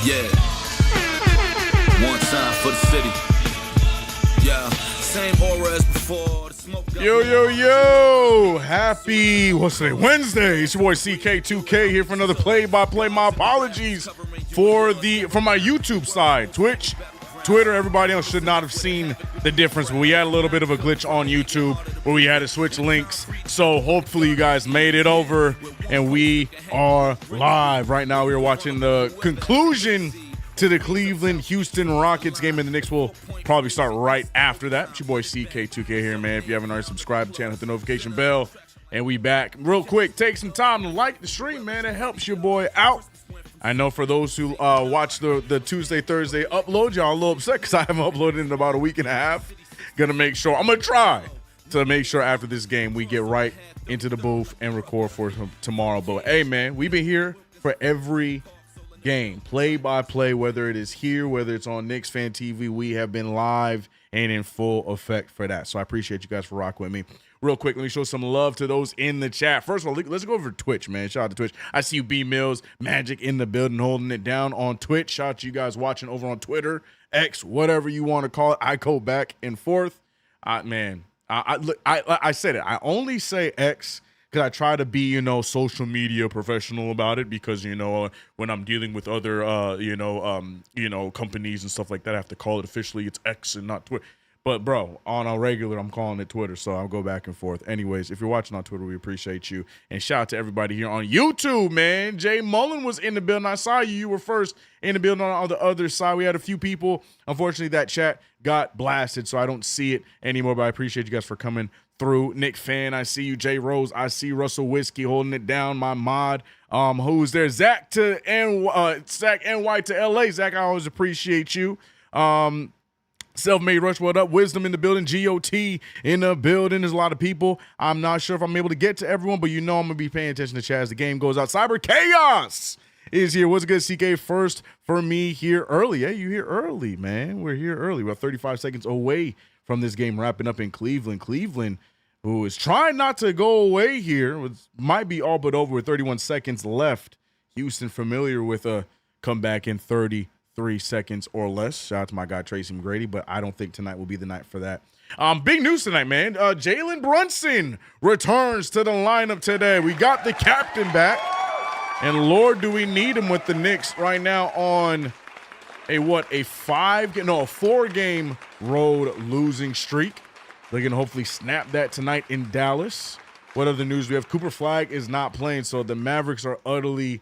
Yeah. One time for the city. Yeah. Same aura as before. The smoke got Yo. Happy, what's today? Wednesday. It's your boy CK2K here for another play-by-play. My apologies for my YouTube side. Twitch, Twitter, everybody else should not have seen the difference, but we had a little bit of a glitch on YouTube where we had to switch links. So hopefully you guys made it over and we are live. Right now we are watching the conclusion to the Cleveland-Houston Rockets game, and the Knicks will probably start right after that. It's your boy CK2K here, man. If you haven't already subscribed to the channel, hit the notification bell, and we back. Real quick, take some time to like the stream, man. It helps your boy out. I know for those who watch the Tuesday, Thursday upload, y'all a little upset because I haven't uploaded in about a week and a half. I'm going to try to make sure after this game we get right into the booth and record for tomorrow. But, hey, man, we've been here for every game, play-by-play, whether it is here, whether it's on Knicks Fan TV. We have been live and in full effect for that. So I appreciate you guys for rocking with me. Real quick, let me show some love to those in the chat. First of all, let's go over to Twitch, man. Shout out to Twitch. I see you, B Mills, Magic in the building, holding it down on Twitch. Shout out to you guys watching over on Twitter, X, whatever you want to call it. I go back and forth. Man, I said it. I only say X because I try to be, social media professional about it because, when I'm dealing with other, companies and stuff like that, I have to call it officially. It's X and not Twitter. But, bro, on a regular, I'm calling it Twitter, so I'll go back and forth. Anyways, if you're watching on Twitter, we appreciate you. And shout out to everybody here on YouTube, man. Jay Mullen was in the building. I saw you. You were first in the building on the other side. We had a few people. Unfortunately, that chat got blasted, so I don't see it anymore, but I appreciate you guys for coming through. Nick Fan, I see you. Jay Rose, I see Russell Whiskey holding it down. My mod, who's there? Zach NY to LA. Zach, I always appreciate you. Self-Made Rush, what up? Wisdom in the building. GOT in the building. There's a lot of people. I'm not sure if I'm able to get to everyone, but I'm going to be paying attention to chat as the game goes out. Cyber Chaos is here. What's good, CK? First for me here early. Hey, you here early, man. We're here early. We're 35 seconds away from this game wrapping up in Cleveland. Cleveland, who is trying not to go away here, might be all but over with 31 seconds left. Houston familiar with a comeback in 33 seconds or less. Shout out to my guy Tracy McGrady, but I don't think tonight will be the night for that. Big news tonight, man. Jalen Brunson returns to the lineup today. We got the captain back, and Lord, do we need him with the Knicks right now on a 4-game road losing streak. They're going to hopefully snap that tonight in Dallas. What other news we have? Cooper Flagg is not playing, so the Mavericks are utterly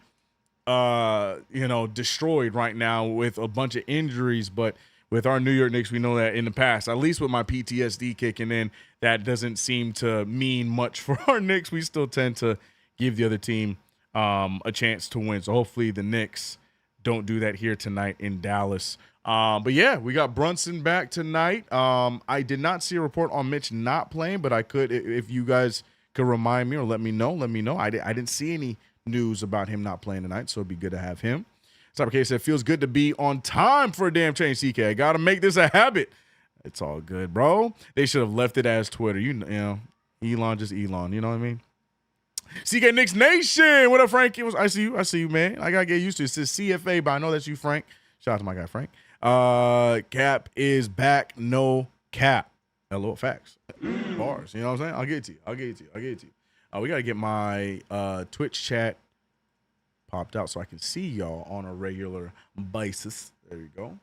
destroyed right now with a bunch of injuries. But with our New York Knicks, we know that in the past, at least with my PTSD kicking in, that doesn't seem to mean much for our Knicks. We still tend to give the other team a chance to win. So hopefully the Knicks don't do that here tonight in Dallas. But yeah, we got Brunson back tonight. I did not see a report on Mitch not playing, but I could, if you guys could remind me or let me know. I didn't see any news about him not playing tonight, so it'd be good to have him. Cyber K said, feels good to be on time for a damn change, CK. I got to make this a habit. It's all good, bro. They should have left it as Twitter. Elon just Elon. You know what I mean? CK Knicks Nation. What up, Frank? I see you, man. I got to get used to it. It says CFA, but I know that's you, Frank. Shout out to my guy, Frank. Cap is back. No cap. LOL facts. Bars. You know what I'm saying? I'll get it to you. We got to get my Twitch chat popped out so I can see y'all on a regular basis. There you go.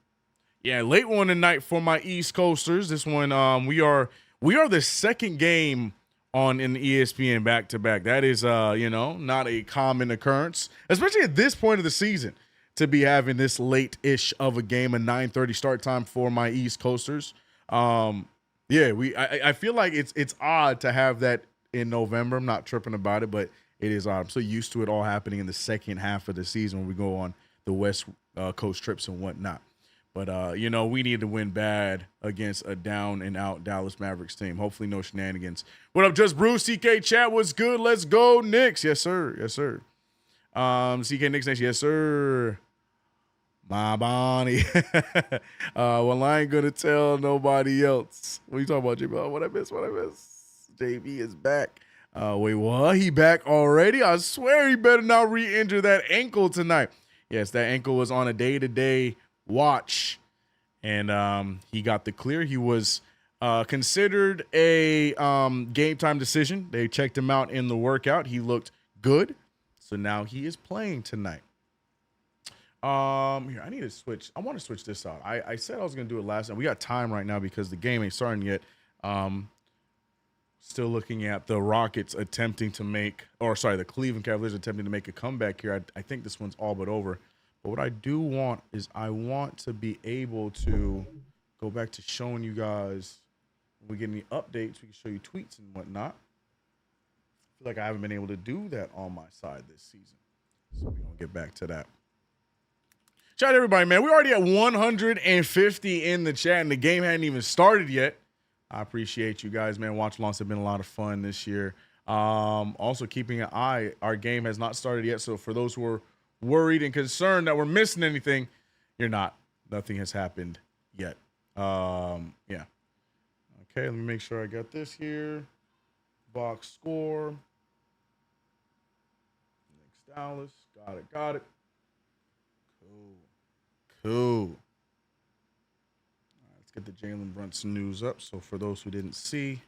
Yeah, late one tonight for my East Coasters. This one, we are the second game on in the ESPN back-to-back. That is, not a common occurrence, especially at this point of the season, to be having this late-ish of a game, a 9:30 start time for my East Coasters. I feel like it's odd to have that in November. I'm not tripping about it, but it is odd. I'm so used to it all happening in the second half of the season when we go on the West Coast trips and whatnot. But, we need to win bad against a down-and-out Dallas Mavericks team. Hopefully no shenanigans. What up, Just Bruce? CK chat, what's good? Let's go, Knicks. Yes, sir. CK Knicks Nation. Yes, sir. My Bonnie. Well, I ain't going to tell nobody else. What are you talking about, JB? What I miss? JB is back. Wait, what? He back already? I swear he better not re-injure that ankle tonight. Yes, that ankle was on a day-to-day watch, and he got the clear. He was considered a game time decision. They checked him out in the workout. He looked good, so now he is playing tonight. Here, I need to switch. I want to switch this out. I said I was going to do it last night. We got time right now because the game ain't starting yet. Still looking at the Rockets attempting to the Cleveland Cavaliers attempting to make a comeback here. I think this one's all but over. But what I do want is I want to be able to go back to showing you guys when we get any updates. We can show you tweets and whatnot. I feel like I haven't been able to do that on my side this season. So we're going to get back to that. Shout out to everybody, man. We're already at 150 in the chat, and the game hadn't even started yet. I appreciate you guys, man. Watch-alongs have been a lot of fun this year. Also keeping an eye. Our game has not started yet, so for those who are worried and concerned that we're missing anything, you're not. Nothing has happened yet. Yeah. Okay, let me make sure I got this here. Box score. Knicks Dallas. Got it. Cool. All right, let's get the Jalen Brunson news up. So for those who didn't see,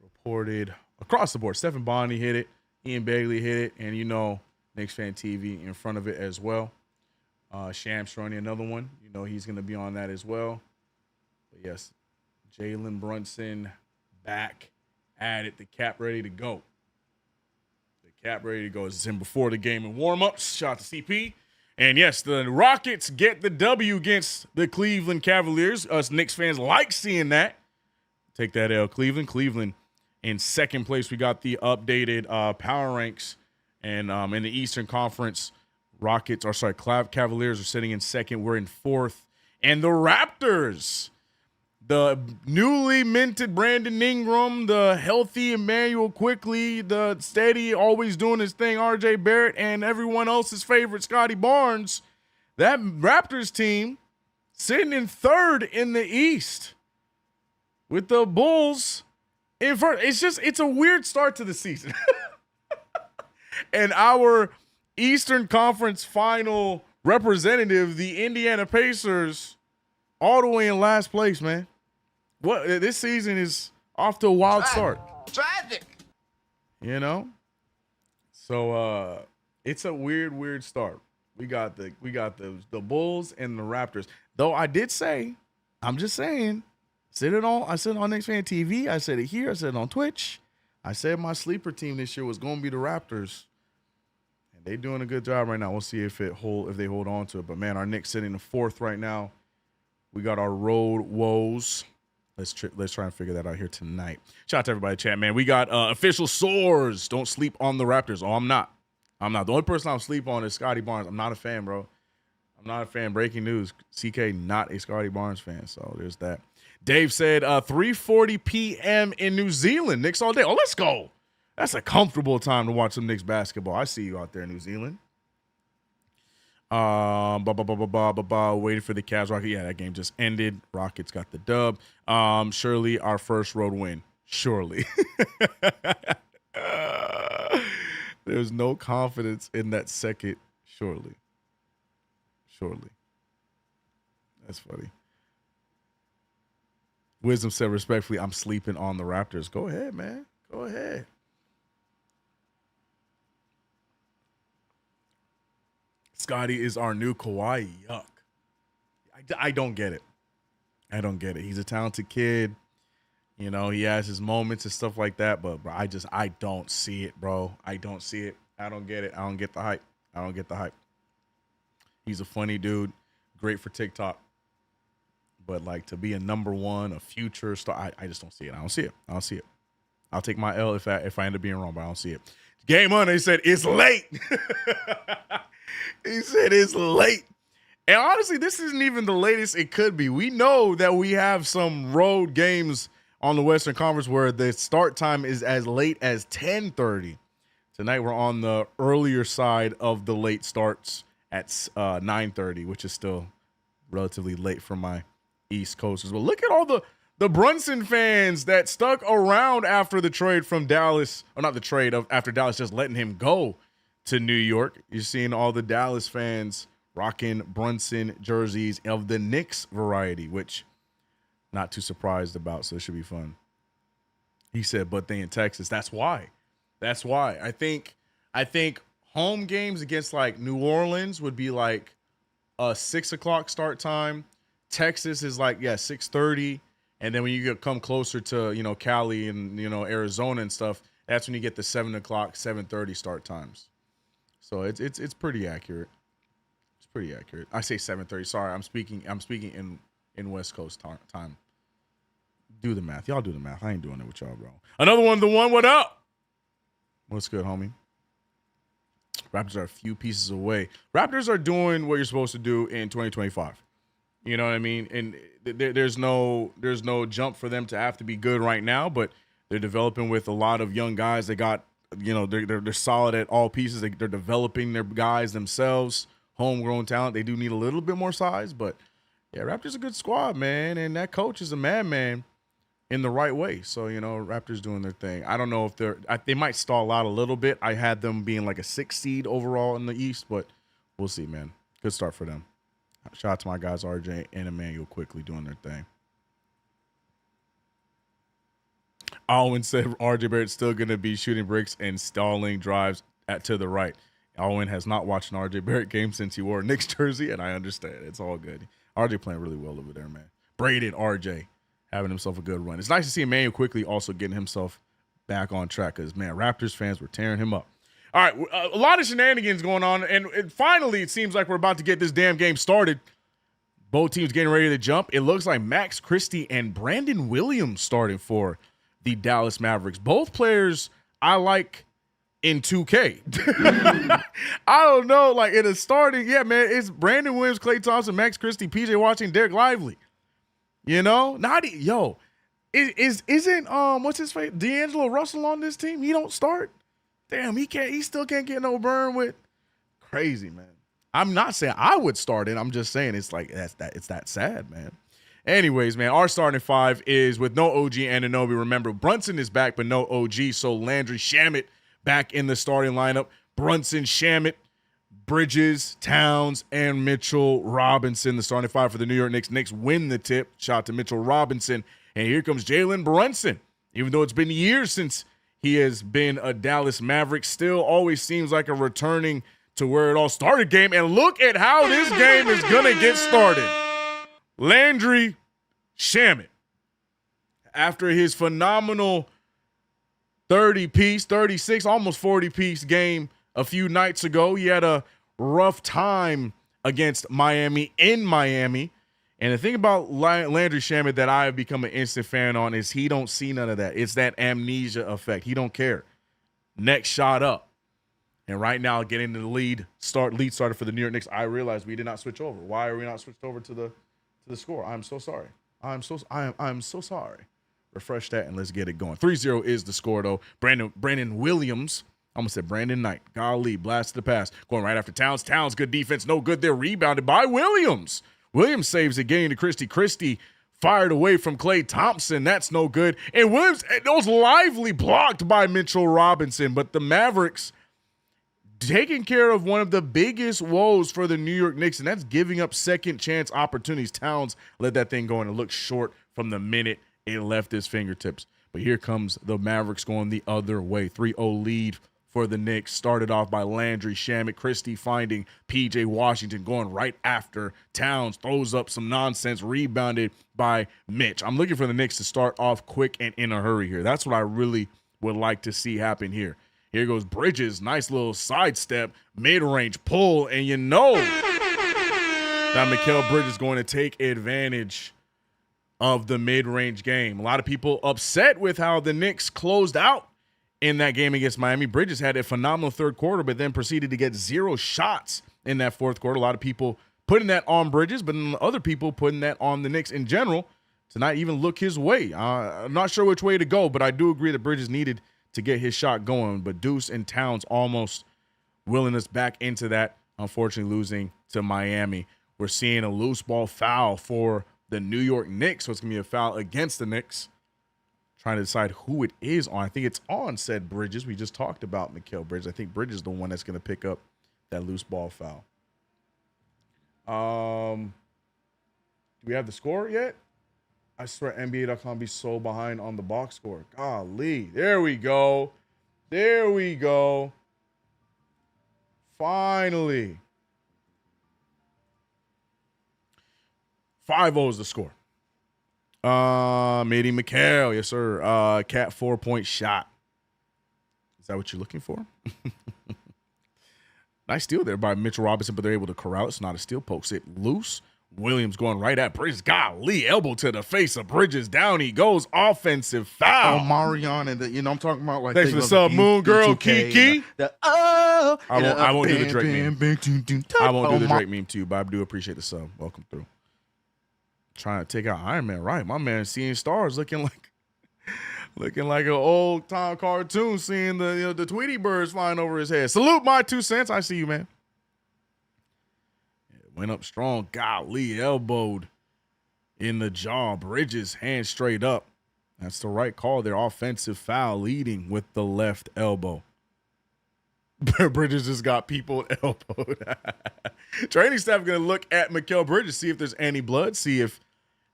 reported across the board. Stephen Bonnie hit it. Ian Bailey hit it. And you know, Knicks Fan TV in front of it as well. Shams running another one. You know, he's going to be on that as well. But yes, Jalen Brunson back at it. The cap ready to go. This is him before the game and warm-ups. Shout out to CP. And yes, the Rockets get the W against the Cleveland Cavaliers. Us Knicks fans like seeing that. Take that L, Cleveland. Cleveland in second place. We got the updated power ranks. And in the Eastern Conference, Cavaliers are sitting in second. We're in fourth. And the Raptors, the newly minted Brandon Ingram, the healthy Emmanuel Quickly, the steady, always doing his thing, RJ Barrett, and everyone else's favorite, Scotty Barnes. That Raptors team sitting in third in the East with the Bulls in first. It's a weird start to the season. And our Eastern Conference final representative, the Indiana Pacers, all the way in last place, man. What this season is off to a wild start. Traffic. You know? So it's a weird start. We got the Bulls and the Raptors. Though I did say, I'm just saying, I said it on Knicks Fan TV, I said it here, I said it on Twitch. I said my sleeper team this year was going to be the Raptors. And they're doing a good job right now. We'll see if they hold on to it. But man, our Knicks sitting in fourth right now. We got our road woes. Let's try and figure that out here tonight. Shout out to everybody in chat, man. We got official source. Don't sleep on the Raptors. Oh, I'm not. The only person I'm sleep on is Scotty Barnes. I'm not a fan, bro. I'm not a fan. Breaking news. CK not a Scotty Barnes fan. So there's that. Dave said 3:40 p.m. in New Zealand. Knicks all day. Oh, let's go. That's a comfortable time to watch some Knicks basketball. I see you out there in New Zealand. Waiting for the Cavs. Rockets. Yeah, that game just ended. Rockets got the dub. Surely our first road win. Surely. There's no confidence in that second. Surely. That's funny. Wisdom said respectfully, I'm sleeping on the Raptors. Go ahead, man. Go ahead. Scotty is our new Kawhi. Yuck. I don't get it. He's a talented kid. You know, he has his moments and stuff like that, but bro, I don't see it, bro. I don't see it. I don't get it. I don't get the hype. He's a funny dude. Great for TikTok. But like to be a number one, a future star, I just don't see it. I don't see it. I'll take my L if I end up being wrong, but I don't see it. Game on, they said it's late. He said it's late. And honestly, this isn't even the latest it could be. We know that we have some road games on the Western Conference where the start time is as late as 10:30. Tonight we're on the earlier side of the late starts at 9:30, which is still relatively late for my East Coasters. Well, look at all the Brunson fans that stuck around after the trade from Dallas, or not the trade, after Dallas just letting him go to New York. You're seeing all the Dallas fans rocking Brunson jerseys of the Knicks variety, which not too surprised about, so it should be fun. He said, but they in Texas. That's why. I think home games against like New Orleans would be like a 6 o'clock start time. Texas is like, 6:30. And then when you come closer to, Cali and, Arizona and stuff, that's when you get the 7 o'clock, 7:30 start times. So it's pretty accurate. It's pretty accurate. I say 7:30. Sorry, I'm speaking in West Coast time. Do the math. Y'all do the math. I ain't doing it with y'all, bro. Another one, what up? What's good, homie? Raptors are a few pieces away. Raptors are doing what you're supposed to do in 2025. You know what I mean? And there's no jump for them to have to be good right now, but they're developing with a lot of young guys. They got they're solid at all pieces. They're developing their guys themselves, homegrown talent. They do need a little bit more size, but yeah, Raptors a good squad, man, and that coach is a madman in the right way. So, Raptors doing their thing. I don't know if they might stall out a little bit. I had them being like a 6 seed overall in the East, but we'll see, man. Good start for them. Shout out to my guys, RJ and Emmanuel, quickly doing their thing. Alwyn said RJ Barrett's still going to be shooting bricks and stalling drives to the right. Alwyn has not watched an RJ Barrett game since he wore a Knicks jersey, and I understand. It's all good. RJ playing really well over there, man. Braden RJ having himself a good run. It's nice to see Emmanuel quickly also getting himself back on track because, man, Raptors fans were tearing him up. All right, a lot of shenanigans going on, and finally it seems like we're about to get this damn game started. Both teams getting ready to jump. It looks like Max Christie and Brandon Williams starting for the Dallas Mavericks. Both players I like in 2K. I don't know, like in a starting, yeah, man, it's Brandon Williams, Klay Thompson, Max Christie, PJ Washington, Derek Lively. Isn't what's his face, D'Angelo Russell on this team? He don't start. Damn, he still can't get no burn with. Crazy, man. I'm not saying I would start it. I'm just saying it's like it's that sad, man. Anyways, man, our starting five is with no OG Anunoby. Remember, Brunson is back, but no OG. So Landry Shamet back in the starting lineup. Brunson, Shamet, Bridges, Towns, and Mitchell Robinson, the starting five for the New York Knicks. Knicks win the tip. Shout out to Mitchell Robinson. And here comes Jalen Brunson. Even though it's been years since he has been a Dallas Maverick, still always seems like a returning to where it all started game. And look at how this game is going to get started. Landry Shamet, after his phenomenal 30-piece, 36, almost 40-piece game a few nights ago, he had a rough time against Miami in Miami. And the thing about Landry Shamet that I have become an instant fan on is he don't see none of that. It's that amnesia effect. He don't care. Next shot up. And right now, getting the lead starter for the New York Knicks, I realized we did not switch over. Why are we not switched over to the score? I'm so sorry. I'm so sorry. Refresh that and let's get it going. 3-0 is the score, though. Brandon Williams, I almost said Brandon Knight. Golly, blasted the pass. Going right after Towns. Towns, good defense. No good there. Rebounded by Williams. Williams saves it, getting to Christie. Christie fired away from Klay Thompson. That's no good. And Williams, it was lively blocked by Mitchell Robinson. But the Mavericks taking care of one of the biggest woes for the New York Knicks, and that's giving up second chance opportunities. Towns let that thing go, and it looked short from the minute it left his fingertips. But here comes the Mavericks going the other way. 3-0 lead for the Knicks. Started off by Landry Shamet. Christie finding PJ Washington, going right after Towns. Throws up some nonsense. Rebounded by Mitch. I'm looking for the Knicks to start off quick and in a hurry here. That's what I really would like to see happen here. Here goes Bridges. Nice little sidestep. Mid-range pull. And that Mikal Bridges is going to take advantage of the mid-range game. A lot of people upset with how the Knicks closed out in that game against Miami. Bridges had a phenomenal third quarter, but then proceeded to get 0 shots in that fourth quarter. A lot of people putting that on Bridges, but then other people putting that on the Knicks in general to not even look his way. I'm not sure which way to go, but I do agree that Bridges needed to get his shot going. But Deuce and Towns almost willing us back into that, unfortunately losing to Miami. We're seeing a loose ball foul for the New York Knicks, so it's going to be a foul against the Knicks. Trying to decide who it is on. I think it's on said Bridges. We just talked about Mikal Bridges. I think Bridges is the one that's going to pick up that loose ball foul. Do we have the score yet? I swear NBA.com be so behind on the box score. Golly. There we go. There we go. Finally. 5-0 is the score. Mady Mikal, yes sir. Cat 4-point shot. Is that what you're looking for? Nice steal there by Mitchell Robinson, but they're able to corral it. It's not a steal. Pokes it loose. Williams going right at Bridges. Golly, elbow to the face of Bridges. Down he goes. Offensive foul. Oh, Marion, and I'm talking about like. Thanks for the sub, Moon Girl, Kiki. I won't do the Drake meme. I won't do the Drake meme too, but I do appreciate the sub. Welcome through. Trying to take out Iron Man, right? My man seeing stars, looking like Looking like an old time cartoon, seeing the Tweety birds flying over his head. Salute my 2 cents. I see you, man. Went up strong. Golly, elbowed in the jaw. Bridges, hand straight up. That's the right call there. Offensive foul, leading with the left elbow. Bridges just got people elbowed. Training staff going to look at Mikal Bridges, see if there's any blood, see if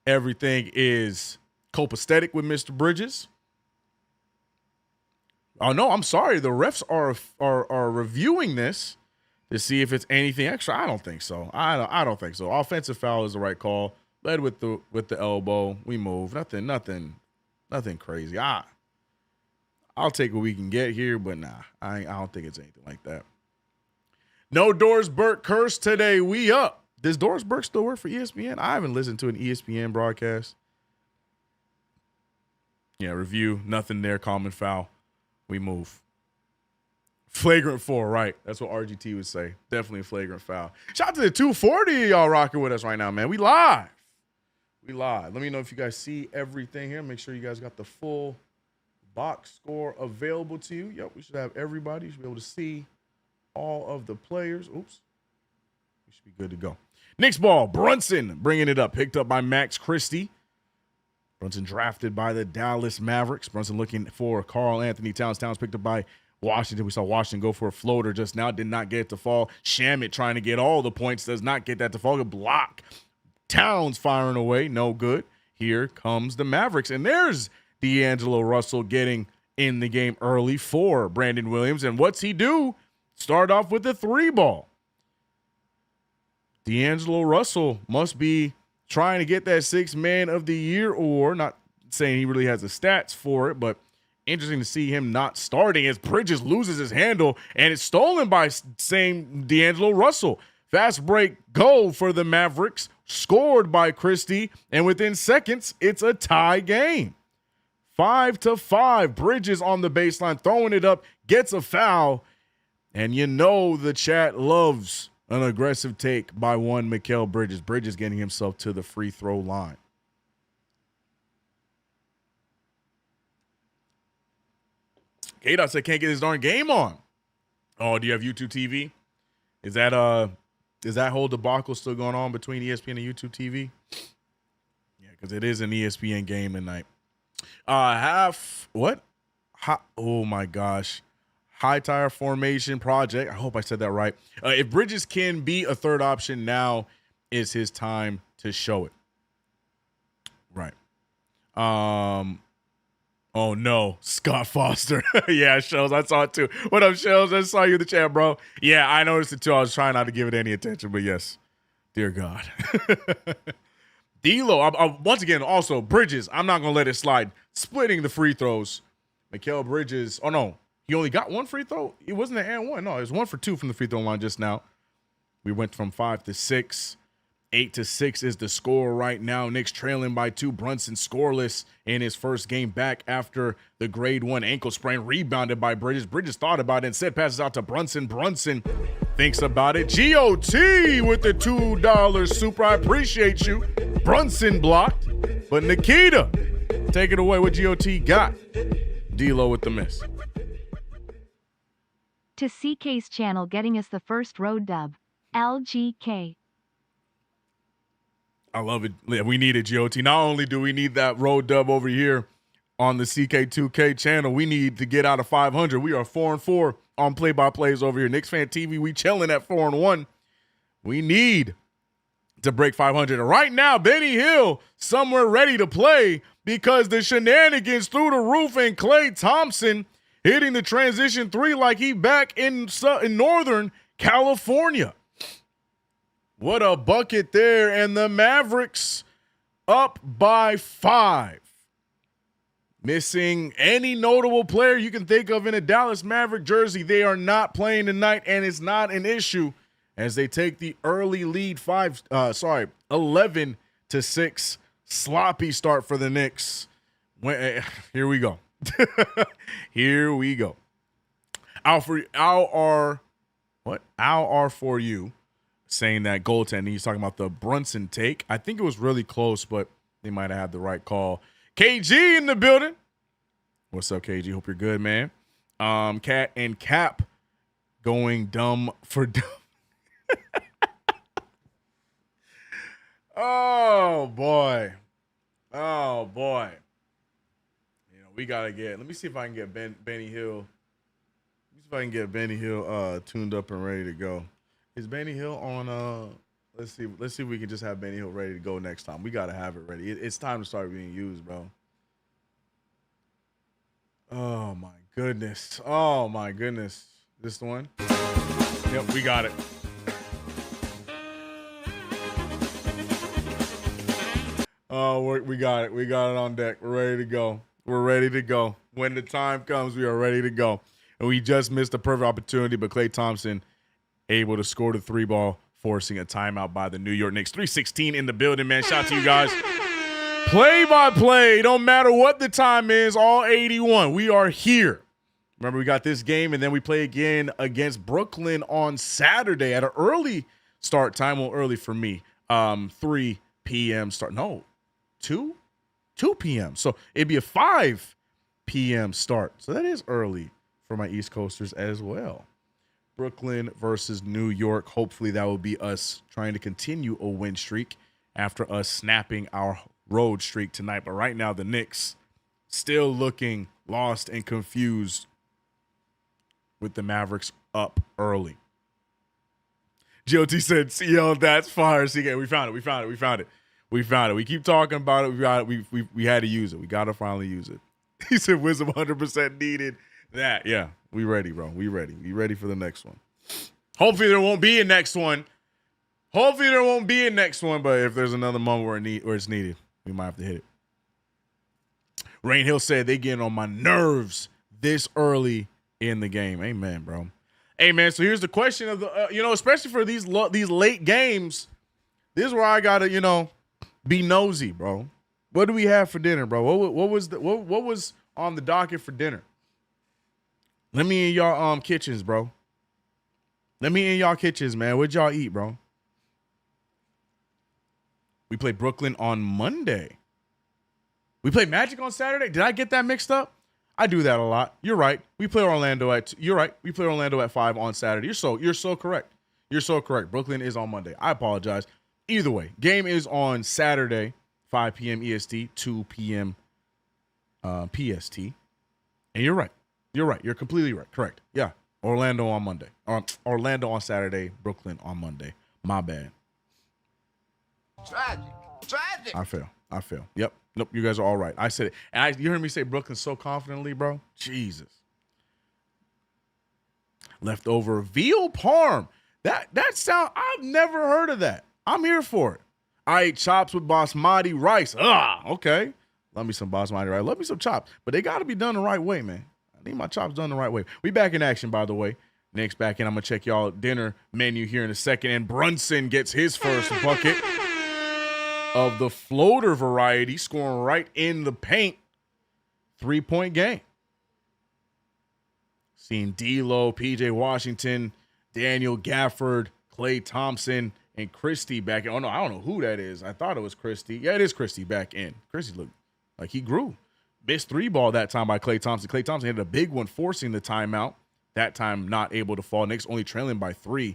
everything is copacetic with Mr. Bridges. Oh, no, I'm sorry. The refs are reviewing this to see if it's anything extra. I don't think so. I don't think so. Offensive foul is the right call. Led with the elbow. We move. Nothing crazy. I'll take what we can get here, but nah, I don't think it's anything like that. No Doris Burke curse today. We up. Does Doris Burke still work for ESPN? I haven't listened to an ESPN broadcast. Yeah, review. Nothing there. Common foul. We move. Flagrant 4, right. That's what RGT would say. Definitely a flagrant foul. Shout out to the 240 y'all rocking with us right now, man. We live. Let me know if you guys see everything here. Make sure you guys got the full box score available to you. Yep, we should have everybody. You should be able to see all of the players. Oops. We should be good to go. Knicks ball. Brunson bringing it up. Picked up by Max Christie. Brunson drafted by the Dallas Mavericks. Brunson looking for Karl Anthony Towns. Towns picked up by Washington. We saw Washington go for a floater just now. Did not get it to fall. Shamet trying to get all the points. Does not get that to fall. Good block. Towns firing away. No good. Here comes the Mavericks. And there's D'Angelo Russell getting in the game early for Brandon Williams. And what's he do? Start off with the 3 ball. D'Angelo Russell must be trying to get that 6th man of the year award. Not saying he really has the stats for it, but interesting to see him not starting as Bridges loses his handle and it's stolen by same D'Angelo Russell. Fast break goal for the Mavericks, scored by Christie, and within seconds, it's a tie game. 5-5. Bridges on the baseline, throwing it up, gets a foul, and you know the chat loves an aggressive take by one Mikal Bridges. Bridges getting himself to the free throw line. K-Dot said can't get his darn game on. Oh, do you have YouTube TV? Is that whole debacle still going on between ESPN and YouTube TV? Yeah, because it is an ESPN game tonight. Oh my gosh. High tire formation project. I hope I said that right. If Bridges can be a third option, now is his time to show it. Right. Oh no, Scott Foster. Yeah, Shells, I saw it too. What up, Shells? I saw you in the chat, bro. Yeah, I noticed it too. I was trying not to give it any attention, but yes. Dear God. D'Lo, once again, also, Bridges, I'm not going to let it slide. Splitting the free throws. Mikal Bridges, oh no, he only got 1 free throw? It wasn't an and 1. No, it was 1 for 2 from the free throw line just now. We went from 5-6. 8-6 is the score right now. Knicks trailing by 2. Brunson scoreless in his first game back after the grade 1 ankle sprain. Rebounded by Bridges. Bridges thought about it. Instead passes out to Brunson. Brunson thinks about it. GOT with the $2 super. I appreciate you. Brunson blocked. But Nikita, take it away. What GOT got? D'Lo with the miss. To CK's channel getting us the first road dub. LGK. I love it. Yeah, we need it, GOT. Not only do we need that road dub over here on the CK2K channel, we need to get out of 500. We are 4-4 on play-by-plays over here. Knicks Fan TV, we chilling at 4-1. We need to break 500. And right now, Benny Hill somewhere ready to play because the shenanigans through the roof and Klay Thompson hitting the transition 3 like he back in Northern California. What a bucket there, and the Mavericks up by 5. Missing any notable player you can think of in a Dallas Maverick jersey. They are not playing tonight, and it's not an issue as they take the early lead 11-6. Sloppy start for the Knicks. Here we go. Here we go. Al R for you. Saying that goaltending, he's talking about the Brunson take. I think it was really close, but they might have had the right call. KG in the building. What's up, KG? Hope you're good, man. Cat and Cap going dumb for dumb. Oh boy. Oh boy. You know, we gotta get. Let me see if I can get Benny Hill. Let me see if I can get Benny Hill tuned up and ready to go. Is Benny Hill on let's see if we can just have Benny Hill ready to go next time. We gotta have it ready. It's time to start being used, bro. Oh my goodness. Oh my goodness. This the one? Yep, we got it. Oh, we got it. We got it on deck. We're ready to go. We're ready to go. When the time comes, we are ready to go. And we just missed a perfect opportunity, but Klay Thompson able to score the 3-ball, forcing a timeout by the New York Knicks. 3:16 in the building, man. Shout out to you guys. Play-by-play. Don't matter what the time is, all 81. We are here. Remember, we got this game, and then we play again against Brooklyn on Saturday at an early start time. Well, early for me. 3 p.m. start. No. 2 p.m. So it'd be a 5 p.m. start. So that is early for my East Coasters as well. Brooklyn versus New York. Hopefully that will be us trying to continue a win streak after us snapping our road streak tonight. But right now the Knicks still looking lost and confused with the Mavericks up early. GOT said, CL, that's fire. CK, we found it. We keep talking about it. We had to use it. We got to finally use it. He said Wisdom 100% needed that. Yeah, we ready, bro. We ready. We ready for the next one. Hopefully there won't be a next one. But if there's another moment where it's needed, we might have to hit it. Rain Hill said they getting on my nerves this early in the game. Amen, bro. Hey, man, so here's the question of the, especially for these late games, this is where I got to, be nosy, bro. What do we have for dinner, bro? What was on the docket for dinner? Let me in y'all kitchens, bro. Let me in y'all kitchens, man. What'd y'all eat, bro? We played Brooklyn on Monday. We played Magic on Saturday. Did I get that mixed up? I do that a lot. You're right. We play Orlando We play Orlando at 5 on Saturday. You're so correct. You're so correct. Brooklyn is on Monday. I apologize. Either way, game is on Saturday, 5 p.m. EST, 2 p.m. PST. And you're right. You're completely right. Correct. Yeah. Orlando on Monday. Orlando on Saturday, Brooklyn on Monday. My bad. Tragic. I fail. Yep. Nope. You guys are all right. I said it. And you heard me say Brooklyn so confidently, bro. Jesus. Leftover veal parm. That sound, I've never heard of that. I'm here for it. I ate chops with basmati rice. Okay. Love me some basmati rice. Love me some chops. But they got to be done the right way, man. I need my chops done the right way. We back in action, by the way. Nick's back in. I'm going to check y'all dinner menu here in a second. And Brunson gets his first bucket of the floater variety, scoring right in the paint. 3-point game. Seeing D'Lo, PJ Washington, Daniel Gafford, Klay Thompson, and Christie back in. Oh, no, I don't know who that is. I thought it was Christie. Yeah, it is Christie back in. Christie looked like he grew. Missed 3-ball that time by Klay Thompson. Klay Thompson hit a big one, forcing the timeout. That time not able to fall. Knicks only trailing by 3.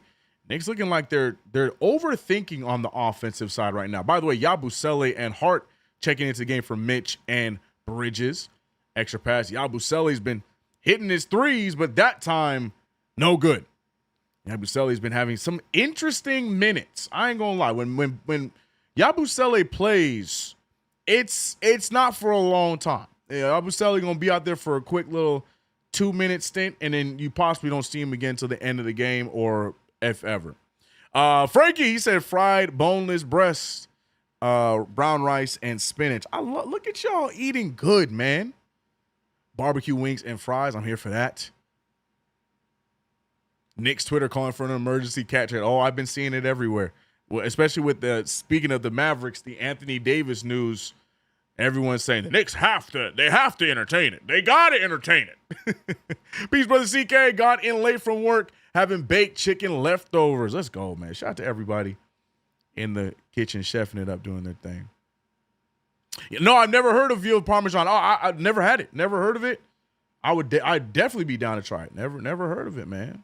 Knicks looking like they're overthinking on the offensive side right now. By the way, Yabusele and Hart checking into the game for Mitch and Bridges. Extra pass. Yabusele's been hitting his threes, but that time, no good. Yabusele's been having some interesting minutes. I ain't gonna lie. When Yabusele plays, it's not for a long time. Yabusele gonna be out there for a quick little 2-minute stint, and then you possibly don't see him again until the end of the game, or if ever. Frankie, he said fried boneless breast, brown rice, and spinach. Look at y'all eating good, man. Barbecue wings and fries. I'm here for that. Nick's Twitter calling for an emergency cat trade. Oh, I've been seeing it everywhere. Well, especially with speaking of the Mavericks, the Anthony Davis news. Everyone's saying the Knicks have to entertain it. They got to entertain it. Peace, brother CK. Got in late from work, having baked chicken leftovers. Let's go, man. Shout out to everybody in the kitchen chefing it up, doing their thing. No, I've never heard of veal parmesan. Oh, I've never had it. Never heard of it. I'd definitely be down to try it. Never heard of it, man.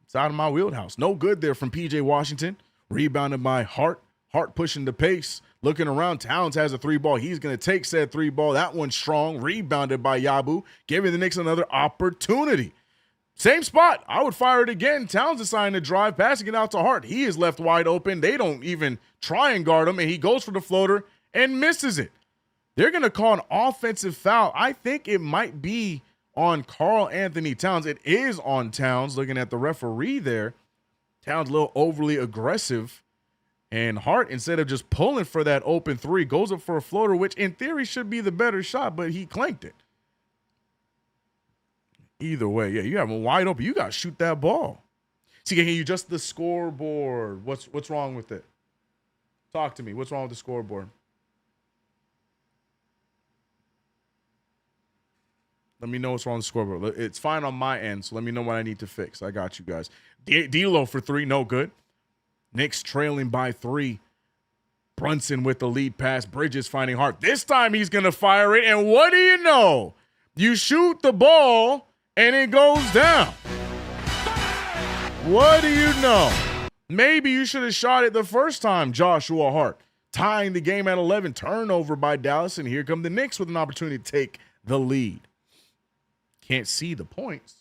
It's out of my wheelhouse. No good there from PJ Washington. Rebounded by Hart. Hart pushing the pace. Looking around, Towns has a 3-ball. He's going to take said 3-ball. That one's strong. Rebounded by Yabu, giving the Knicks another opportunity. Same spot. I would fire it again. Towns deciding to drive, passing it out to Hart. He is left wide open. They don't even try and guard him, and he goes for the floater and misses it. They're going to call an offensive foul. I think it might be on Karl Anthony Towns. It is on Towns. Looking at the referee there, Towns a little overly aggressive. And Hart, instead of just pulling for that open 3, goes up for a floater, which in theory should be the better shot, but he clanked it. Either way, yeah, you have him wide open. You got to shoot that ball. See, can you adjust the scoreboard? What's wrong with it? Talk to me. What's wrong with the scoreboard? Let me know what's wrong with the scoreboard. It's fine on my end, so let me know what I need to fix. I got you guys. D'Lo for 3, no good. Knicks trailing by 3. Brunson with the lead pass. Bridges finding Hart. This time he's going to fire it, and what do you know? You shoot the ball, and it goes down. What do you know? Maybe you should have shot it the first time, Joshua Hart. Tying the game at 11. Turnover by Dallas, and here come the Knicks with an opportunity to take the lead. Can't see the points.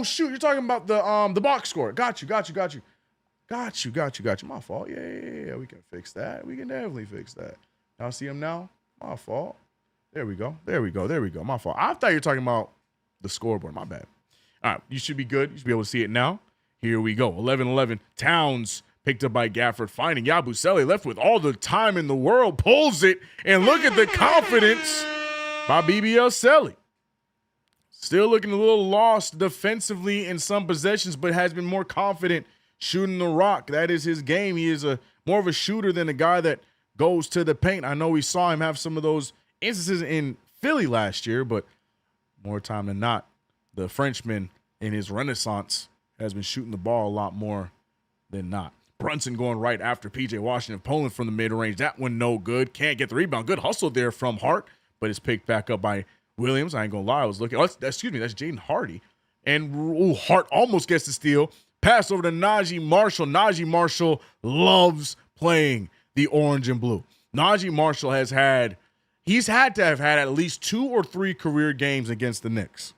Shoot, you're talking about the box score. Got you. My fault. Yeah, we can fix that. We can definitely fix that. Y'all see him now? My fault. There we go. My fault. I thought you were talking about the scoreboard. My bad. All right, you should be good. You should be able to see it now. Here we go. 11-11. Towns picked up by Gafford, finding Yabusele, left with all the time in the world, pulls it, and look at the confidence by BBL Selly. Still looking a little lost defensively in some possessions, but has been more confident shooting the rock. That is his game. He is more of a shooter than a guy that goes to the paint. I know we saw him have some of those instances in Philly last year, but more time than not, the Frenchman in his renaissance has been shooting the ball a lot more than not. Brunson going right after PJ Washington, pulling from the mid-range. That one no good. Can't get the rebound. Good hustle there from Hart, but it's picked back up by Williams. I ain't gonna lie. I was looking. That's Jaden Hardy. And Hart almost gets the steal. Pass over to Najee Marshall. Najee Marshall loves playing the orange and blue. Najee Marshall had to have had at least 2 or 3 career games against the Knicks.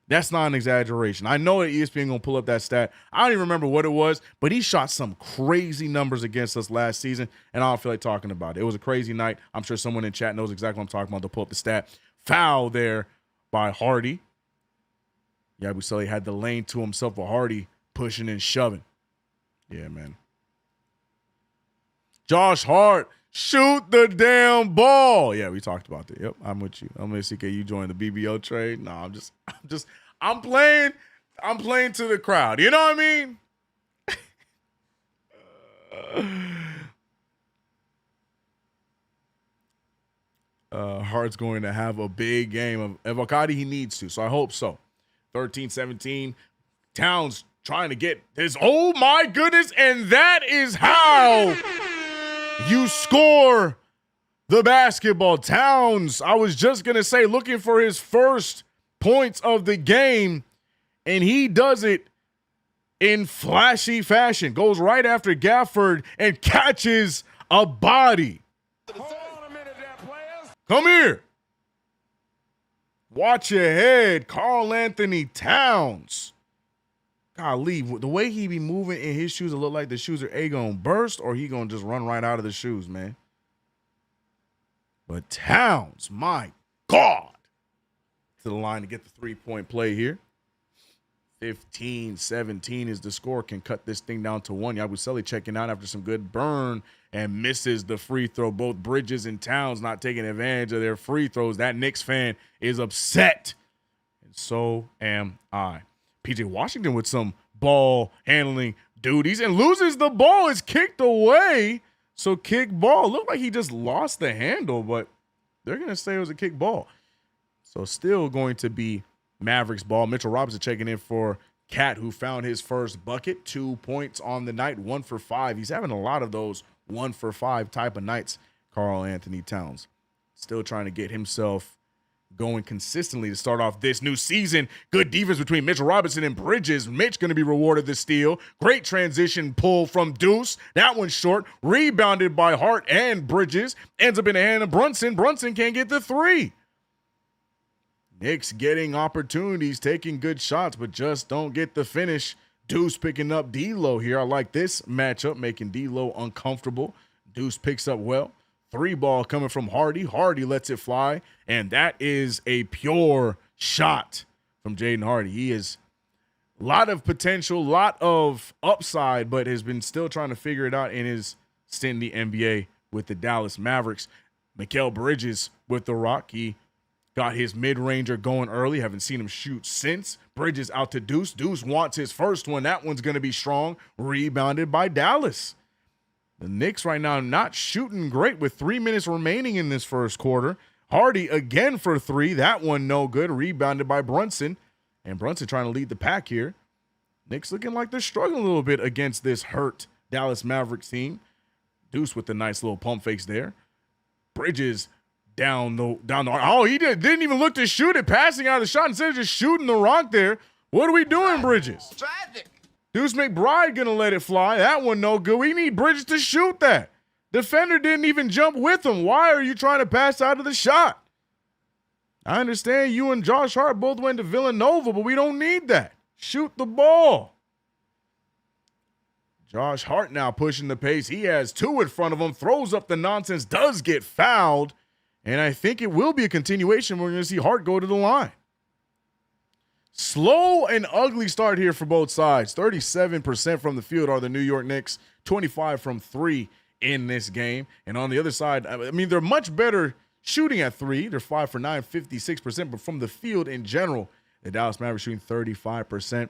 That's not an exaggeration. I know that ESPN gonna pull up that stat. I don't even remember what it was, but he shot some crazy numbers against us last season, and I don't feel like talking about it. It was a crazy night. I'm sure someone in chat knows exactly what I'm talking about. They'll pull up the stat. Foul there by Hardy. Yabusele had the lane to himself with Hardy pushing and shoving. Yeah, man. Josh Hart, shoot the damn ball. Yeah, we talked about that. Yep, I'm with you. I'm with CK. You joined the BBO trade. No, I'm playing to the crowd. You know what I mean? Hart's going to have a big game of Evocati. He needs to, so I hope so. 13-17. Towns trying to get his, oh my goodness, and that is how you score the basketball. Towns, I was just going to say, looking for his first points of the game, and he does it in flashy fashion. Goes right after Gafford and catches a body. Come here. Watch your head, Karl Anthony Towns. Golly, the way he be moving in his shoes, it look like the shoes are gonna burst or he gonna just run right out of the shoes, man. But Towns, my God. To the line to get the 3-point play here. 15-17 is the score. Can cut this thing down to 1. Yabusele checking out after some good burn and misses the free throw. Both Bridges and Towns not taking advantage of their free throws. That Knicks fan is upset. And so am I. PJ Washington with some ball handling duties and loses the ball. It's kicked away. So kick ball. Looked like he just lost the handle, but they're going to say it was a kick ball. So still going to be Mavericks ball. Mitchell Robinson checking in for Cat, who found his first bucket. 2 points on the night, 1 for 5. He's having a lot of those 1 for 5 type of nights. Karl Anthony Towns. Still trying to get himself going consistently to start off this new season. Good defense between Mitchell Robinson and Bridges. Mitch going to be rewarded the steal. Great transition pull from Deuce. That one's short. Rebounded by Hart and Bridges. Ends up in the hand of Brunson. Brunson can't get the three. Knicks getting opportunities, taking good shots, but just don't get the finish. Deuce picking up D'Lo here. I like this matchup, making D'Lo uncomfortable. Deuce picks up well. 3-ball coming from Hardy. Hardy lets it fly, and that is a pure shot from Jaden Hardy. He is a lot of potential, a lot of upside, but has been still trying to figure it out in his stint in the NBA with the Dallas Mavericks. Mikal Bridges with the rock. He got his mid-ranger going early. Haven't seen him shoot since. Bridges out to Deuce. Deuce wants his first one. That one's going to be strong. Rebounded by Dallas. The Knicks right now not shooting great with 3 minutes remaining in this first quarter. Hardy again for 3. That one no good. Rebounded by Brunson. And Brunson trying to lead the pack here. Knicks looking like they're struggling a little bit against this hurt Dallas Mavericks team. Deuce with the nice little pump fakes there. Bridges down the oh, he didn't even look to shoot it, passing out of the shot instead of just shooting the rock there. What are we doing, Bridges? Tragic. Deuce McBride gonna let it fly. That one no good. We need Bridges to shoot that. Defender didn't even jump with him. Why are you trying to pass out of the shot? I understand you and Josh Hart both went to Villanova, but we don't need that. Shoot the ball. Josh Hart now pushing the pace. He has 2 in front of him, throws up the nonsense, does get fouled, and I think it will be a continuation. We're going to see Hart go to the line. Slow and ugly start here for both sides. 37% from the field are the New York Knicks, 25 from 3 in this game. And on the other side, I mean, they're much better shooting at 3. They're 5 for 9, 56%. But from the field in general, the Dallas Mavericks shooting 35%.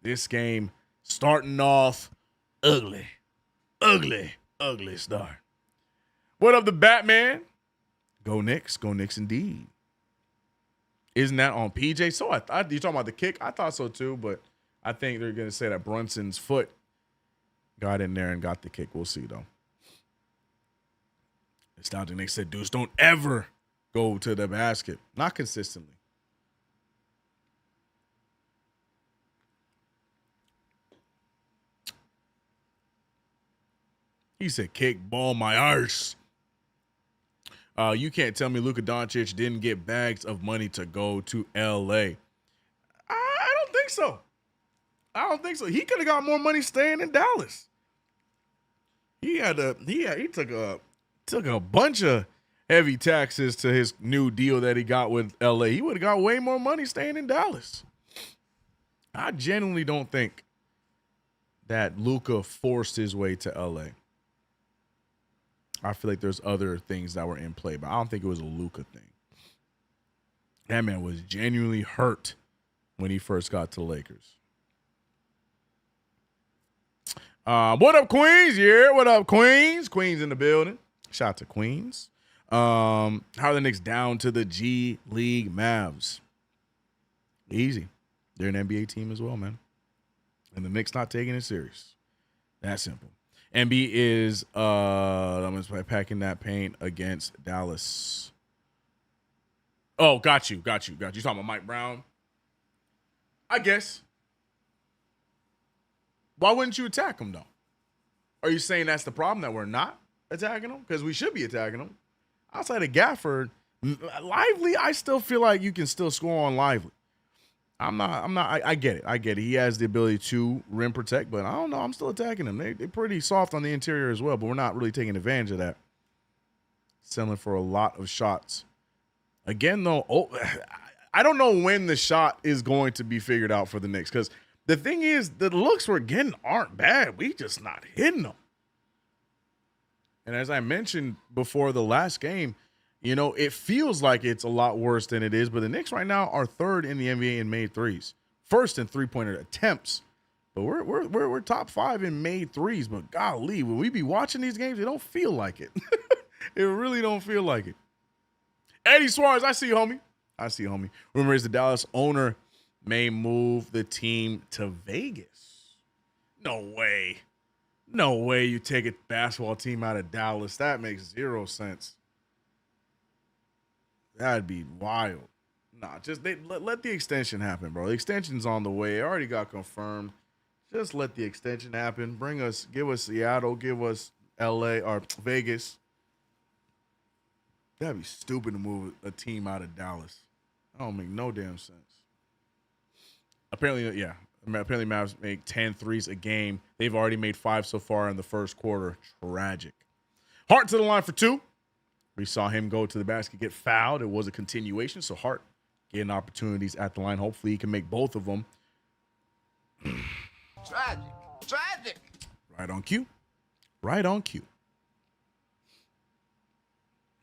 This game starting off ugly. Ugly start. What up, the Batman? Go Knicks indeed. Isn't that on PJ? So you talking about the kick? I thought so too, but I think they're going to say that Brunson's foot got in there and got the kick. We'll see, though. Nostalgic Nick said, Deuce, don't ever go to the basket. Not consistently. He said, kick ball my arse. You can't tell me Luka Doncic didn't get bags of money to go to L.A. I don't think so. He could have got more money staying in Dallas. He took a bunch of heavy taxes to his new deal that he got with L.A. He would have got way more money staying in Dallas. I genuinely don't think that Luka forced his way to L.A. I feel like there's other things that were in play, but I don't think it was a Luka thing. That man was genuinely hurt when he first got to the Lakers. What up, Queens? Yeah, what up, Queens? Queens in the building. Shout out to Queens. How are the Knicks down to the G League Mavs? Easy. They're an NBA team as well, man. And the Knicks not taking it serious. That simple. MB is I'm going to packing that paint against Dallas. Oh, got you. You talking about Mike Brown? I guess. Why wouldn't you attack him, though? Are you saying that's the problem, that we're not attacking him? Because we should be attacking him. Outside of Gafford, Lively, I still feel like you can still score on Lively. I get it. He has the ability to rim protect, but I don't know. I'm still attacking him. They're pretty soft on the interior as well, but we're not really taking advantage of that. Selling for a lot of shots. Again, though, I don't know when the shot is going to be figured out for the Knicks, because the thing is, the looks we're getting aren't bad. We just not hitting them. And as I mentioned before the last game, you know, it feels like it's a lot worse than it is, but the Knicks right now are 3rd in the NBA in made threes, 1st in three-pointer attempts, but we're top 5 in made threes. But golly, when we be watching these games, it don't feel like it. It really don't feel like it. Eddie Suarez, I see you, homie. Rumor is the Dallas owner may move the team to Vegas. No way. No way you take a basketball team out of Dallas. That makes 0 sense. That'd be wild. Nah, just let the extension happen, bro. The extension's on the way. It already got confirmed. Just let the extension happen. Give us Seattle, give us LA or Vegas. That'd be stupid to move a team out of Dallas. That don't make no damn sense. Apparently Mavs make 10 threes a game. They've already made 5 so far in the first quarter. Tragic. Hart to the line for 2. We saw him go to the basket, get fouled. It was a continuation, so Hart getting opportunities at the line. Hopefully he can make both of them. Tragic. Right on cue. Right on cue.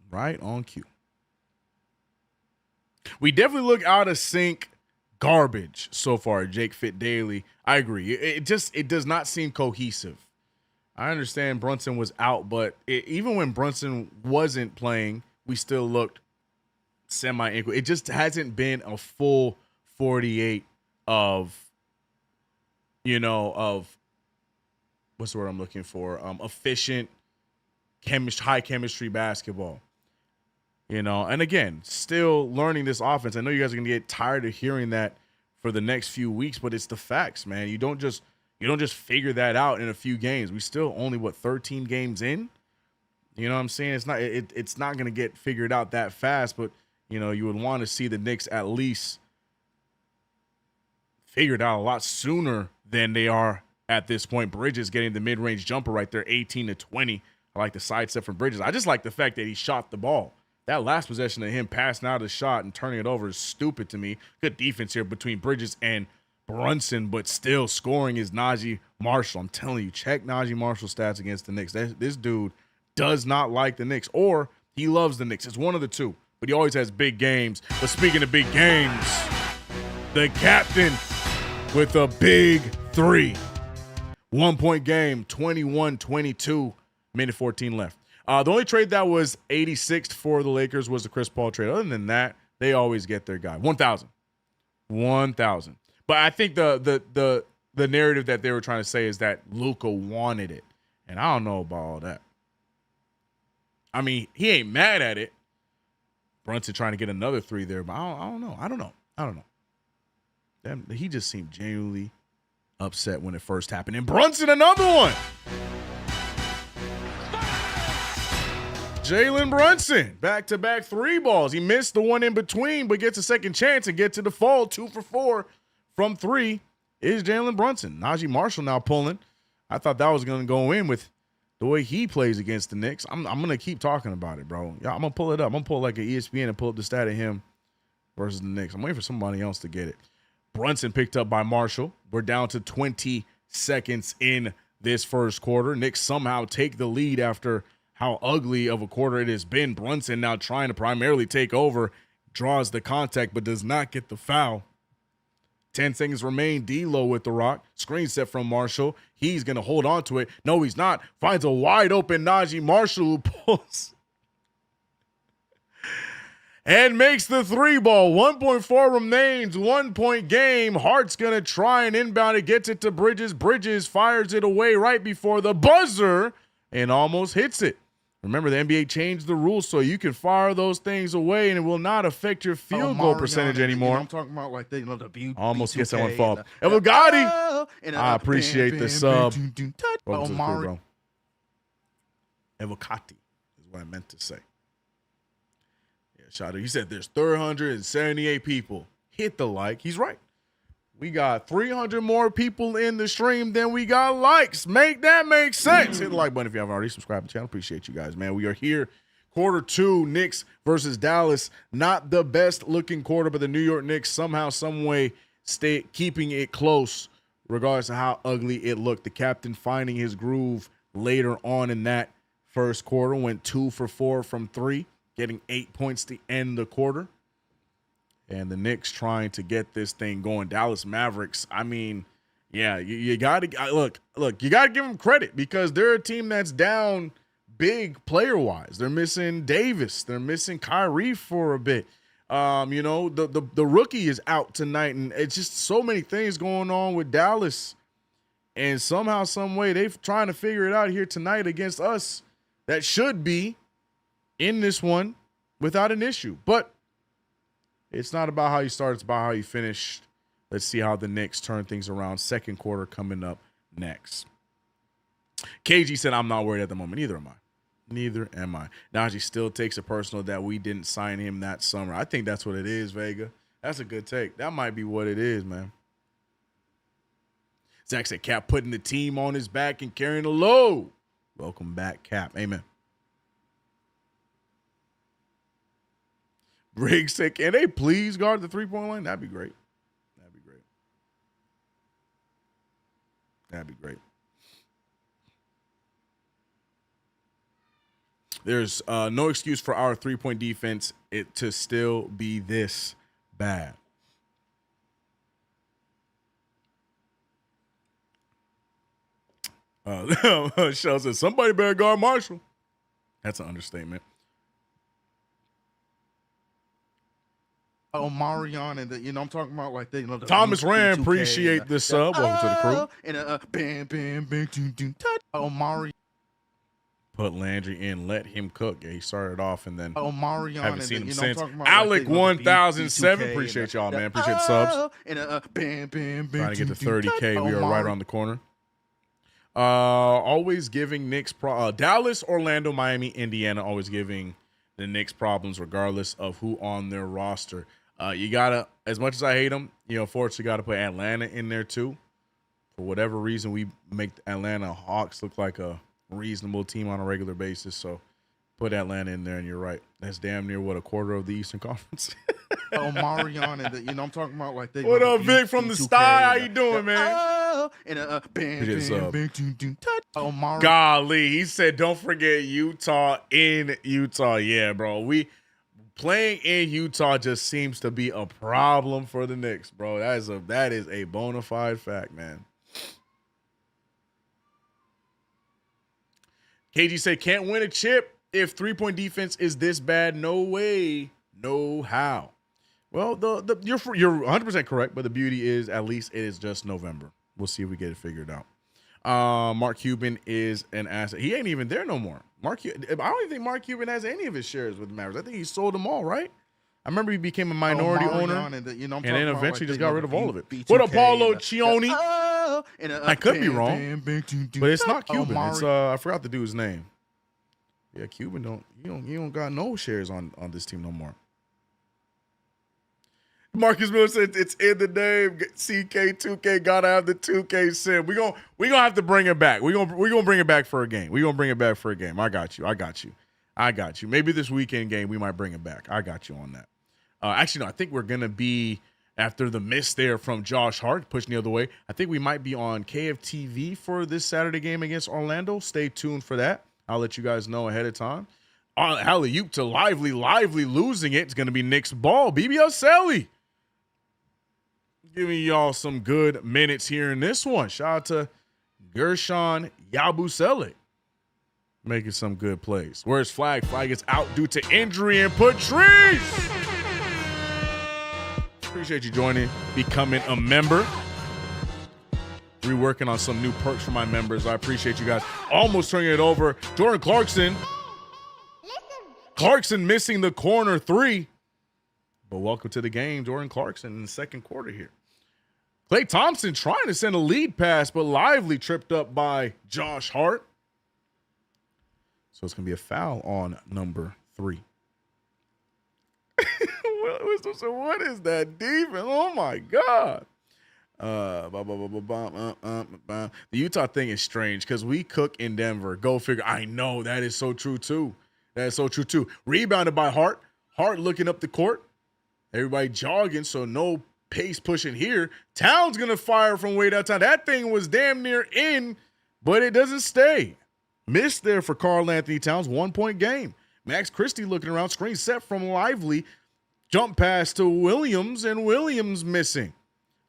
Right on cue. We definitely look out of sync garbage so far, Jake Fit Daily. I agree. It does not seem cohesive. I understand Brunson was out, but even when Brunson wasn't playing, we still looked semi-equal. It just hasn't been a full 48 of what's the word I'm looking for? Efficient high chemistry basketball. And again, still learning this offense. I know you guys are gonna get tired of hearing that for the next few weeks, but it's the facts, man. You don't just figure that out in a few games. We still only 13 games in. You know what I'm saying? It's not gonna get figured out that fast, but you would want to see the Knicks at least figured out a lot sooner than they are at this point. Bridges getting the mid-range jumper right there, 18 to 20. I like the side step from Bridges. I just like the fact that he shot the ball. That last possession of him passing out a shot and turning it over is stupid to me. Good defense here between Bridges and Brunson, but still scoring is Najee Marshall. I'm telling you, check Najee Marshall's stats against the Knicks. This dude does not like the Knicks, or he loves the Knicks. It's one of the two, but he always has big games. But speaking of big games, the captain with a big 3. 1-point game, 21-22, minute 14 left. The only trade that was 86th for the Lakers was the Chris Paul trade. Other than that, they always get their guy. 1,000. But I think the narrative that they were trying to say is that Luka wanted it. And I don't know about all that. I mean, he ain't mad at it. Brunson trying to get another 3 there, but I don't know. He just seemed genuinely upset when it first happened. And Brunson, another one. Jalen Brunson, back-to-back 3 balls. He missed the one in between, but gets a second chance and gets to the fall. 2 for 4 from 3 is Jalen Brunson. Najee Marshall now pulling. I thought that was going to go in with the way he plays against the Knicks. I'm going to keep talking about it, bro. Yeah, I'm going to pull it up. I'm going to pull like an ESPN and pull up the stat of him versus the Knicks. I'm waiting for somebody else to get it. Brunson picked up by Marshall. We're down to 20 seconds in this first quarter. Knicks somehow take the lead after how ugly of a quarter it has been. Brunson now trying to primarily take over, draws the contact, but does not get the foul. 10 seconds remain. D-Lo with the rock. Screen set from Marshall. He's going to hold on to it. No, he's not. Finds a wide open Najee Marshall who pulls and makes the 3 ball. 1.4 remains. 1-point game. Hart's going to try and inbound it. Gets it to Bridges. Bridges fires it away right before the buzzer and almost hits it. Remember, the NBA changed the rules so you can fire those things away and it will not affect your field goal percentage anymore. I'm talking about like the B2K. Almost gets that one fall. Evocati, I appreciate the sub. Evocati is what I meant to say. Yeah, shout out. He said there's 378 people. Hit the like. He's right. We got 300 more people in the stream than we got likes. Make that make sense. Hit the like button if you haven't already. Subscribe to the channel. Appreciate you guys, man. We are here. Quarter 2, Knicks versus Dallas. Not the best looking quarter, but the New York Knicks somehow, some way, keeping it close, regardless of how ugly it looked. The captain finding his groove later on in that first quarter. Went 2 for 4 from 3, getting 8 points to end the quarter. And the Knicks trying to get this thing going. Dallas Mavericks, I mean, yeah, you got to look, you got to give them credit because they're a team that's down big player-wise. They're missing Davis. They're missing Kyrie for a bit. The rookie is out tonight, and it's just so many things going on with Dallas. And somehow, some way, they're trying to figure it out here tonight against us. That should be in this one without an issue. But it's not about how you start, it's about how you finish. Let's see how the Knicks turn things around. Second quarter coming up next. KG said, I'm not worried at the moment. Neither am I. Neither am I. Najee still takes it personal that we didn't sign him that summer. I think that's what it is, Vega. That's a good take. That might be what it is, man. Zach said, Cap putting the team on his back and carrying the load. Welcome back, Cap. Amen. Briggs said, can they please guard the three-point line? That'd be great. That'd be great. That'd be great. There's no excuse for our three-point defense to still be this bad. Shell says, somebody better guard Marshall. That's an understatement. Oh, Marion and I'm talking about like the Thomas Rand, CK2K appreciate the sub. Welcome to the crew. And bam, bam, bam, doom, doom, touch. Oh, Marion. Put Landry in, let him cook. Yeah, he started off and then Marion haven't seen him since. Alec Alec 1007, appreciate y'all, man. Appreciate the subs. And bam, bam, bam. Trying to get to 30K. We are right around the corner. Always giving Knicks Dallas, Orlando, Miami, Indiana, always giving the Knicks problems regardless of who on their roster. You gotta, as much as I hate them, fortunately got to put Atlanta in there too. For whatever reason, we make the Atlanta Hawks look like a reasonable team on a regular basis. So put Atlanta in there, and you're right. That's damn near a quarter of the Eastern Conference. Oh, Marion and I'm talking about like what up, Vic from the Sty? How you doing, man? And bam, bam, bam, doom, doom, touch. Oh, Marion. Golly, he said, don't forget Utah in Utah. Yeah, bro. Playing in Utah just seems to be a problem for the Knicks, bro. That is a bona fide fact, man. KG said, can't win a chip if three-point defense is this bad. No way, no how. Well, you're 100% correct, but the beauty is at least it is just November. We'll see if we get it figured out. Mark Cuban is an asset. He ain't even there no more. I don't even think Mark Cuban has any of his shares with the Mavericks. I think he sold them all, right? I remember he became a minority owner, and then eventually just got rid of all of it. What Apollo Cioni? I could be wrong, but it's not Cuban. It's I forgot the dude's name. Yeah, Cuban you don't got no shares on this team no more. Marcus Miller said it's in the name. CK2K gotta have the 2K sim. We gonna have to bring it back. We gonna bring it back for a game. I got you. Maybe this weekend game we might bring it back. I got you on that. Actually, no. I think we're gonna be after the miss there from Josh Hart pushing the other way. I think we might be on KFTV for this Saturday game against Orlando. Stay tuned for that. I'll let you guys know ahead of time. Alley-oop to Lively losing it. It's gonna be Knicks ball. BBL Sally. Giving y'all some good minutes here in this one. Shout out to Gershon Yabusele making some good plays. Where's Flag? Flag is out due to injury and Patrice. Appreciate you joining, becoming a member. Reworking on some new perks for my members. I appreciate you guys. Almost turning it over. Jordan Clarkson. Clarkson missing the corner three. But welcome to the game, Jordan Clarkson in the second quarter here. Klay Thompson trying to send a lead pass, but Lively tripped up by Josh Hart. So it's going to be a foul on number 3. What is that defense? Oh, my God. The Utah thing is strange because we cook in Denver. Go figure. I know. That is so true, too. Rebounded by Hart. Hart looking up the court. Everybody jogging, so no pace pushing here. Towns going to fire from way downtown. That thing was damn near in, but it doesn't stay. Missed there for Karl Anthony Towns. 1-point game. Max Christie looking around. Screen set from Lively. Jump pass to Williams, and Williams missing.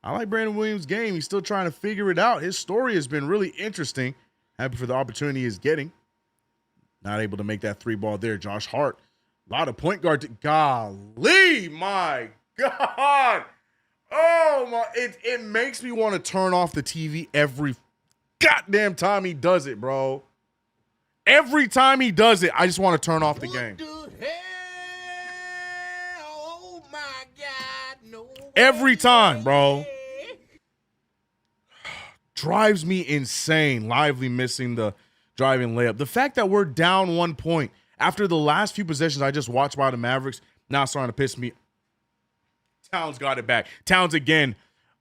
I like Brandon Williams' game. He's still trying to figure it out. His story has been really interesting. Happy for the opportunity he's getting. Not able to make that 3 ball there. Josh Hart. A lot of point guard. Golly, my God. Oh, my. It makes me want to turn off the TV every goddamn time he does it, bro. Every time he does it, I just want to turn off the game. Oh my God, no. Every time, bro. Drives me insane. Lively missing the driving layup. The fact that we're down 1 point after the last few possessions I just watched by the Mavericks, now starting to piss me. Towns got it back. Towns again.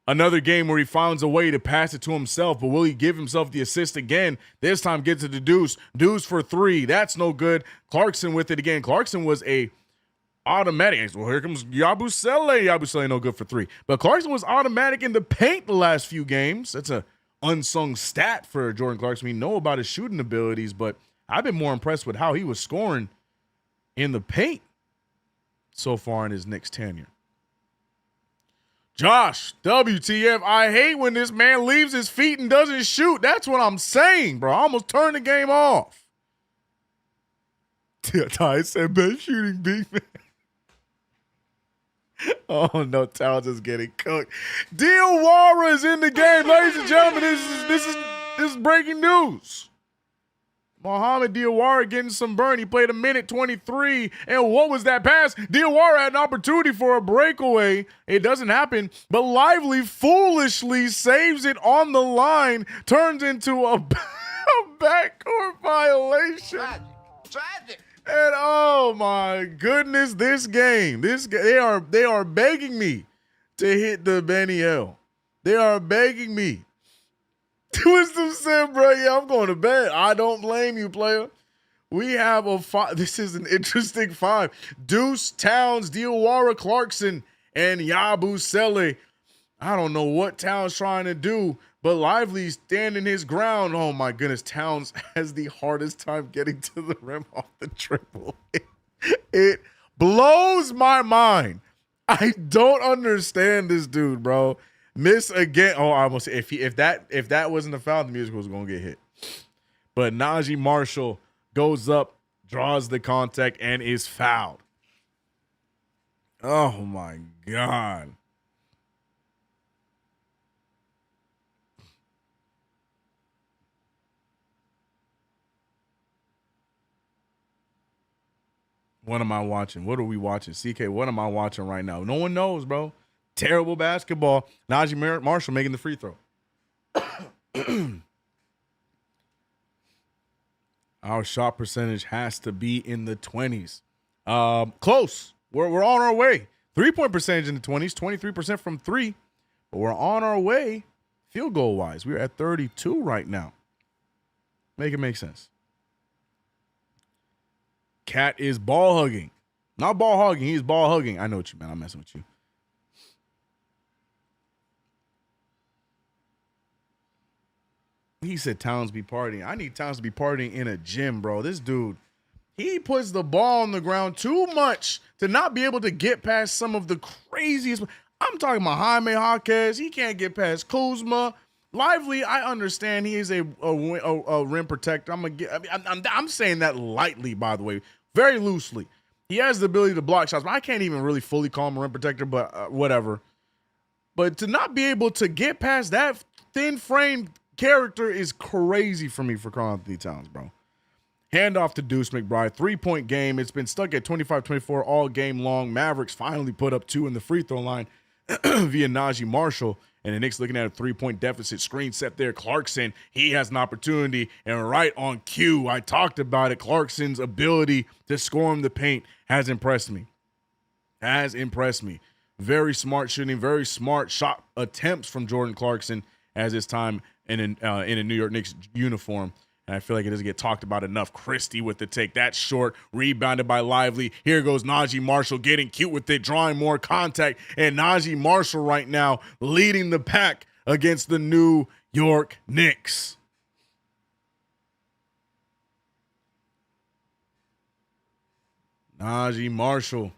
Another game where he finds a way to pass it to himself, but will he give himself the assist again? This time gets it to Deuce. Deuce for three. That's no good. Clarkson with it again. Clarkson was a automatic. Well, here comes Yabusele. Yabusele no good for three. But Clarkson was automatic in the paint the last few games. That's a unsung stat for Jordan Clarkson. We know about his shooting abilities, but I've been more impressed with how he was scoring in the paint so far in his Knicks tenure. Josh, WTF, I hate when this man leaves his feet and doesn't shoot. That's what I'm saying, bro. I almost turned the game off. Ty said, best shooting big man. Oh, no, Towns is getting cooked. Diawara is in the game. Ladies and gentlemen, this is breaking news. Mohamed Diawara getting some burn. He played 1:23. And what was that pass? Diawara had an opportunity for a breakaway. It doesn't happen. But Lively foolishly saves it on the line. Turns into a backcourt violation. Tragic. And oh my goodness, this game. They are begging me to hit the Benny L. They are begging me. Wisdom said, bro, yeah, I'm going to bed. I don't blame you, player. We have a five. This is an interesting five. Deuce, Towns, Diawara, Clarkson, and Yabusele. I don't know what Towns trying to do, but Lively's standing his ground. Oh, my goodness. Towns has the hardest time getting to the rim off the triple. It blows my mind. I don't understand this dude, bro. Miss again. Oh, I almost if that wasn't a foul, the music was gonna get hit. But Najee Marshall goes up, draws the contact, and is fouled. Oh my God. What am I watching? What are we watching? CK, what am I watching right now? No one knows, bro. Terrible basketball. Najee Marshall making the free throw. Our shot percentage has to be in the 20s. Close. We're on our way. 3-point percentage in the 20s, 23% from three. But we're on our way field goal wise. We're at 32 right now. Make it make sense. Cat is ball hugging. Not ball hugging. He's ball hugging. I know what you meant. I'm messing with you. He said Towns be partying. I need Towns to be partying in a gym, bro. This dude, he puts the ball on the ground too much to not be able to get past some of the craziest. I'm talking about Jaime Jaquez. He can't get past Kuzma. Lively, I understand he is a rim protector. I'm saying that lightly, by the way, very loosely. He has the ability to block shots, but I can't even really fully call him a rim protector, but whatever. But to not be able to get past that thin frame character is crazy for me for Karl-Anthony Towns, bro. Handoff to Deuce McBride. 3-point game. It's been stuck at 25-24 all game long. Mavericks finally put up 2 in the free throw line via Najee Marshall. And the Knicks looking at a 3-point deficit. Screen set there. Clarkson, he has an opportunity. And right on cue, I talked about it. Clarkson's ability to score in the paint has impressed me. Has impressed me. Very smart shooting. Very smart shot attempts from Jordan Clarkson as his time in a New York Knicks uniform. And I feel like it doesn't get talked about enough. Christie with the take. That's short. Rebounded by Lively. Here goes Najee Marshall getting cute with it, drawing more contact. And Najee Marshall right now leading the pack against the New York Knicks. Najee Marshall.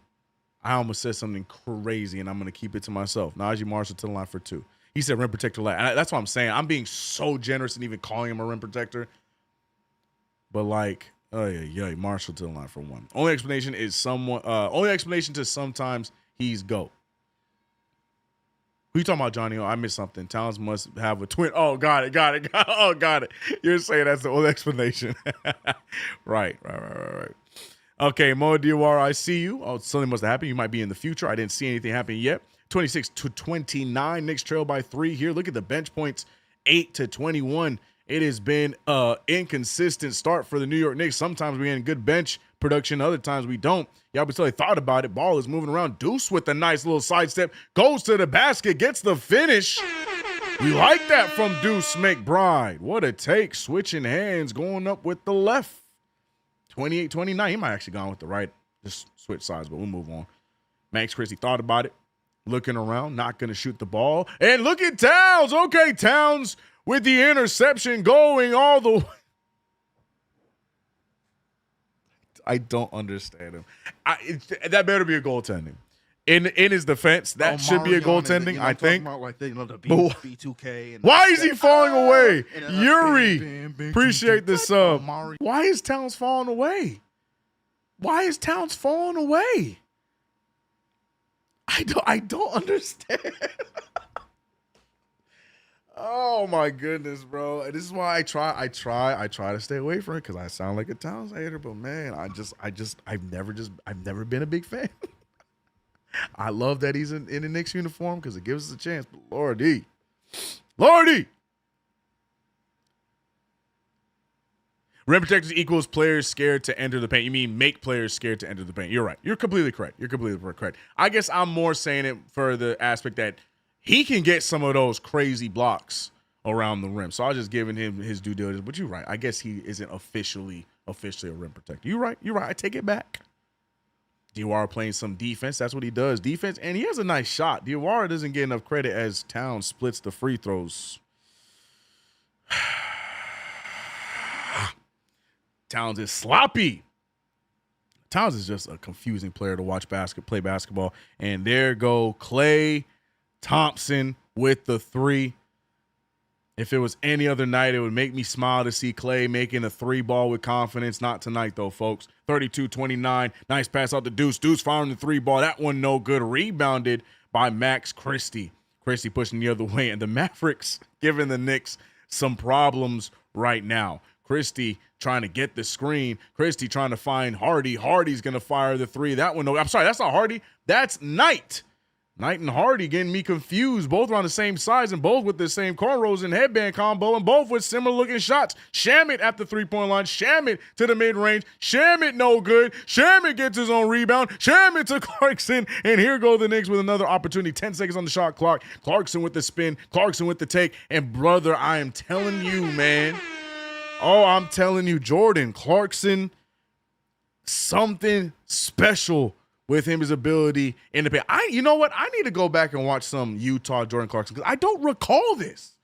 I almost said something crazy, and I'm going to keep it to myself. Najee Marshall to the line for 2. He said rim protector. That's what I'm saying. I'm being so generous in even calling him a rim protector. But like, oh yeah, Marshall to the line for 1. Only explanation to sometimes he's GOAT. Who you talking about, Johnny? Oh, I missed something. Towns must have a twin. Oh, got it. Oh, got it. You're saying that's the old explanation. Right. Okay, Mo Diawara, I see you. Oh, something must have happened. You might be in the future. I didn't see anything happen yet. 26-29. Knicks trail by 3 here. Look at the bench points. 8-21. It has been an inconsistent start for the New York Knicks. Sometimes we get good bench production. Other times we don't. Y'all be totally thought about it. Ball is moving around. Deuce with a nice little sidestep. Goes to the basket. Gets the finish. We like that from Deuce McBride. What a take. Switching hands. Going up with the left. 28-29. He might actually gone with the right. Just switch sides, but we'll move on. Max Christie thought about it. Looking around. Not going to shoot the ball. And look at Towns. Okay, Towns with the interception going all the way. I don't understand him. That better be a goaltending. In his defense, that should be a goaltending, I think. Like they love the B2K. And why is he falling away? Yuri, appreciate the sub. Why is Towns falling away? I don't understand. Oh my goodness, bro. This is why I try to stay away from it because I sound like a Towns hater, but man, I've never been a big fan. I love that he's in the Knicks uniform because it gives us a chance, but Lordy. Rim protectors equals players scared to enter the paint. You mean make players scared to enter the paint. You're right. You're completely correct. I guess I'm more saying it for the aspect that he can get some of those crazy blocks around the rim. So I was just giving him his due diligence. But you're right. I guess he isn't officially a rim protector. You're right. I take it back. Diawara playing some defense. That's what he does. Defense. And he has a nice shot. Diawara doesn't get enough credit as Towns splits the free throws. Towns is sloppy. Towns is just a confusing player to watch play basketball. And there go Klay Thompson with the 3. If it was any other night, it would make me smile to see Klay making a 3 ball with confidence. Not tonight, though, folks. 32-29. Nice pass out to Deuce. Deuce firing the 3 ball. That one no good. Rebounded by Max Christie. Christie pushing the other way. And the Mavericks giving the Knicks some problems right now. Christie trying to get the screen. Christie trying to find Hardy. Hardy's going to fire the 3. That one no. I'm sorry, that's not Hardy. That's Knight. Knight and Hardy getting me confused. Both are on the same size and both with the same cornrows and headband combo and both with similar looking shots. Shamit at the 3-point line. Shamit to the mid-range. Shamit no good. Shamit gets his own rebound. Shamit to Clarkson. And here go the Knicks with another opportunity. 10 seconds on the shot clock. Clarkson with the spin. Clarkson with the take. And brother, I am telling you, man. Oh, I'm telling you, Jordan Clarkson, something special with him, his ability in the paint. You know what? I need to go back and watch some Utah Jordan Clarkson because I don't recall this.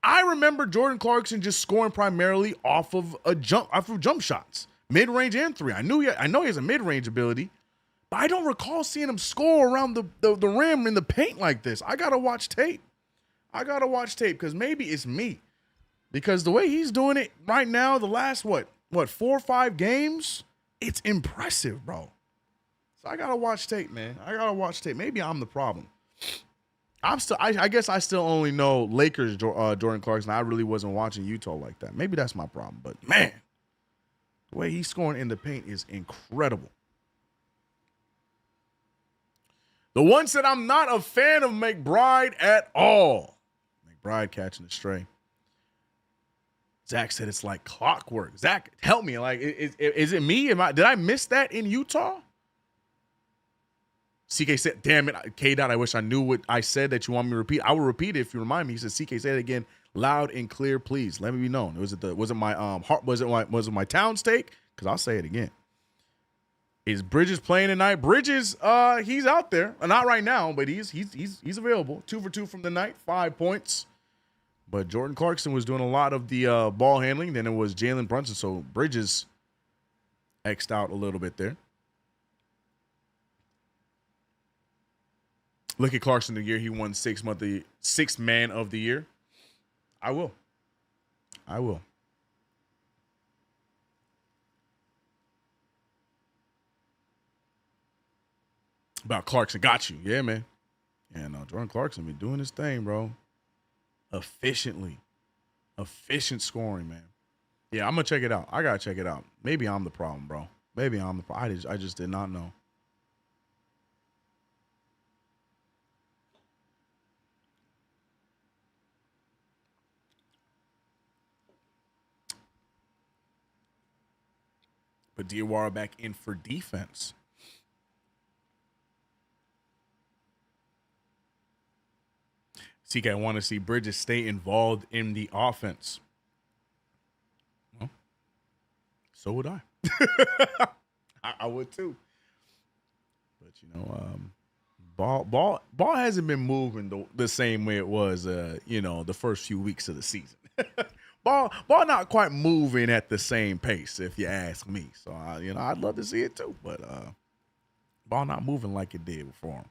I remember Jordan Clarkson just scoring primarily off of jump shots, mid-range and 3. I know he has a mid-range ability, but I don't recall seeing him score around the rim in the paint like this. I gotta watch tape because maybe it's me. Because the way he's doing it right now, the last 4 or 5 games, it's impressive, bro. So I gotta watch tape, man. Maybe I'm the problem. I guess I still only know Lakers Jordan Clarkson. I really wasn't watching Utah like that. Maybe that's my problem. But man, the way he's scoring in the paint is incredible. The one said I'm not a fan of McBride at all. McBride catching a stray. Zach said it's like clockwork. Zach, help me. Like, is it me? Did I miss that in Utah? CK said, damn it, K. I wish I knew what I said that you want me to repeat. I will repeat it if you remind me. He said, CK, say it again, loud and clear, please. Let me be known. Was it my town stake? Because I'll say it again. Is Bridges playing tonight? Bridges, he's out there. Not right now, but he's available. 2 for 2 from the night, 5 points. But Jordan Clarkson was doing a lot of the ball handling. Then it was Jalen Brunson. So Bridges X'd out a little bit there. Look at Clarkson the year he won 6th man of the year. I will. About Clarkson. Got you. Yeah, man. And Jordan Clarkson been doing his thing, bro. Efficiently. Efficient scoring, man. Yeah, I'm going to check it out. I got to check it out. Maybe I'm the problem, bro. Maybe I'm the problem. I just did not know. But Diawara back in for defense. CK, I want to see Bridges stay involved in the offense. Well, so would I. I would too. But ball hasn't been moving the same way it was, the first few weeks of the season. ball not quite moving at the same pace, if you ask me. So I'd love to see it too, but ball not moving like it did before him.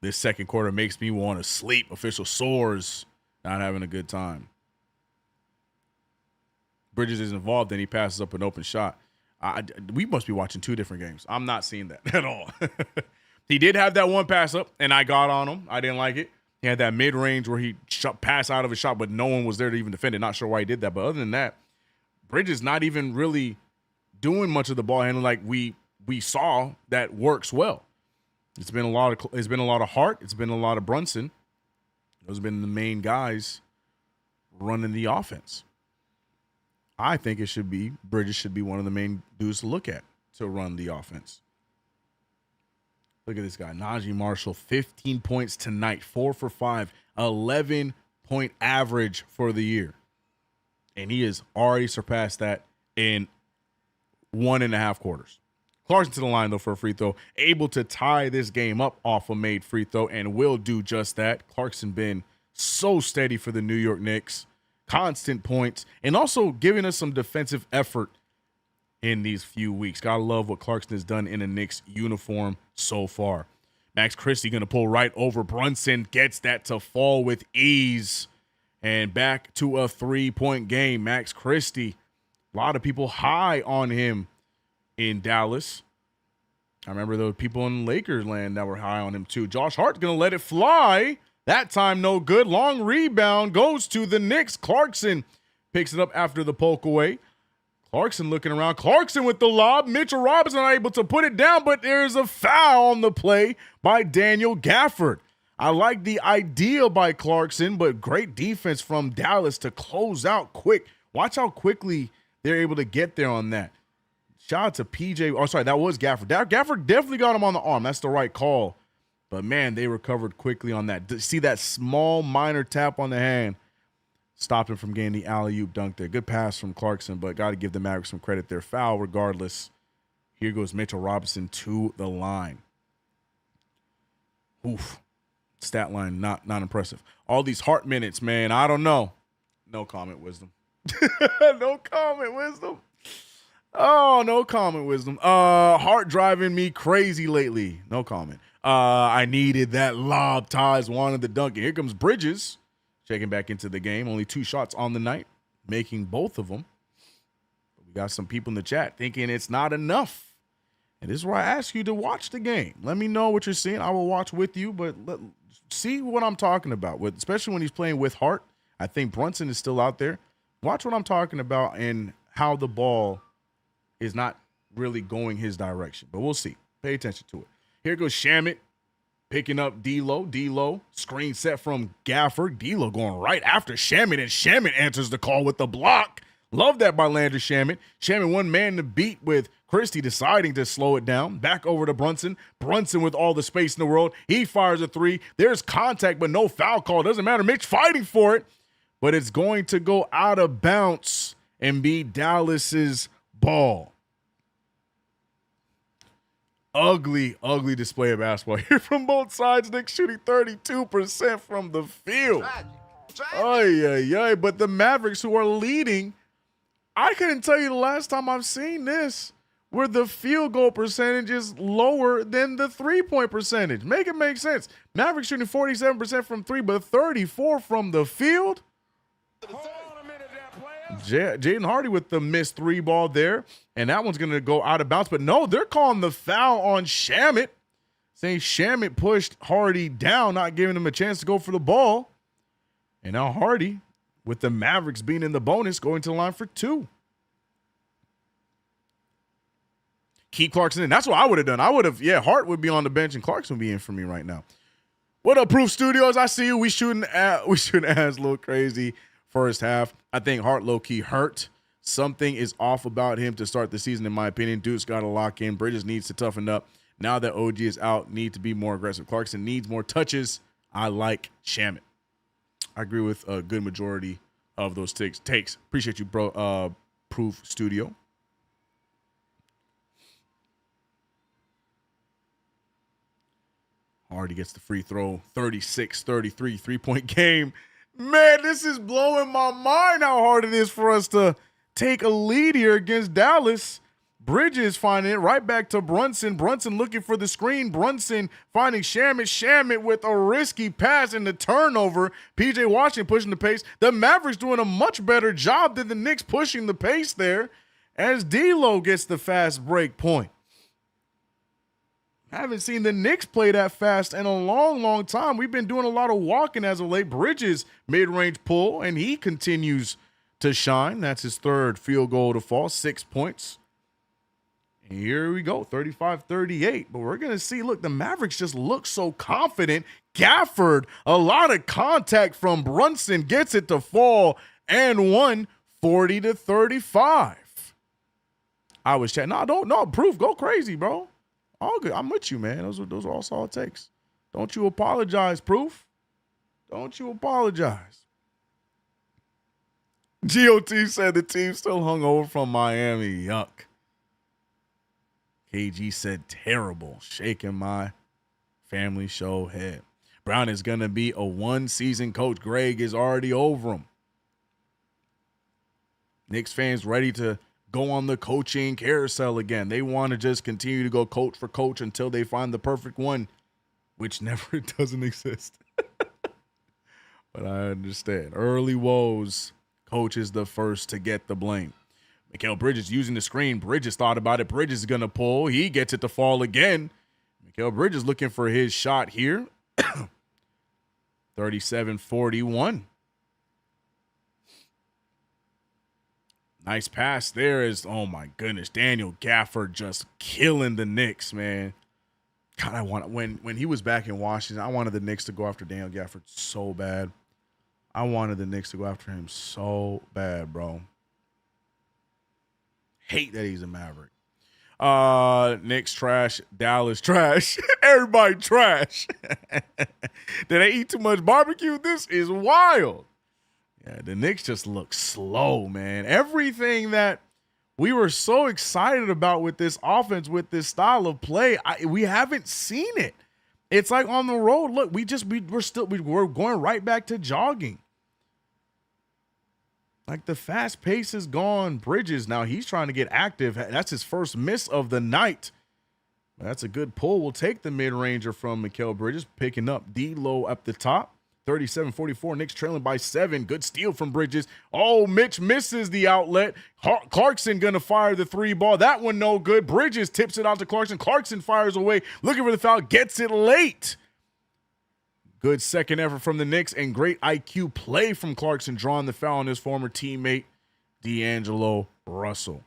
This second quarter makes me want to sleep. Official soars, not having a good time. Bridges is involved, and he passes up an open shot. We must be watching two different games. I'm not seeing that at all. He did have that one pass up, and I got on him. I didn't like it. He had that mid-range where he passed out of his shot, but no one was there to even defend it. Not sure why he did that, but other than that, Bridges not even really doing much of the ball handling like we saw that works well. It's been a lot of Hart. It's been a lot of Brunson. Those have been the main guys running the offense. I think Bridges should be one of the main dudes to look at to run the offense. Look at this guy, Najee Marshall, 15 points tonight, 4 for 5, 11-point average for the year. And he has already surpassed that in 1.5 quarters. Clarkson to the line, though, for a free throw. Able to tie this game up off a made free throw and will do just that. Clarkson been so steady for the New York Knicks. Constant points and also giving us some defensive effort in these few weeks. Gotta love what Clarkson has done in a Knicks uniform so far. Max Christie going to pull right over Brunson. Gets that to fall with ease. And back to a 3-point game. Max Christie, a lot of people high on him in Dallas. I remember there were people in Lakers land that were high on him too. Josh Hart's going to let it fly. That time no good. Long rebound goes to the Knicks. Clarkson picks it up after the poke away. Clarkson looking around. Clarkson with the lob. Mitchell Robinson not able to put it down, but there's a foul on the play by Daniel Gafford. I like the idea by Clarkson, but great defense from Dallas to close out quick. Watch how quickly they're able to get there on that. Shout out to PJ. Oh, sorry, that was Gafford. Gafford definitely got him on the arm. That's the right call. But, man, they recovered quickly on that. See that small minor tap on the hand? Stopped him from getting the alley-oop dunk there. Good pass from Clarkson, but got to give the Mavericks some credit there. Foul regardless. Here goes Mitchell Robinson to the line. Oof. Stat line, not impressive. All these Hart minutes, man, I don't know. No comment, Wisdom. No comment, Wisdom. Oh, no comment, Wisdom. Hart driving me crazy lately. No comment. I needed that lob. Ties wanted the dunk. And here comes Bridges checking back into the game. Only 2 shots on the night, making both of them. But we got some people in the chat thinking it's not enough. And this is where I ask you to watch the game. Let me know what you're seeing. I will watch with you, but see what I'm talking about, especially when he's playing with Hart. I think Brunson is still out there. Watch what I'm talking about and how the ball is not really going his direction. But we'll see. Pay attention to it. Here goes Shamet picking up D'Lo. D'Lo, screen set from Gafford. D'Lo going right after Shamet, and Shamet answers the call with the block. Love that by Landry Shamet. Shamet one man to beat with Christie deciding to slow it down. Back over to Brunson. Brunson with all the space in the world. He fires a 3. There's contact, but no foul call. Doesn't matter. Mitch fighting for it, but it's going to go out of bounds and be Dallas's ball. Ugly display of basketball here from both sides. Knicks shooting 32% from the field. Tragic. But the Mavericks, who are leading, I couldn't tell you the last time I've seen this where the field goal percentage is lower than the 3-point percentage. Make it make sense. Mavericks shooting 47% from 3, but 34 from the field. Jaden Hardy with the missed 3 ball there, and that one's going to go out of bounds. But no, they're calling the foul on Shamet. saying Shamit pushed Hardy down, not giving him a chance to go for the ball. And now Hardy, with the Mavericks being in the bonus, going to the line for 2. Keep Clarkson in. That's what I would have done. Hart would be on the bench and Clarkson would be in for me right now. What up, Proof Studios? I see you. We shooting ass a little crazy first half. I think Hart low-key hurt. Something is off about him to start the season, in my opinion. Duke's got to lock in. Bridges needs to toughen up. Now that OG is out, need to be more aggressive. Clarkson needs more touches. I like Shamit. I agree with a good majority of those takes. Appreciate you, bro. Proof Studio. Hardy gets the free throw. 36-33 3-point game. Man, this is blowing my mind how hard it is for us to take a lead here against Dallas. Bridges finding it right back to Brunson. Brunson looking for the screen. Brunson finding Shamit. Shamit with a risky pass and the turnover. PJ Washington pushing the pace. The Mavericks doing a much better job than the Knicks pushing the pace there as D'Lo gets the fast break point. I haven't seen the Knicks play that fast in a long, long time. We've been doing a lot of walking as of late. Bridges mid-range pull, and he continues to shine. That's his 3rd field goal to fall, 6 points. And here we go, 35-38. But we're going to see, look, the Mavericks just look so confident. Gafford, a lot of contact from Brunson, gets it to fall and won 40-35. I was chatting. No, Proof, go crazy, bro. All good. I'm with you, man. Those are all solid takes. Don't you apologize, Proof. Don't you apologize. GOT said the team still hung over from Miami. Yuck. KG said terrible. Shaking my family show head. Brown is going to be a 1-season coach. Greg is already over him. Knicks fans ready to go on the coaching carousel again. They want to just continue to go coach for coach until they find the perfect one, which never doesn't exist. But I understand. Early woes, coach is the first to get the blame. Mikal Bridges using the screen. Bridges thought about it. Bridges is going to pull. He gets it to fall again. Mikal Bridges looking for his shot here. 37-41. Nice pass there is, oh my goodness, Daniel Gafford just killing the Knicks, man. God, I want when he was back in Washington, I wanted the Knicks to go after Daniel Gafford so bad. I wanted the Knicks to go after him so bad, bro. Hate that he's a Maverick. Knicks trash, Dallas trash, everybody trash. Did they eat too much barbecue? This is wild. Yeah, the Knicks just look slow, man. Everything that we were so excited about with this offense, with this style of play, we haven't seen it. It's like on the road. Look, we're going right back to jogging. Like the fast pace is gone. Bridges now he's trying to get active. That's his first miss of the night. That's a good pull. We'll take the mid-ranger from Mikal Bridges, picking up D'Lo up the top. 37-44, Knicks trailing by 7. Good steal from Bridges. Oh, Mitch misses the outlet. Clarkson going to fire the 3 ball. That one no good. Bridges tips it out to Clarkson. Clarkson fires away, looking for the foul, gets it late. Good second effort from the Knicks and great IQ play from Clarkson, drawing the foul on his former teammate, D'Angelo Russell.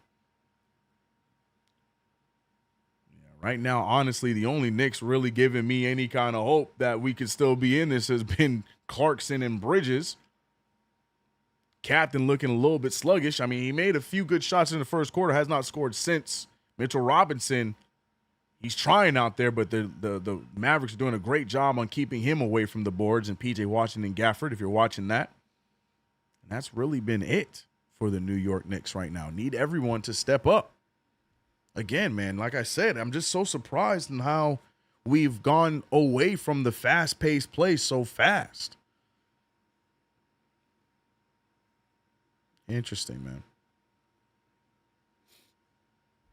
Right now, honestly, the only Knicks really giving me any kind of hope that we could still be in this has been Clarkson and Bridges. Captain looking a little bit sluggish. I mean, he made a few good shots in the first quarter, has not scored since. Mitchell Robinson, he's trying out there, but the Mavericks are doing a great job on keeping him away from the boards, and PJ Washington Gafford, if you're watching that. And that's really been it for the New York Knicks right now. Need everyone to step up. Again, man, like I said, I'm just so surprised in how we've gone away from the fast-paced play so fast. Interesting, man.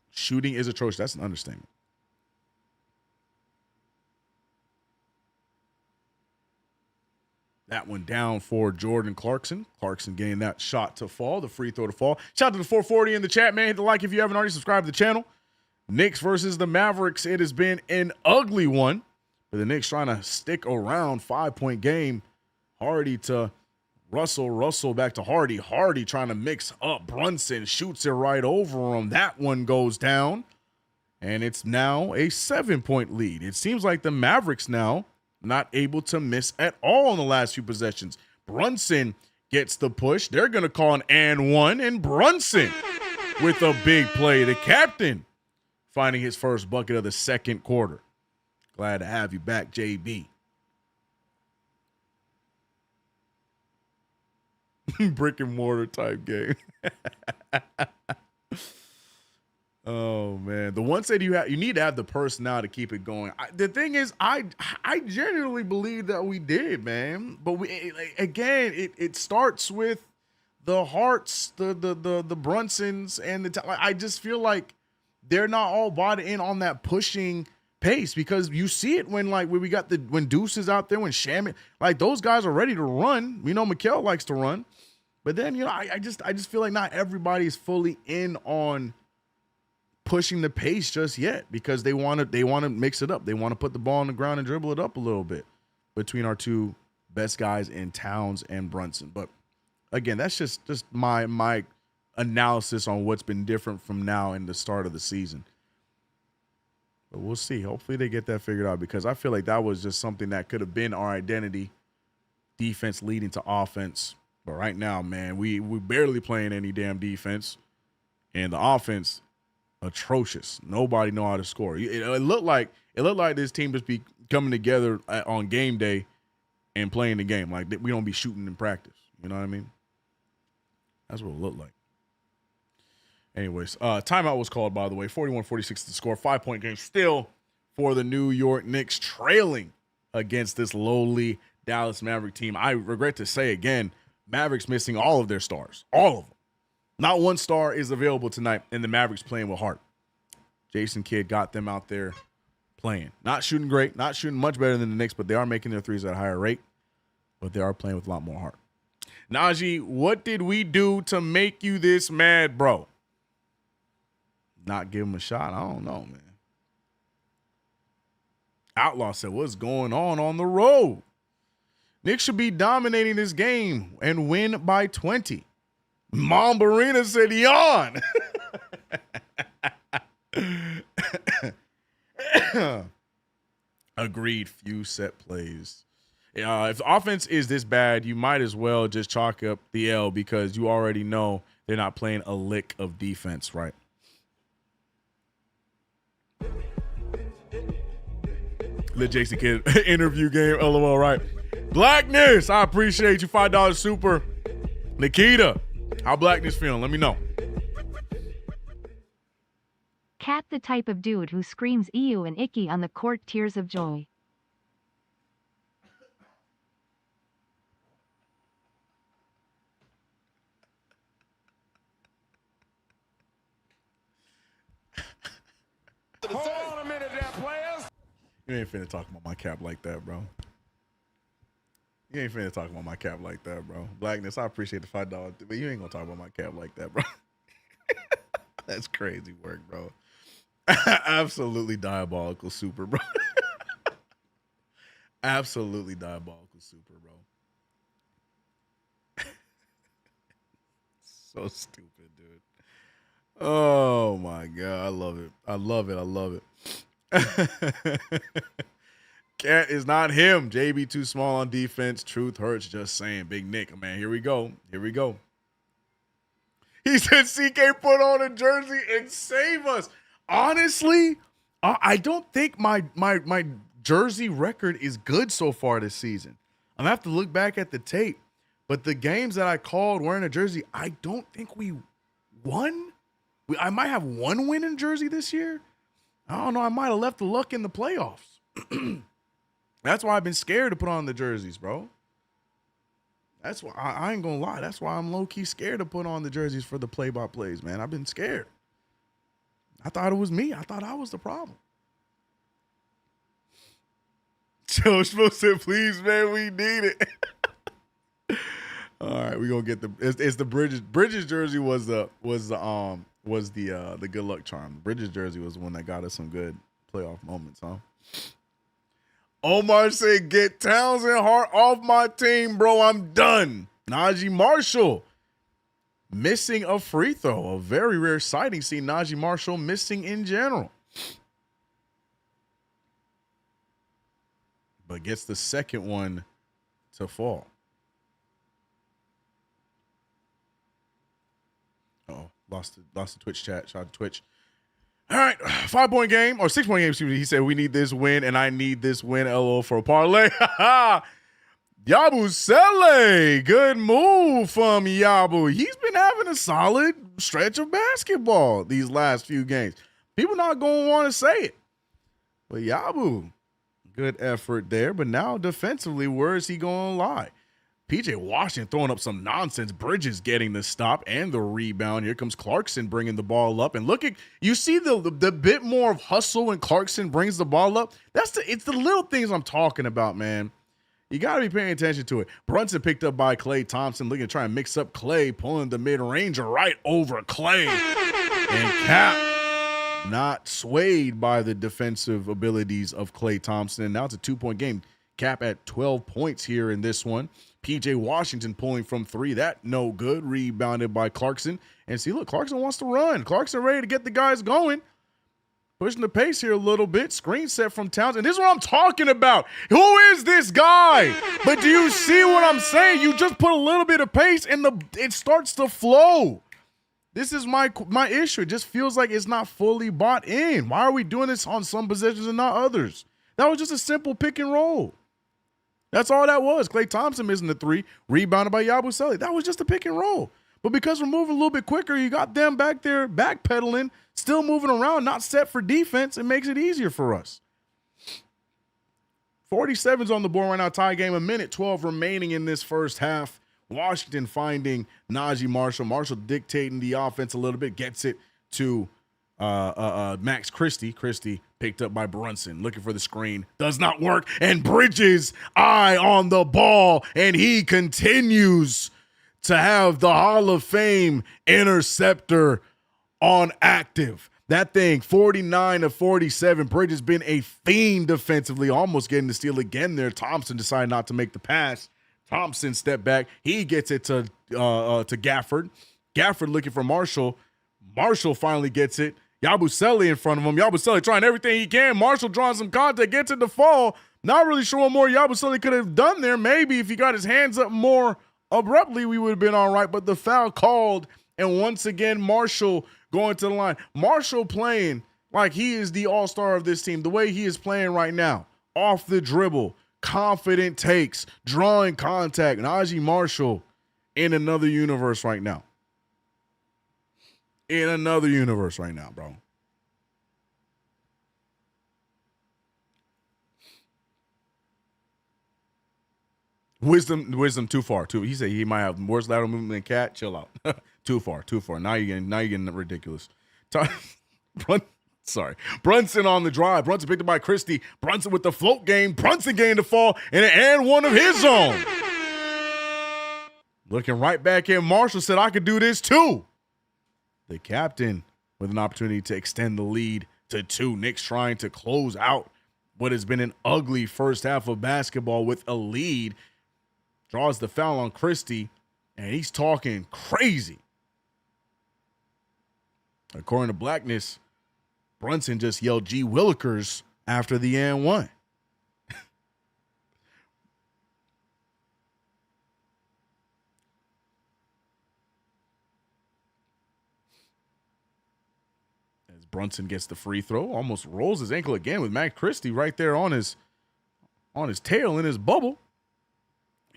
Shooting is atrocious. That's an understatement. That one down for Jordan Clarkson. Clarkson getting that shot to fall, the free throw to fall. Shout out to the 440 in the chat, man. Hit the like if you haven't already. Subscribe to the channel. Knicks versus the Mavericks. It has been an ugly one. But the Knicks trying to stick around, 5-point game. Hardy to Russell back to Hardy. Hardy trying to mix up. Brunson shoots it right over him. That one goes down. And it's now a 7-point lead. It seems like the Mavericks now not able to miss at all in the last few possessions. Brunson gets the push. They're going to call an and one. And Brunson with a big play. The captain finding his first bucket of the second quarter. Glad to have you back, JB. Brick and mortar type game. Oh man, the one said you need to have the personnel to keep it going. The thing is, I genuinely believe that we did, man. But it starts with the Harts, the Brunsons, and I just feel like they're not all bought in on that pushing pace, because you see it when when Deuce is out there, when Shaman, like those guys are ready to run. We know Mikal likes to run, but then I just feel like not everybody is fully in on pushing the pace just yet, because they want to mix it up. They want to put the ball on the ground and dribble it up a little bit between our two best guys in Towns and Brunson. But again, that's just my analysis on what's been different from now and the start of the season. But we'll see. Hopefully they get that figured out, because I feel like that was just something that could have been our identity, defense leading to offense. But right now, man, we barely playing any damn defense, and the offense atrocious. Nobody know how to score. It looked like this team just be coming together on game day and playing the game. Like we don't be shooting in practice. You know what I mean? That's what it looked like. Anyways, timeout was called, by the way. 41-46 to score. 5-point game still for the New York Knicks, trailing against this lowly Dallas Maverick team. I regret to say again, Mavericks missing all of their stars. All of them. Not one star is available tonight, and the Mavericks playing with heart. Jason Kidd got them out there playing. Not shooting great, not shooting much better than the Knicks, but they are making their threes at a higher rate. But they are playing with a lot more heart. Najee, what did we do to make you this mad, bro? Not give him a shot? I don't know, man. Outlaw said, what's going on the road? Knicks should be dominating this game and win by 20. Mombarina said, yawn. Agreed. Few set plays. If the offense is this bad, you might as well just chalk up the L, because you already know they're not playing a lick of defense, right? The Jason Kidd interview game. LOL, right? Blackness, I appreciate you. $5 super. Nikita, how Blackness feeling? Let me know. Cat the type of dude who screams ew and icky on the court, tears of joy. Hold on a minute there, players. You ain't finna talk about my cap like that, bro. You ain't finna talk about my cap like that, bro. Blackness, I appreciate the $5, but you ain't gonna talk about my cap like that, bro. That's crazy work, bro. Absolutely diabolical super, bro. Absolutely diabolical super, bro. So stupid, dude. Oh my God. I love it. I love it. I love it. Cat is not him. JB too small on defense. Truth hurts. Just saying. Big Nick, man. Here we go. Here we go. He said CK put on a jersey and save us. Honestly, I don't think my jersey record is good so far this season. I'm gonna have to look back at the tape. But the games that I called wearing a jersey, I don't think we won. I might have one win in jersey this year. I don't know. I might have left the luck in the playoffs. That's why I've been scared to put on the jerseys, bro. That's why I ain't gonna lie. That's why I'm low-key scared to put on the jerseys for the play-by-plays, man. I've been scared. I thought it was me. I thought I was the problem. Joe Schmo said, please, man, we need it. All right, we're gonna get it's the Bridges. Bridges jersey was the was the good luck charm. Bridges jersey was the one that got us some good playoff moments, huh? Omar said, get Townsend Hart off my team, bro. I'm done. Najee Marshall missing a free throw. A very rare sighting. See Najee Marshall missing in general. But gets the second one to fall. Oh, lost the Twitch chat. Shout out to Twitch. All right, 5-point game or 6-point game. Excuse me. He said we need this win, and I need this win. LO for a parlay. Yabu Sele, good move from Yabu. He's been having a solid stretch of basketball these last few games. People not going to want to say it, but Yabu, good effort there. But now defensively, where is he going to lie? PJ Washington throwing up some nonsense. Bridges getting the stop and the rebound. Here comes Clarkson bringing the ball up. And look at, you see the bit more of hustle when Clarkson brings the ball up. It's the little things I'm talking about, man. You got to be paying attention to it. Brunson picked up by Klay Thompson, looking to try and mix up Klay, pulling the mid-ranger right over Klay. And Cap not swayed by the defensive abilities of Klay Thompson. Now it's a 2-point game. Cap at 12 points here in this one. PJ Washington pulling from 3. That no good. Rebounded by Clarkson. And see, look, Clarkson wants to run. Clarkson ready to get the guys going. Pushing the pace here a little bit. Screen set from Townsend. This is what I'm talking about. Who is this guy? But do you see what I'm saying? You just put a little bit of pace and it starts to flow. This is my issue. It just feels like it's not fully bought in. Why are we doing this on some positions and not others? That was just a simple pick and roll. That's all that was. Klay Thompson missing the 3, rebounded by Yabusele. That was just a pick and roll. But because we're moving a little bit quicker, you got them back there backpedaling, still moving around, not set for defense. It makes it easier for us. 47's on the board right now, tie game, 1:12 remaining in this first half. Washington finding Najee Marshall. Marshall dictating the offense a little bit, gets it to Max Christie. Christie picked up by Brunson, looking for the screen. Does not work. And Bridges, eye on the ball, and he continues to have the Hall of Fame interceptor on active. That thing, 49-47. Bridges been a fiend defensively, almost getting the steal again there. Thompson decided not to make the pass. Thompson stepped back. He gets it to Gafford. Gafford looking for Marshall. Marshall finally gets it. Yabusele in front of him. Yabusele trying everything he can. Marshall drawing some contact, gets it to fall. Not really sure what more Yabusele could have done there. Maybe if he got his hands up more abruptly, we would have been all right. But the foul called, and once again, Marshall going to the line. Marshall playing like he is the all-star of this team. The way he is playing right now, off the dribble, confident takes, drawing contact. Najee Marshall in another universe right now. In another universe right now, bro. Wisdom too far. He said he might have worse lateral movement than Cat. Chill out. Too far. Now you're getting ridiculous. Brunson on the drive. Brunson picked up by Christie. Brunson with the float game. Brunson getting the fall and one of his own. Looking right back in. Marshall said, I could do this too. The captain with an opportunity to extend the lead to 2. Knicks trying to close out what has been an ugly first half of basketball with a lead. Draws the foul on Christie, and he's talking crazy. According to Blackness, Brunson just yelled G. Willikers after the and 1. As Brunson gets the free throw, almost rolls his ankle again with Max Christie right there on his tail in his bubble.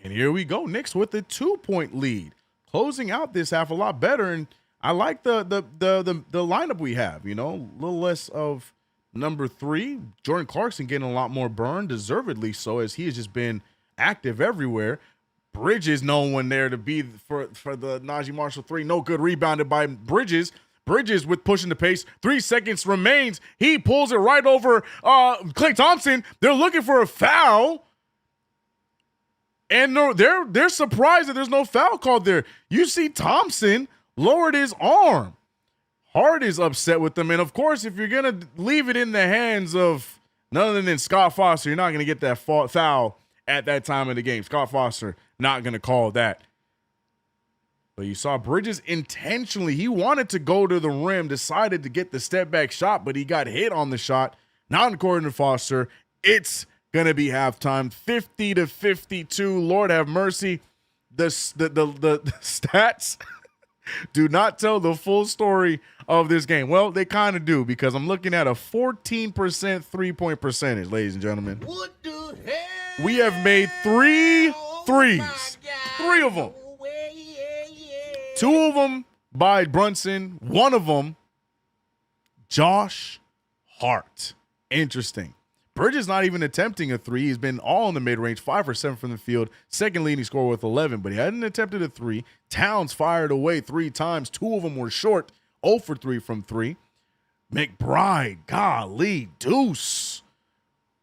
And here we go. Knicks with a 2-point lead, closing out this half a lot better. And I like the lineup we have. You know, a little less of number 3. Jordan Clarkson getting a lot more burn, deservedly so, as he has just been active everywhere. Bridges, no one there to be for the Najee Marshall 3. No good, rebounded by Bridges. Bridges with pushing the pace. 3 seconds remains. He pulls it right over Klay Thompson. They're looking for a foul. And they're surprised that there's no foul called there. You see Thompson lowered his arm. Hart is upset with them. And of course, if you're going to leave it in the hands of none other than Scott Foster, you're not going to get that foul at that time of the game. Scott Foster not going to call that. But you saw Bridges intentionally. He wanted to go to the rim, decided to get the step back shot, but he got hit on the shot. Not according to Foster. It's going to be halftime, 50-52. Lord have mercy. The stats do not tell the full story of this game. Well, they kind of do, because I'm looking at a 14% three-point percentage, ladies and gentlemen. What the hell? We have made 3 threes. 3 of them. 2 of them by Brunson. 1 of them, Josh Hart. Interesting. Bridges not even attempting a 3. He's been all in the mid-range, 5 for 7 from the field. Second leading scorer with 11, but he hadn't attempted a 3. Towns fired away 3 times. 2 of them were short, 0 for 3 from 3. McBride, golly, deuce,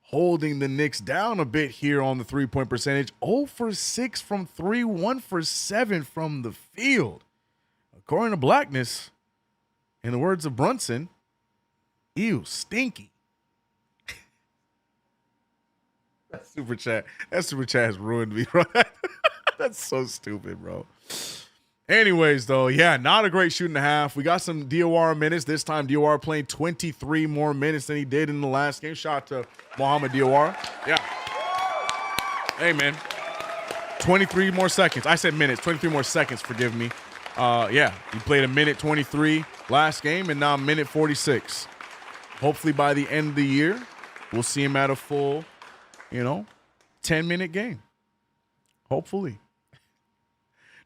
holding the Knicks down a bit here on the three-point percentage. 0 for 6 from 3, 1 for 7 from the field. According to Blackness, in the words of Brunson, ew, stinky. That super chat has ruined me, bro. That's so stupid, bro. Anyways, though, yeah, not a great shooting half. We got some DOR minutes. This time, DOR playing 23 more minutes than he did in the last game. Shout out to Mohamed DOR. Yeah. Hey, man. 23 more seconds. I said minutes. 23 more seconds, forgive me. Yeah, he played a minute 23 last game, and now a minute 46. Hopefully by the end of the year, we'll see him at a full, 10-minute game. Hopefully.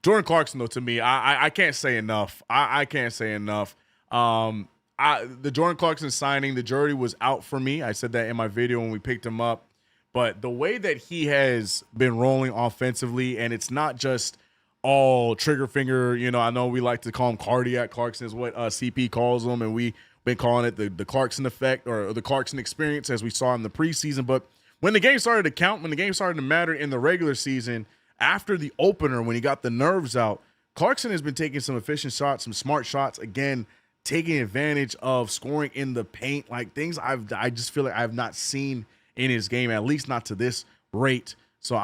Jordan Clarkson, though, to me, I can't say enough. I can't say enough. The Jordan Clarkson signing, the jury was out for me. I said that in my video when we picked him up. But the way that he has been rolling offensively, and it's not just all trigger finger, I know we like to call him cardiac Clarkson is what CP calls him, and we've been calling it the Clarkson effect or the Clarkson experience as we saw in the preseason. But when the game started to count, when the game started to matter in the regular season, after the opener, when he got the nerves out, Clarkson has been taking some efficient shots, some smart shots, again, taking advantage of scoring in the paint, like things I just feel like I've not seen in his game, at least not to this rate. So,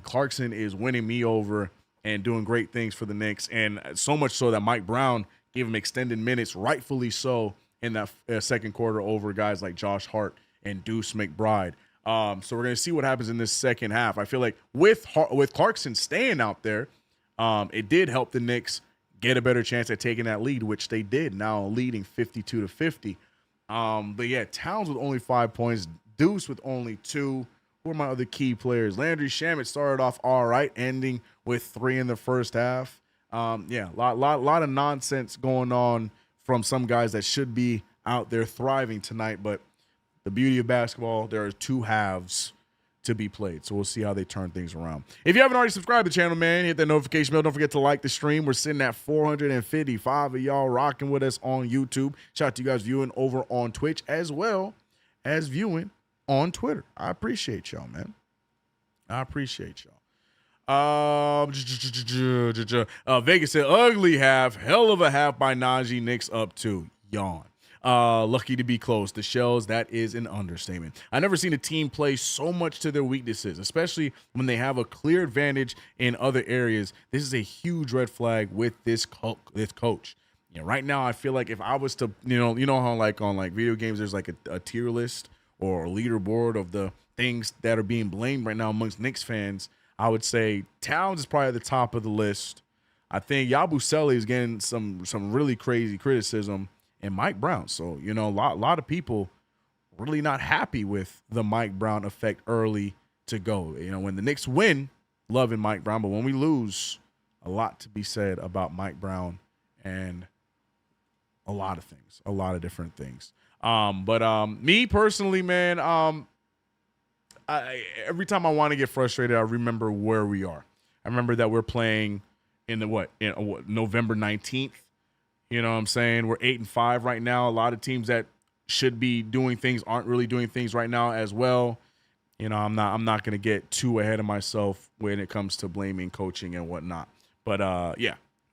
Clarkson is winning me over and doing great things for the Knicks, and so much so that Mike Brown gave him extended minutes, rightfully so, in that second quarter over guys like Josh Hart and Deuce McBride. So we're going to see what happens in this second half. I feel like with Clarkson staying out there, it did help the Knicks get a better chance at taking that lead, which they did, now leading 52-50. But yeah, Towns with only 5 points, Deuce with only 2. Who are my other key players? Landry Shamet started off all right, ending with 3 in the first half. A lot of nonsense going on from some guys that should be out there thriving tonight, but the beauty of basketball, there are 2 halves to be played. So we'll see how they turn things around. If you haven't already subscribed to the channel, man, hit that notification bell. Don't forget to like the stream. We're sitting at 455 of y'all rocking with us on YouTube. Shout out to you guys viewing over on Twitch as well as viewing on Twitter. I appreciate y'all, man. I appreciate y'all. Vegas said ugly half, hell of a half by Najee. Knicks up 2. Yawn. Lucky to be close. The Shells, that is an understatement. I've never seen a team play so much to their weaknesses, especially when they have a clear advantage in other areas. This is a huge red flag with this coach. Right now, I feel like if I was to, you know how like on like video games, there's like a tier list or a leaderboard of the things that are being blamed right now amongst Knicks fans. I would say Towns is probably at the top of the list. I think Yabusele is getting some really crazy criticism, and Mike Brown. So, a lot of people really not happy with the Mike Brown effect early to go. When the Knicks win, loving Mike Brown, but when we lose, a lot to be said about Mike Brown and a lot of things, a lot of different things. But me personally, man, every time I want to get frustrated, I remember where we are. I remember that we're playing in November 19th. You know what I'm saying? We're 8-5 right now. A lot of teams that should be doing things aren't really doing things right now as well. I'm not going to get too ahead of myself when it comes to blaming coaching and whatnot. But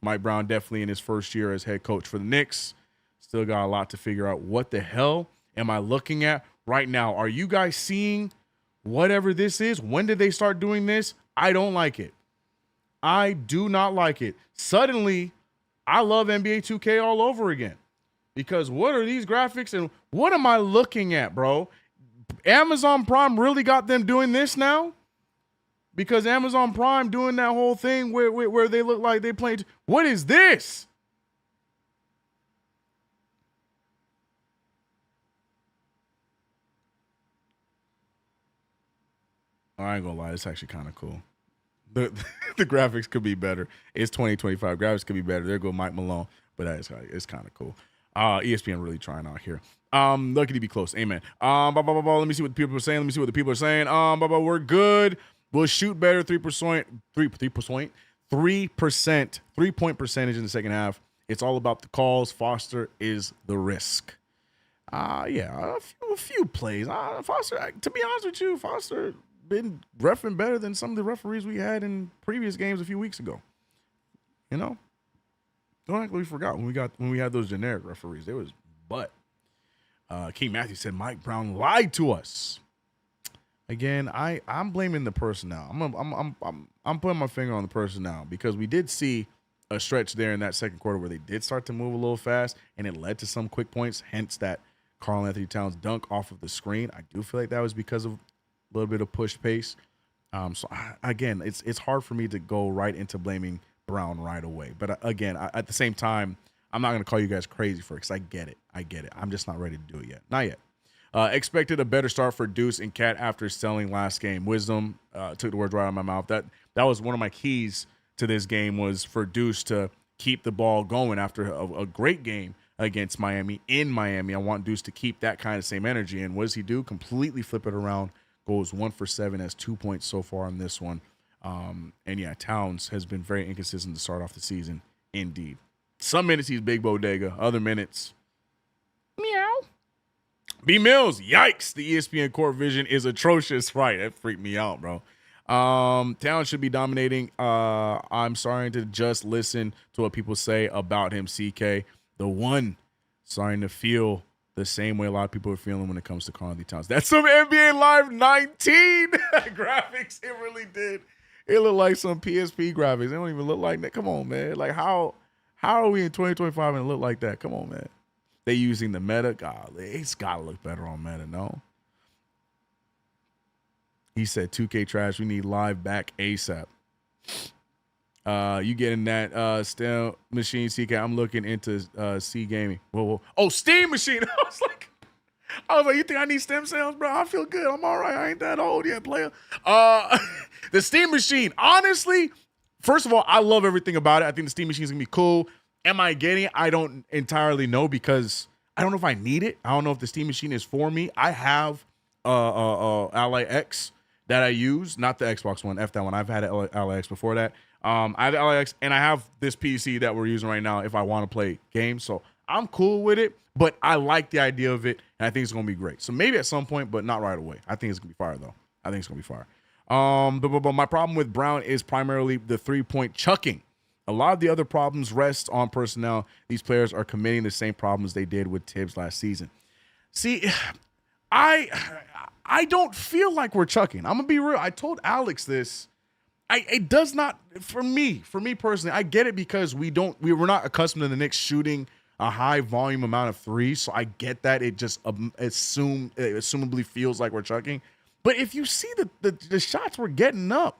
Mike Brown definitely in his first year as head coach for the Knicks. Still got a lot to figure out. What the hell am I looking at right now? Are you guys seeing whatever this is? When did they start doing this? I don't like it. I do not like it. Suddenly, I love NBA 2K all over again. Because what are these graphics and what am I looking at, bro? Amazon Prime really got them doing this now? Because Amazon Prime doing that whole thing where they look like they played. What is this? I ain't gonna lie, it's actually kind of cool. The graphics could be better. It's 2025. Graphics could be better. There go Mike Malone, but it's kind of cool. ESPN really trying out here. Lucky to be close. Amen. Let me see what the people are saying. We're good. We'll shoot better. 3%, 3-point percentage in the second half. It's all about the calls. Foster is the risk. A few plays. Foster, to be honest with you, Foster been reffing better than some of the referees we had in previous games a few weeks ago. You know, don't act like we forgot when we had those generic referees. It was butt. King Matthew said Mike Brown lied to us. Again, I'm blaming the personnel. I'm putting my finger on the personnel because we did see a stretch there in that second quarter where they did start to move a little fast and it led to some quick points. Hence that Karl Anthony Towns dunk off of the screen. I do feel like that was because of a little bit of push pace. Again, it's hard for me to go right into blaming Brown right away. But again, at the same time, I'm not going to call you guys crazy for it because I get it. I'm just not ready to do it yet. Not yet. Expected a better start for Deuce and Cat after selling last game. Wisdom took the words right out of my mouth. That was one of my keys to this game was for Deuce to keep the ball going after a great game against Miami in Miami. I want Deuce to keep that kind of same energy. And what does he do? Completely flip it around. Goes 1 for 7, has 2 points so far on this one. Towns has been very inconsistent to start off the season. Indeed. Some minutes he's big bodega. Other minutes, meow. B Mills, yikes. The ESPN court vision is atrocious. Right, that freaked me out, bro. Towns should be dominating. I'm starting to just listen to what people say about him, CK. The one starting to feel the same way a lot of people are feeling when it comes to Karl Anthony Towns. That's some NBA Live 19 graphics. It really did. It looked like some PSP graphics. They don't even look like that. Come on, man. Like how are we in 2025 and it look like that? Come on, man. They using the meta. God, it's got to look better on meta, no? He said 2K trash. We need live back ASAP. You getting that STEM machine, CK? I'm looking into C gaming. Whoa. Oh, Steam machine. I was like, you think I need stem cells, bro? I feel good. I'm all right. I ain't that old yet, player. The Steam machine. Honestly, first of all, I love everything about it. I think the Steam machine is gonna be cool. Am I getting it? I don't entirely know because I don't know if I need it. I don't know if the Steam machine is for me. I have Ally X that I use, not the Xbox One. F that one. I've had Ally X before that. I have Ally X, and I have this PC that we're using right now if I want to play games. So I'm cool with it, but I like the idea of it, and I think it's going to be great. So maybe at some point, but not right away. I think it's going to be fire, though. I think it's going to be fire. But my problem with Brown is primarily the three-point chucking. A lot of the other problems rest on personnel. These players are committing the same problems they did with Tibbs last season. See, I don't feel like we're chucking. I'm going to be real. I told Alex this. It does not, for me personally, I get it because we're not accustomed to the Knicks shooting a high volume amount of threes. So I get that. It just assumably feels like we're chucking. But if you see the shots we're getting up,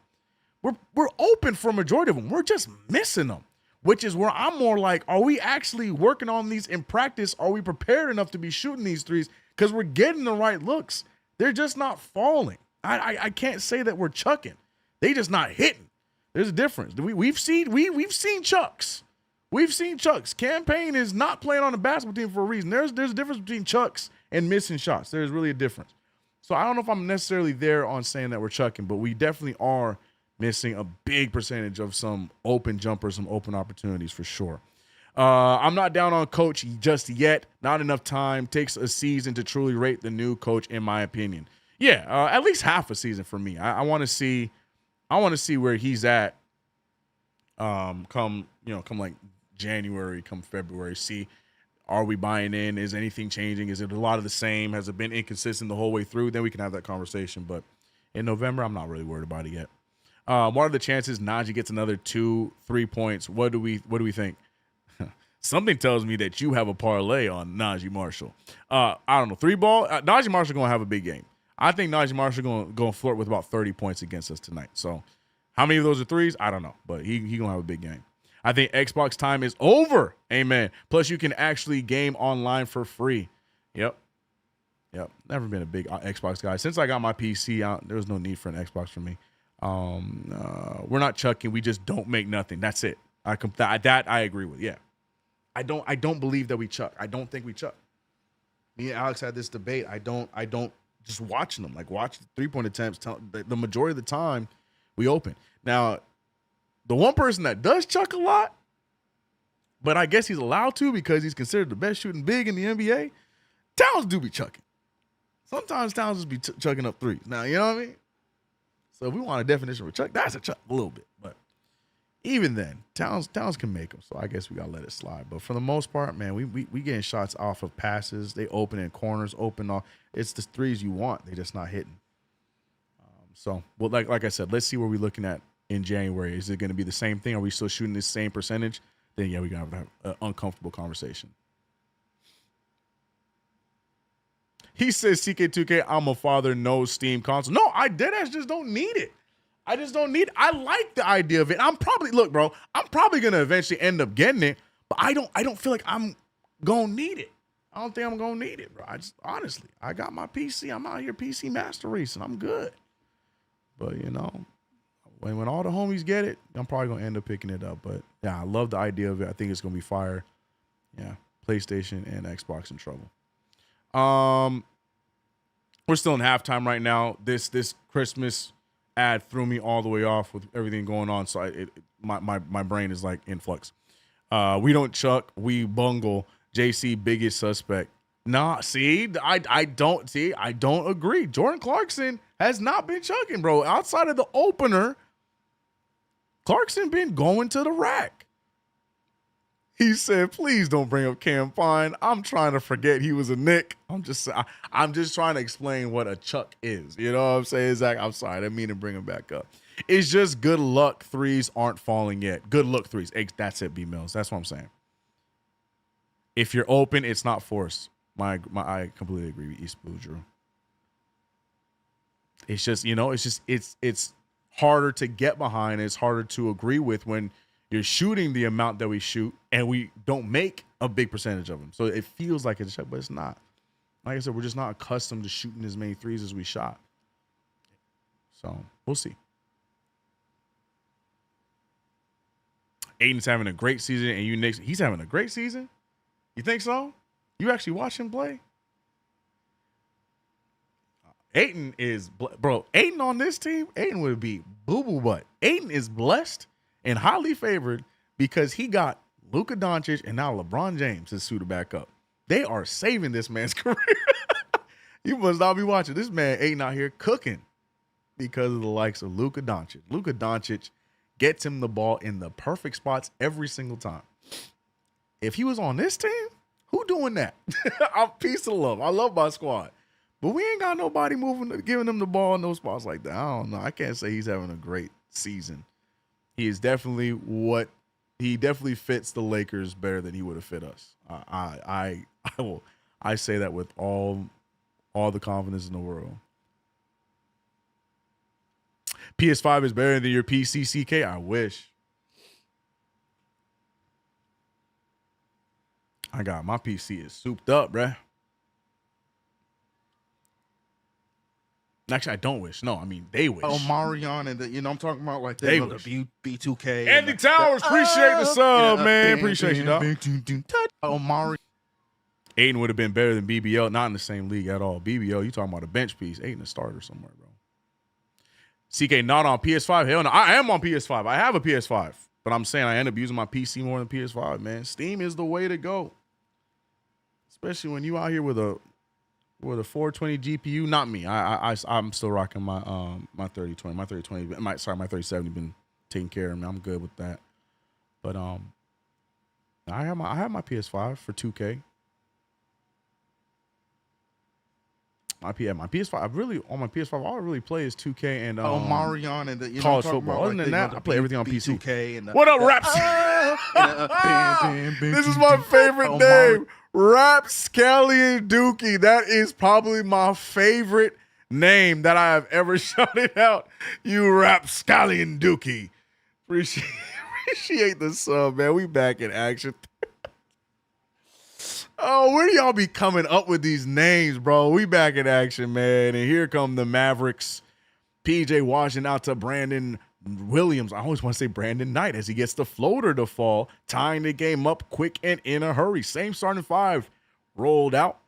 we're open for a majority of them. We're just missing them, which is where I'm more like, are we actually working on these in practice? Are we prepared enough to be shooting these threes? Because we're getting the right looks. They're just not falling. I can't say that we're chucking. They just not hitting. There's a difference. We've seen chucks. We've seen chucks. Campaign is not playing on the basketball team for a reason. There's a difference between chucks and missing shots. There's really a difference. So I don't know if I'm necessarily there on saying that we're chucking, but we definitely are missing a big percentage of some open jumpers, some open opportunities for sure. I'm not down on coach just yet. Not enough time. Takes a season to truly rate the new coach, in my opinion. Yeah, at least half a season for me. I want to see where he's at. Come like January, come February. See Are we buying in? Is anything changing? Is it a lot of the same? Has it been inconsistent the whole way through? Then we can have that conversation. But in November, I'm not really worried about it yet. What are the chances Najee gets another 2-3 points? What do we think? Something tells me that you have a parlay on Najee Marshall. I don't know. 3-ball. Najee Marshall going to have a big game. I think Najee Marshall going to flirt with about 30 points against us tonight. So how many of those are threes? I don't know. But he going to have a big game. I think Xbox time is over. Amen. Plus, you can actually game online for free. Yep. Never been a big Xbox guy. Since I got my PC out, there was no need for an Xbox for me. We're not chucking. We just don't make nothing. That's it. That I agree with. Yeah. I don't believe that we chuck. I don't think we chuck. Me and Alex had this debate. I don't just watching them. Like, watch the 3-point attempts. The majority of the time, we open. Now, the one person that does chuck a lot, but I guess he's allowed to because he's considered the best shooting big in the NBA, Towns do be chucking. Sometimes Towns just be chucking up threes. Now, you know what I mean? So if we want a definition of chuck, that's a chuck a little bit. But even then, Towns can make them. So I guess we got to let it slide. But for the most part, man, we getting shots off of passes. They open in corners, open off. It's the threes you want. They just not hitting. Well, like I said, let's see where we're looking at in January. Is it going to be the same thing? Are we still shooting the same percentage? Then, yeah, we're going to have an uncomfortable conversation. He says, CK2K, I'm a father, no Steam console. No, I deadass just don't need it. I just don't need it. I like the idea of it. I'm probably going to eventually end up getting it, but I don't feel like I'm going to need it. I don't think I'm going to need it, bro. Honestly, I got my PC. I'm out here PC master racing. I'm good. But, when all the homies get it, I'm probably going to end up picking it up. But, yeah, I love the idea of it. I think it's going to be fire. Yeah, PlayStation and Xbox in trouble. We're still in halftime right now. This Christmas ad threw me all the way off with everything going on. So my brain is like in flux. We don't chuck. We bungle. JC biggest suspect. Nah, see, I don't agree. Jordan Clarkson has not been chucking, bro. Outside of the opener, Clarkson been going to the rack. He said, please don't bring up Cam Fine. I'm trying to forget he was a Knick. I'm just trying to explain what a chuck is. You know what I'm saying, Zach? I'm sorry. I didn't mean to bring him back up. It's just good luck threes aren't falling yet. Good luck threes. That's it, B Mills. That's what I'm saying. If you're open, it's not forced. I completely agree with East Blue, Drew. It's just, it's harder to get behind. It's harder to agree with when you're shooting the amount that we shoot and we don't make a big percentage of them. So it feels like it's a shot, but it's not. Like I said, we're just not accustomed to shooting as many threes as we shot. So we'll see. Aiden's having a great season, and you Knicks, he's having a great season? You think so? You actually watch him play? Aiden is, bro, Aiden on this team, Aiden would be boo-boo butt. Aiden is blessed and highly favored because he got Luka Doncic and now LeBron James to suit back up. They are saving this man's career. You must not be watching. This man Aiden out here cooking because of the likes of Luka Doncic. Luka Doncic gets him the ball in the perfect spots every single time. If he was on this team, who doing that? I'm peace and love. I love my squad. But we ain't got nobody giving him the ball in those spots like that. I don't know. I can't say he's having a great season. He is definitely he definitely fits the Lakers better than he would have fit us. I say that with all the confidence in the world. PS5 is better than your PC, CK. I wish. I got my PC is souped up, bruh. Actually, I don't wish. No, I mean they wish. Oh, Marion and I'm talking about like they the B2K. Andy Towers, appreciate the sub, man. Appreciate you, dog. Oh, Marion. Aiden would have been better than BBL, not in the same league at all. BBL, you talking about a bench piece. Aiden a starter somewhere, bro. CK not on PS5. Hell no. I am on PS5. I have a PS5. But I'm saying I end up using my PC more than PS5, man. Steam is the way to go. Especially when you out here with a 420 GPU. Not me. I'm still rocking my 3020. My 3020. My 3070 been taking care of me. I'm good with that. But I have my PS5 for 2K. My PS5. I really on my PS5. All I really play is 2K and Marion and the college football. Other than that, I play everything on PC. 2K and What up, Raps? This is my favorite name, Rapscallion Dookie. That is probably my favorite name that I have ever shouted out. You Rapscallion Dookie. Appreciate the sub, man. We back in action. Oh, where do y'all be coming up with these names, bro? We back in action, man. And here come the Mavericks. PJ Washington out to Brandon Williams. I always want to say Brandon Knight as he gets the floater to fall, tying the game up quick and in a hurry. Same starting five rolled out.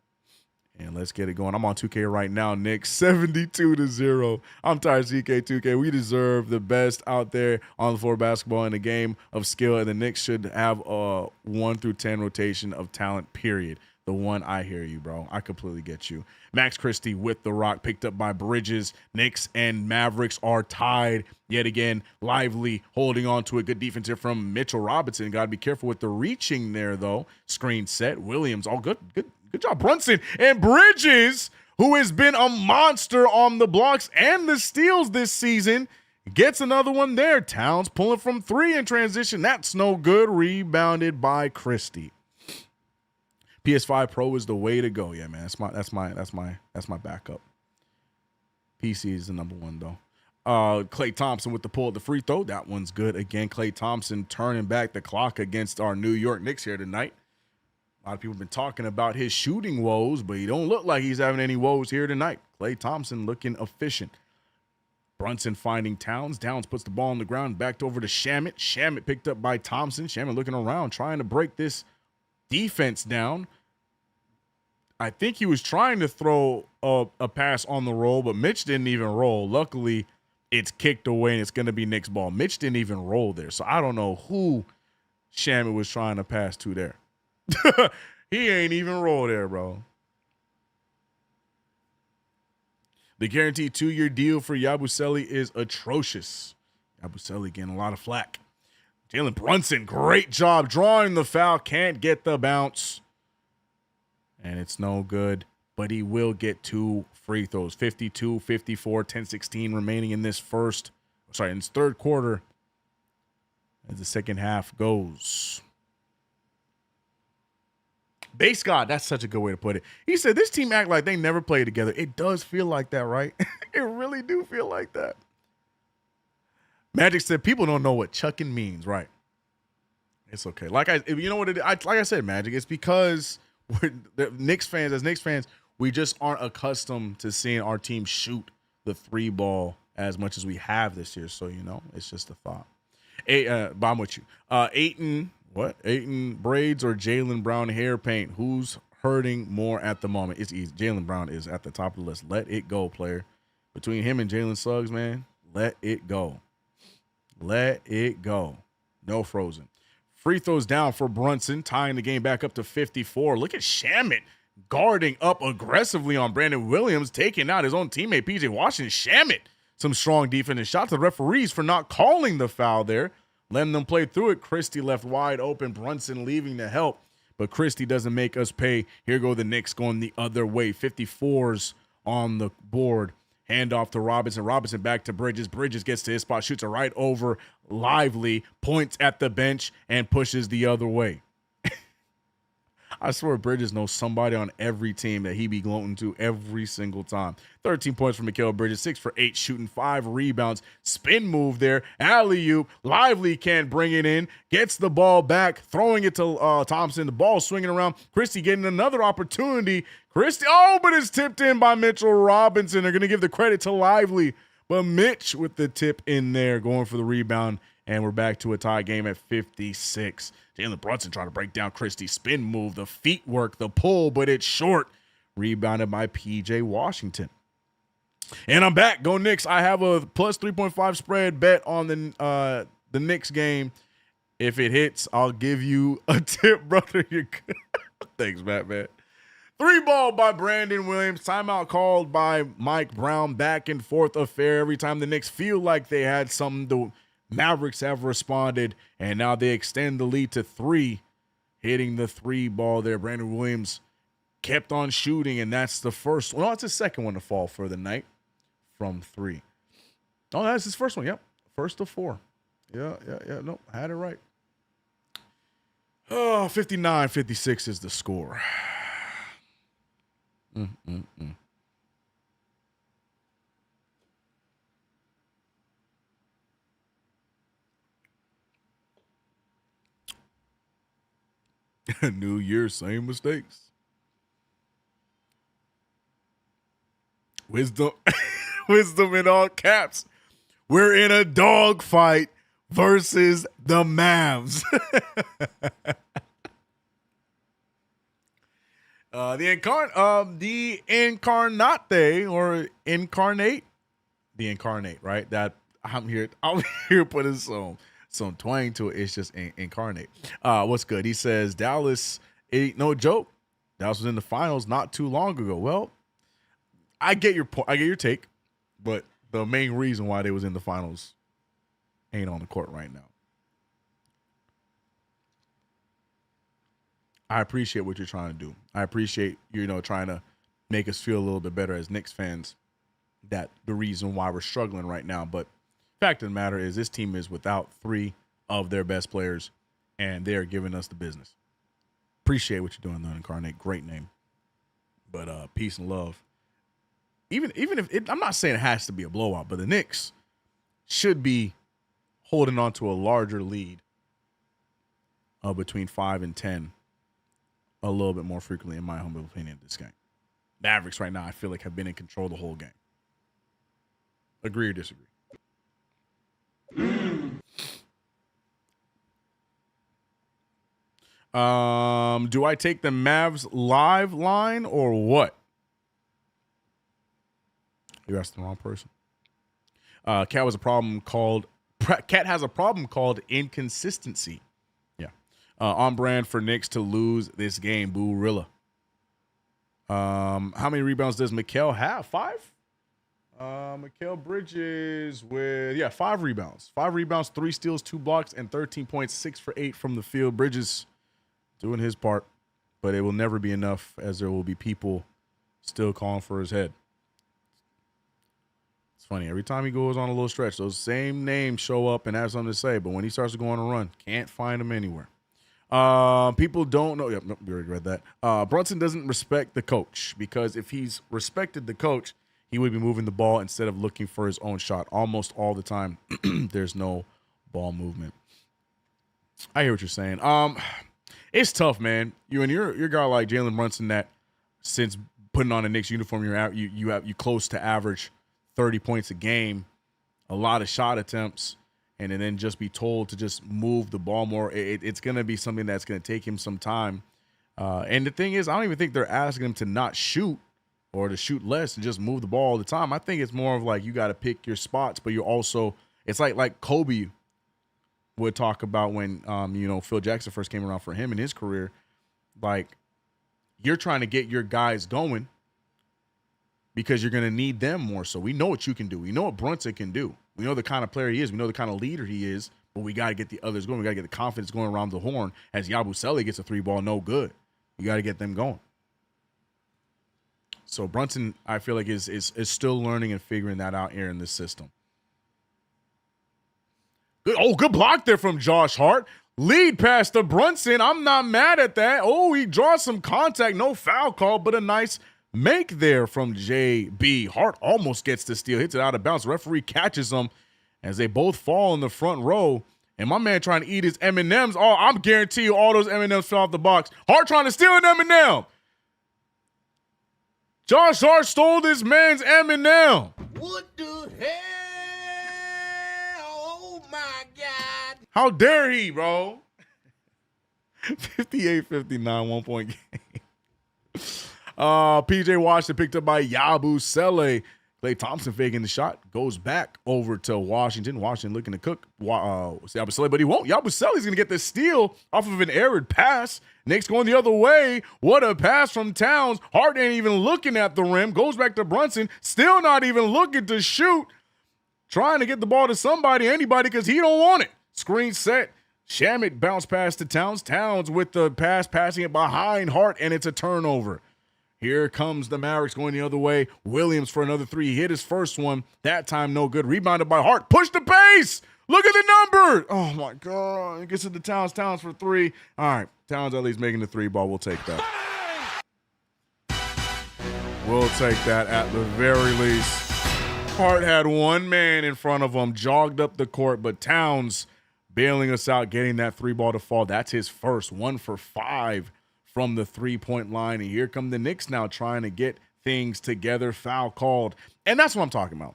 And let's get it going. I'm on 2K right now, Knicks, 72-0. I'm tired of CK2K. We deserve the best out there on the floor of basketball in a game of skill, and the Knicks should have a 1 through 10 rotation of talent, period. The one, I hear you, bro. I completely get you. Max Christie with the rock, picked up by Bridges. Knicks and Mavericks are tied yet again. Lively holding on to a good defense here from Mitchell Robinson. Got to be careful with the reaching there, though. Screen set. Williams, all good. Good job, Brunson. And Bridges, who has been a monster on the blocks and the steals this season, gets another one there. Towns pulling from three in transition. That's no good. Rebounded by Christie. PS5 Pro is the way to go. Yeah, man. That's my backup. PC is the number one though. Klay Thompson with the pull at the free throw. That one's good. Again, Klay Thompson turning back the clock against our New York Knicks here tonight. A lot of people have been talking about his shooting woes, but he don't look like he's having any woes here tonight. Klay Thompson looking efficient. Brunson finding Towns. Towns puts the ball on the ground, backed over to Shamet. Shamet picked up by Thompson. Shamet looking around, trying to break this defense down. I think he was trying to throw a pass on the roll, but Mitch didn't even roll. Luckily, it's kicked away, and it's going to be Knicks ball. Mitch didn't even roll there, so I don't know who Shamet was trying to pass to there. He ain't even roll there, bro. The guaranteed 2-year deal for Yabusele is atrocious. Yabusele getting a lot of flack. Jalen Brunson, great job drawing the foul. Can't get the bounce. And it's no good, but he will get 2 free throws. 52, 54, 10-16 remaining in this in this third quarter as the second half goes. Base God, that's such a good way to put it. He said, this team act like they never played together. It does feel like that, right? It really do feel like that. Magic said, people don't know what chucking means, right? It's okay. You know what it is? Like I said, Magic, it's because we're the Knicks fans, we just aren't accustomed to seeing our team shoot the 3 ball as much as we have this year. So, it's just a thought. But I'm with you. Ayton braids or Jaylen Brown hair paint? Who's hurting more at the moment? It's easy. Jaylen Brown is at the top of the list. Let it go, player. Between him and Jalen Suggs, man, let it go. Let it go. No frozen. Free throws down for Brunson, tying the game back up to 54. Look at Shamet guarding up aggressively on Brandon Williams, taking out his own teammate, PJ Washington. Shamet, some strong defense and shot to the referees for not calling the foul there. Letting them play through it. Christie left wide open. Brunson leaving to help. But Christie doesn't make us pay. Here go the Knicks going the other way. 54s on the board. Handoff to Robinson. Robinson back to Bridges. Bridges gets to his spot. Shoots it right over Lively. Points at the bench and pushes the other way. I swear Bridges knows somebody on every team that he be gloating to every single time. 13 points for Mikal Bridges, 6 for 8, shooting 5 rebounds. Spin move there. Alley-oop. Lively can't bring it in. Gets the ball back, throwing it to Thompson. The ball swinging around. Christie getting another opportunity. But it's tipped in by Mitchell Robinson. They're going to give the credit to Lively. But Mitch with the tip in there, going for the rebound. And we're back to a tie game at 56. Jalen Brunson trying to break down Christie's spin move, the feet work, the pull, but it's short. Rebounded by PJ Washington. And I'm back. Go Knicks. I have a plus 3.5 spread bet on the Knicks game. If it hits, I'll give you a tip, brother. You're good. Thanks, Matt, man. 3 ball by Brandon Williams. Timeout called by Mike Brown. Back and forth affair. Every time the Knicks feel like they had something to Mavericks have responded, and now they extend the lead to 3, hitting the 3 ball there. Brandon Williams kept on shooting, and that's the first one. No, it's his second one to fall for the night from 3. Oh, that's his first one. Yep. First of 4. Yeah. Nope, I had it right. 59-56 is the score. New Year, same mistakes. Wisdom, wisdom in all caps. We're in a dog fight versus the Mavs. The incarnate, right? That I'm here putting some twang to it. It's just incarnate. What's good? He says Dallas ain't no joke. Dallas was in the finals not too long ago. Well, I get your point. I get your take, but the main reason why they was in the finals ain't on the court right now. I appreciate what you're trying to do. I appreciate, trying to make us feel a little bit better as Knicks fans, that the reason why we're struggling right now. But fact of the matter is this team is without 3 of their best players, and they are giving us the business. Appreciate what you're doing, though, Incarnate. Great name. But peace and love. Even if I'm not saying it has to be a blowout, but the Knicks should be holding on to a larger lead of between 5 and 10 a little bit more frequently, in my humble opinion, this game. Mavericks right now, I feel like, have been in control the whole game. Agree or disagree? Do I take the Mavs live line or what? You asked the wrong person. Cat has a problem called inconsistency. Yeah. On brand for Knicks to lose this game. Boo-rilla. How many rebounds does Mikal have? 5? Mikal Bridges with 5 rebounds. 5 rebounds, 3 steals, 2 blocks, and 13 points, 6 for 8 from the field. Bridges doing his part, but it will never be enough, as there will be people still calling for his head. It's funny. Every time he goes on a little stretch, those same names show up and have something to say, but when he starts to go on a run, can't find them anywhere. People don't know. Yep, nope, we already read that. Brunson doesn't respect the coach, because if he's respected the coach, he would be moving the ball instead of looking for his own shot. Almost all the time, there's no ball movement. I hear what you're saying. It's tough, man. You're a guy like Jalen Brunson that, since putting on a Knicks uniform, you close to average 30 points a game, a lot of shot attempts, and then just be told to just move the ball more. It's going to be something that's going to take him some time. And the thing is, I don't even think they're asking him to not shoot or to shoot less and just move the ball all the time. I think it's more of like you got to pick your spots, but you're also – it's like Kobe would talk about when, Phil Jackson first came around for him in his career. Like, you're trying to get your guys going because you're going to need them more. So we know what you can do. We know what Brunson can do. We know the kind of player he is. We know the kind of leader he is, but we got to get the others going. We got to get the confidence going around the horn. As Yabusele gets a 3-ball, no good. You got to get them going. So Brunson, I feel like, is still learning and figuring that out here in this system. Good block there from Josh Hart. Lead pass to Brunson. I'm not mad at that. Oh, he draws some contact. No foul call, but a nice make there from JB. Hart almost gets the steal. Hits it out of bounds. Referee catches them as they both fall in the front row. And my man trying to eat his M&Ms. Oh, I'm guarantee you all those M&Ms fell off the box. Hart trying to steal an M&M. Josh Hart stole this man's M&M. What the hell? Oh, my God. How dare he, bro? 58-59, 1-point game. PJ Washington picked up by Yabusele. Klay Thompson faking the shot. Goes back over to Washington. Washington looking to cook Yabusele, but he won't. Yabusele's going to get the steal off of an errant pass. Knicks going the other way. What a pass from Towns. Hart ain't even looking at the rim. Goes back to Brunson. Still not even looking to shoot. Trying to get the ball to somebody, anybody, because he don't want it. Screen set. Shamet bounce pass to Towns. Towns with the pass, passing it behind Hart, and it's a turnover. Here comes the Mavericks going the other way. Williams for another three. He hit his first one. That time no good. Rebounded by Hart. Push the pace. Look at the number. Oh, my God. It gets to the Towns. Towns for three. All right. Towns at least making the three ball. We'll take that. We'll take that at the very least. Hart had one man in front of him, jogged up the court, but Towns bailing us out, getting that three ball to fall. That's his first. 1 for 5 from the three-point line. And here come the Knicks now trying to get things together. Foul called. And that's what I'm talking about.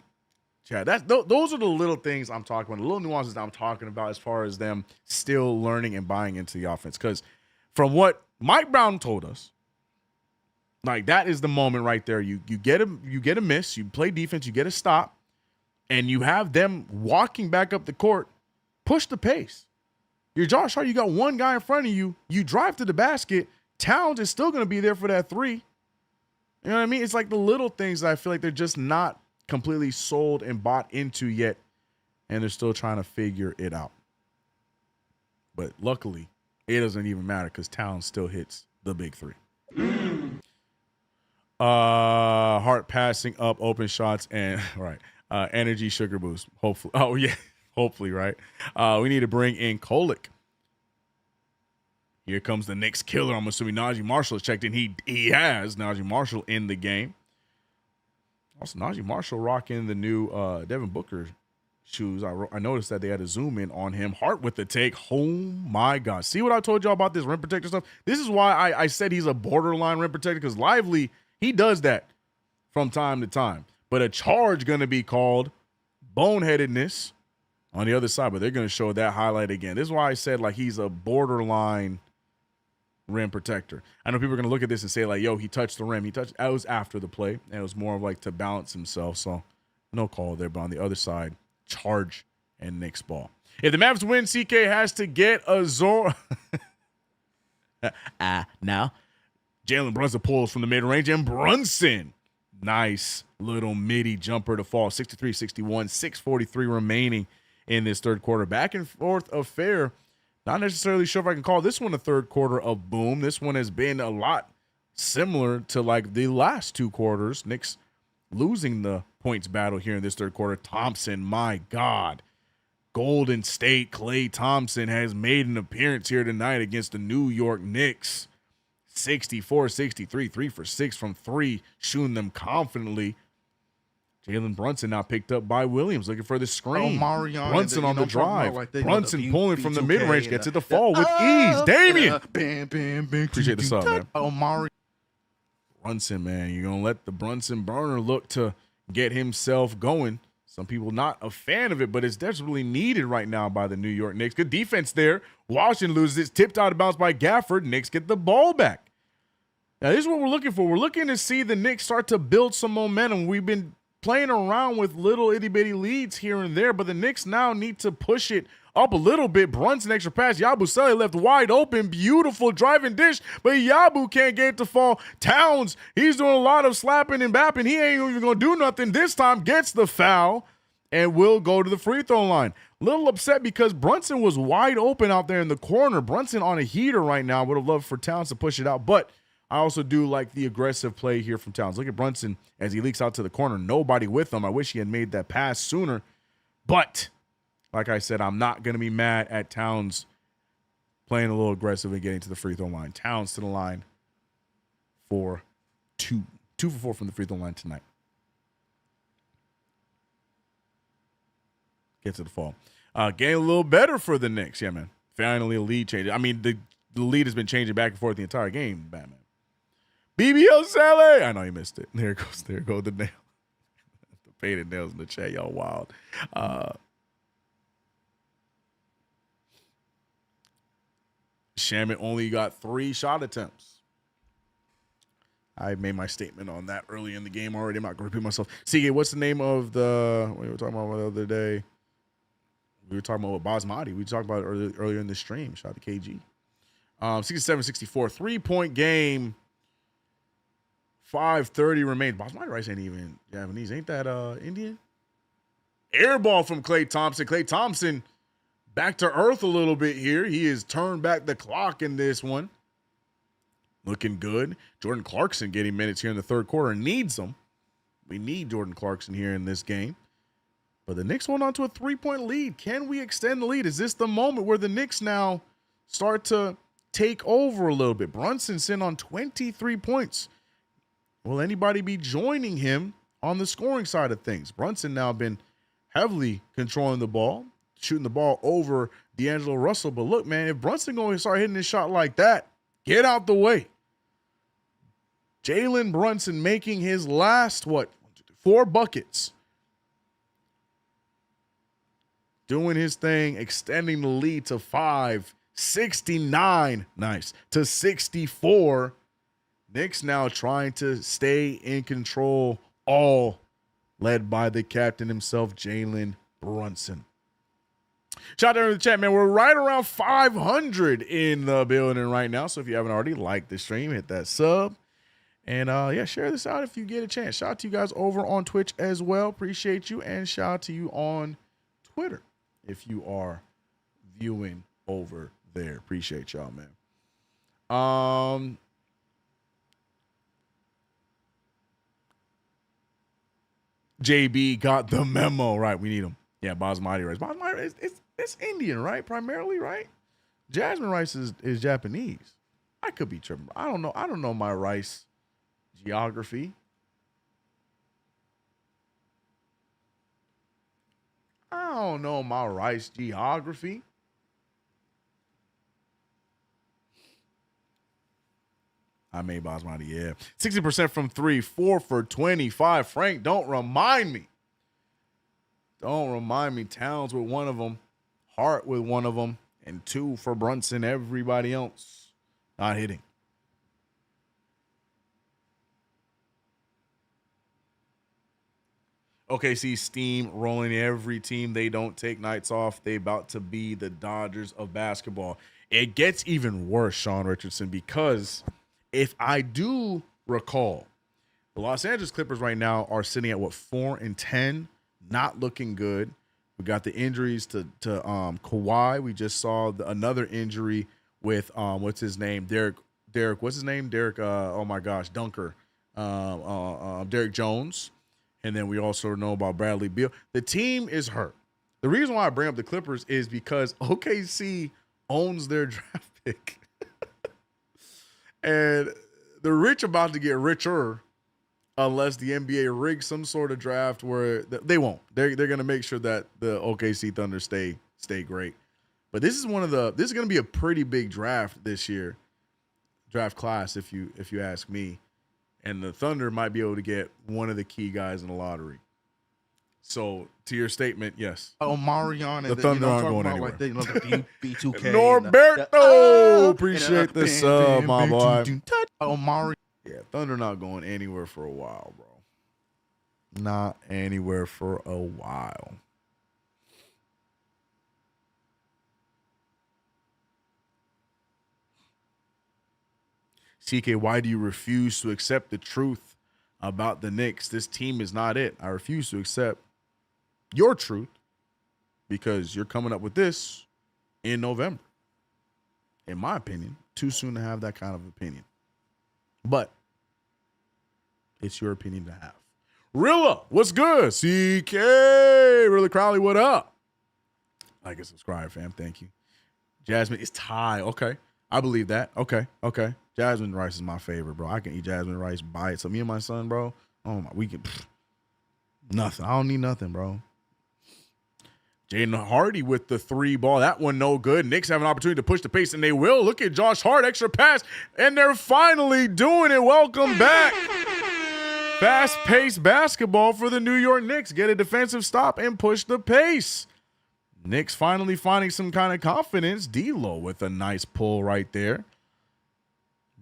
Chad, those are the little things I'm talking about, the little nuances I'm talking about as far as them still learning and buying into the offense. Because from what Mike Brown told us, like, that is the moment right there. You get a miss, you play defense, you get a stop, and you have them walking back up the court. Push the pace. You're Josh Hart, you got one guy in front of you. You drive to the basket. Towns is still going to be there for that three. You know what I mean? It's like the little things that I feel like they're just not completely sold and bought into yet, and they're still trying to figure it out. But luckily, it doesn't even matter because Towns still hits the big three. Hart passing up open shots and right. Energy sugar boost. Hopefully. Oh yeah. Hopefully, right? We need to bring in Kolek. Here comes the Knicks killer. I'm assuming Najee Marshall has checked in. He has Najee Marshall in the game. Also, Najee Marshall rocking the new Devin Booker shoes. I noticed that they had a zoom in on him. Hart with the take. Oh my God. See what I told y'all about this rim protector stuff? This is why I said he's a borderline rim protector, because Lively, he does that from time to time. But a charge going to be called. Boneheadedness on the other side, but they're going to show that highlight again. This is why I said, like, he's a borderline rim protector. I know people are going to look at this and say, like, yo, he touched the rim. That was after the play, and it was more of like to balance himself. So no call there, but on the other side, charge and Knicks ball. If the Mavs win, CK has to get a zone. Now, Jalen Brunson pulls from the mid-range, and Brunson, nice little midi jumper to fall. 63-61, 6:43 remaining in this third quarter. Back and forth affair. Not necessarily sure if I can call this one a third quarter of boom. This one has been a lot similar to like the last two quarters. Knicks losing the points battle here in this third quarter. Thompson, my God. Golden State Klay Thompson has made an appearance here tonight against the New York Knicks. 64-63, 3 for 6 from three, shooting them confidently. Jalen Brunson now picked up by Williams, looking for the screen. Brunson on the drive. Like Brunson pulling from the mid-range, gets it to fall with ease. Damian! Appreciate the sub, man. Brunson, man. You're going to let the Brunson burner look to get himself going. Some people not a fan of it, but it's desperately needed right now by the New York Knicks. Good defense there. Washington loses it. Tipped out of bounds by Gafford. Knicks get the ball back. Now, this is what we're looking for. We're looking to see the Knicks start to build some momentum. We've been playing around with little itty-bitty leads here and there, but the Knicks now need to push it up a little bit. Brunson extra pass. Yabusele left wide open. Beautiful driving dish, but Yabu can't get it to fall. Towns, he's doing a lot of slapping and bapping. He ain't even going to do nothing this time. Gets the foul and will go to the free throw line. Little upset because Brunson was wide open out there in the corner. Brunson on a heater right now. Would have loved for Towns to push it out, but I also do like the aggressive play here from Towns. Look at Brunson as he leaks out to the corner. Nobody with him. I wish he had made that pass sooner. But, like I said, I'm not going to be mad at Towns playing a little aggressive and getting to the free throw line. Towns to the line for 2. 2 for 4 from the free throw line tonight. Get to the fall. Getting a little better for the Knicks. Yeah, man. Finally a lead change. I mean, the lead has been changing back and forth the entire game, Batman. BBL Sally. I know you missed it. There goes the nail. The painted nails in the chat, y'all wild. Shaman only got 3 shot attempts. I made my statement on that early in the game already. I'm not going to repeat myself. CK, what's the name of the, we were talking about the other day? We were talking about Basmati. We talked about it earlier in the stream. Shout out to KG. 67-64, 3-point game. 5:30 remains. Basmati rice ain't even Japanese. Ain't that Indian? Air ball from Klay Thompson. Klay Thompson back to earth a little bit here. He has turned back the clock in this one. looking good. Jordan Clarkson getting minutes here in the third quarter. Needs them. We need Jordan Clarkson here in this game. But the Knicks hold on to a 3-point lead. Can we extend the lead? Is this the moment where the Knicks now start to take over a little bit? Brunson's in on 23 points. Will anybody be joining him on the scoring side of things? Brunson now been heavily controlling the ball, shooting the ball over D'Angelo Russell. But look, man, if Brunson going to start hitting his shot like that, get out the way. Jalen Brunson making his last, 4 buckets. Doing his thing, extending the lead to 5, 69, nice, to 64. Knicks now trying to stay in control, all led by the captain himself, Jalen Brunson. Shout out to the chat, man. We're right around 500 in the building right now. So if you haven't already, like the stream, hit that sub. And share this out if you get a chance. Shout out to you guys over on Twitch as well. Appreciate you. And shout out to you on Twitter if you are viewing over there. Appreciate y'all, man. JB got the memo. Right, we need him. Yeah, basmati rice. Basmati rice, it's Indian, right? Primarily, right? Jasmine rice is Japanese. I could be tripping. I don't know. I don't know my rice geography. I don't know my rice geography. I made basmati, yeah. 60% from 3, 4 for 25. Frank, don't remind me. Don't remind me. Towns with one of them. Hart with one of them. And 2 for Brunson. Everybody else not hitting. OKC steam rolling every team. They don't take nights off. They about to be the Dodgers of basketball. It gets even worse, Sean Richardson, because if I do recall, the Los Angeles Clippers right now are sitting at 4-10, not looking good. We got the injuries to Kawhi. We just saw another injury with what's his name? Derek. What's his name? Derek. Oh my gosh, Dunker. Derek Jones. And then we also know about Bradley Beal. The team is hurt. The reason why I bring up the Clippers is because OKC owns their draft pick. And the rich about to get richer unless the NBA rigs some sort of draft where they won't. They're going to make sure that the OKC Thunder stay great. But this is going to be a pretty big draft this year. Draft class if you ask me. And the Thunder might be able to get one of the key guys in the lottery. So, to your statement, yes. Marion and the Thunder aren't going anywhere. Like the B2K. Norberto! Appreciate the sub, my boy. Marion. Yeah, Thunder not going anywhere for a while, bro. Not anywhere for a while. CK, why do you refuse to accept the truth about the Knicks? This team is not it. I refuse to accept your truth because you're coming up with this in November. In my opinion, too soon to have that kind of opinion. But it's your opinion to have. Rilla, what's good? CK, Rilla Crowley, what up? Like and subscribe, fam. Thank you. Jasmine, it's Thai. Okay. I believe that. Okay. Jasmine rice is my favorite, bro. I can eat jasmine rice by it. So me and my son, bro, we can nothing. I don't need nothing, bro. Jaden Hardy with the 3 ball. That one no good. Knicks have an opportunity to push the pace, and they will. Look at Josh Hart, extra pass, and they're finally doing it. Welcome back. Fast-paced basketball for the New York Knicks. Get a defensive stop and push the pace. Knicks finally finding some kind of confidence. D'Lo with a nice pull right there.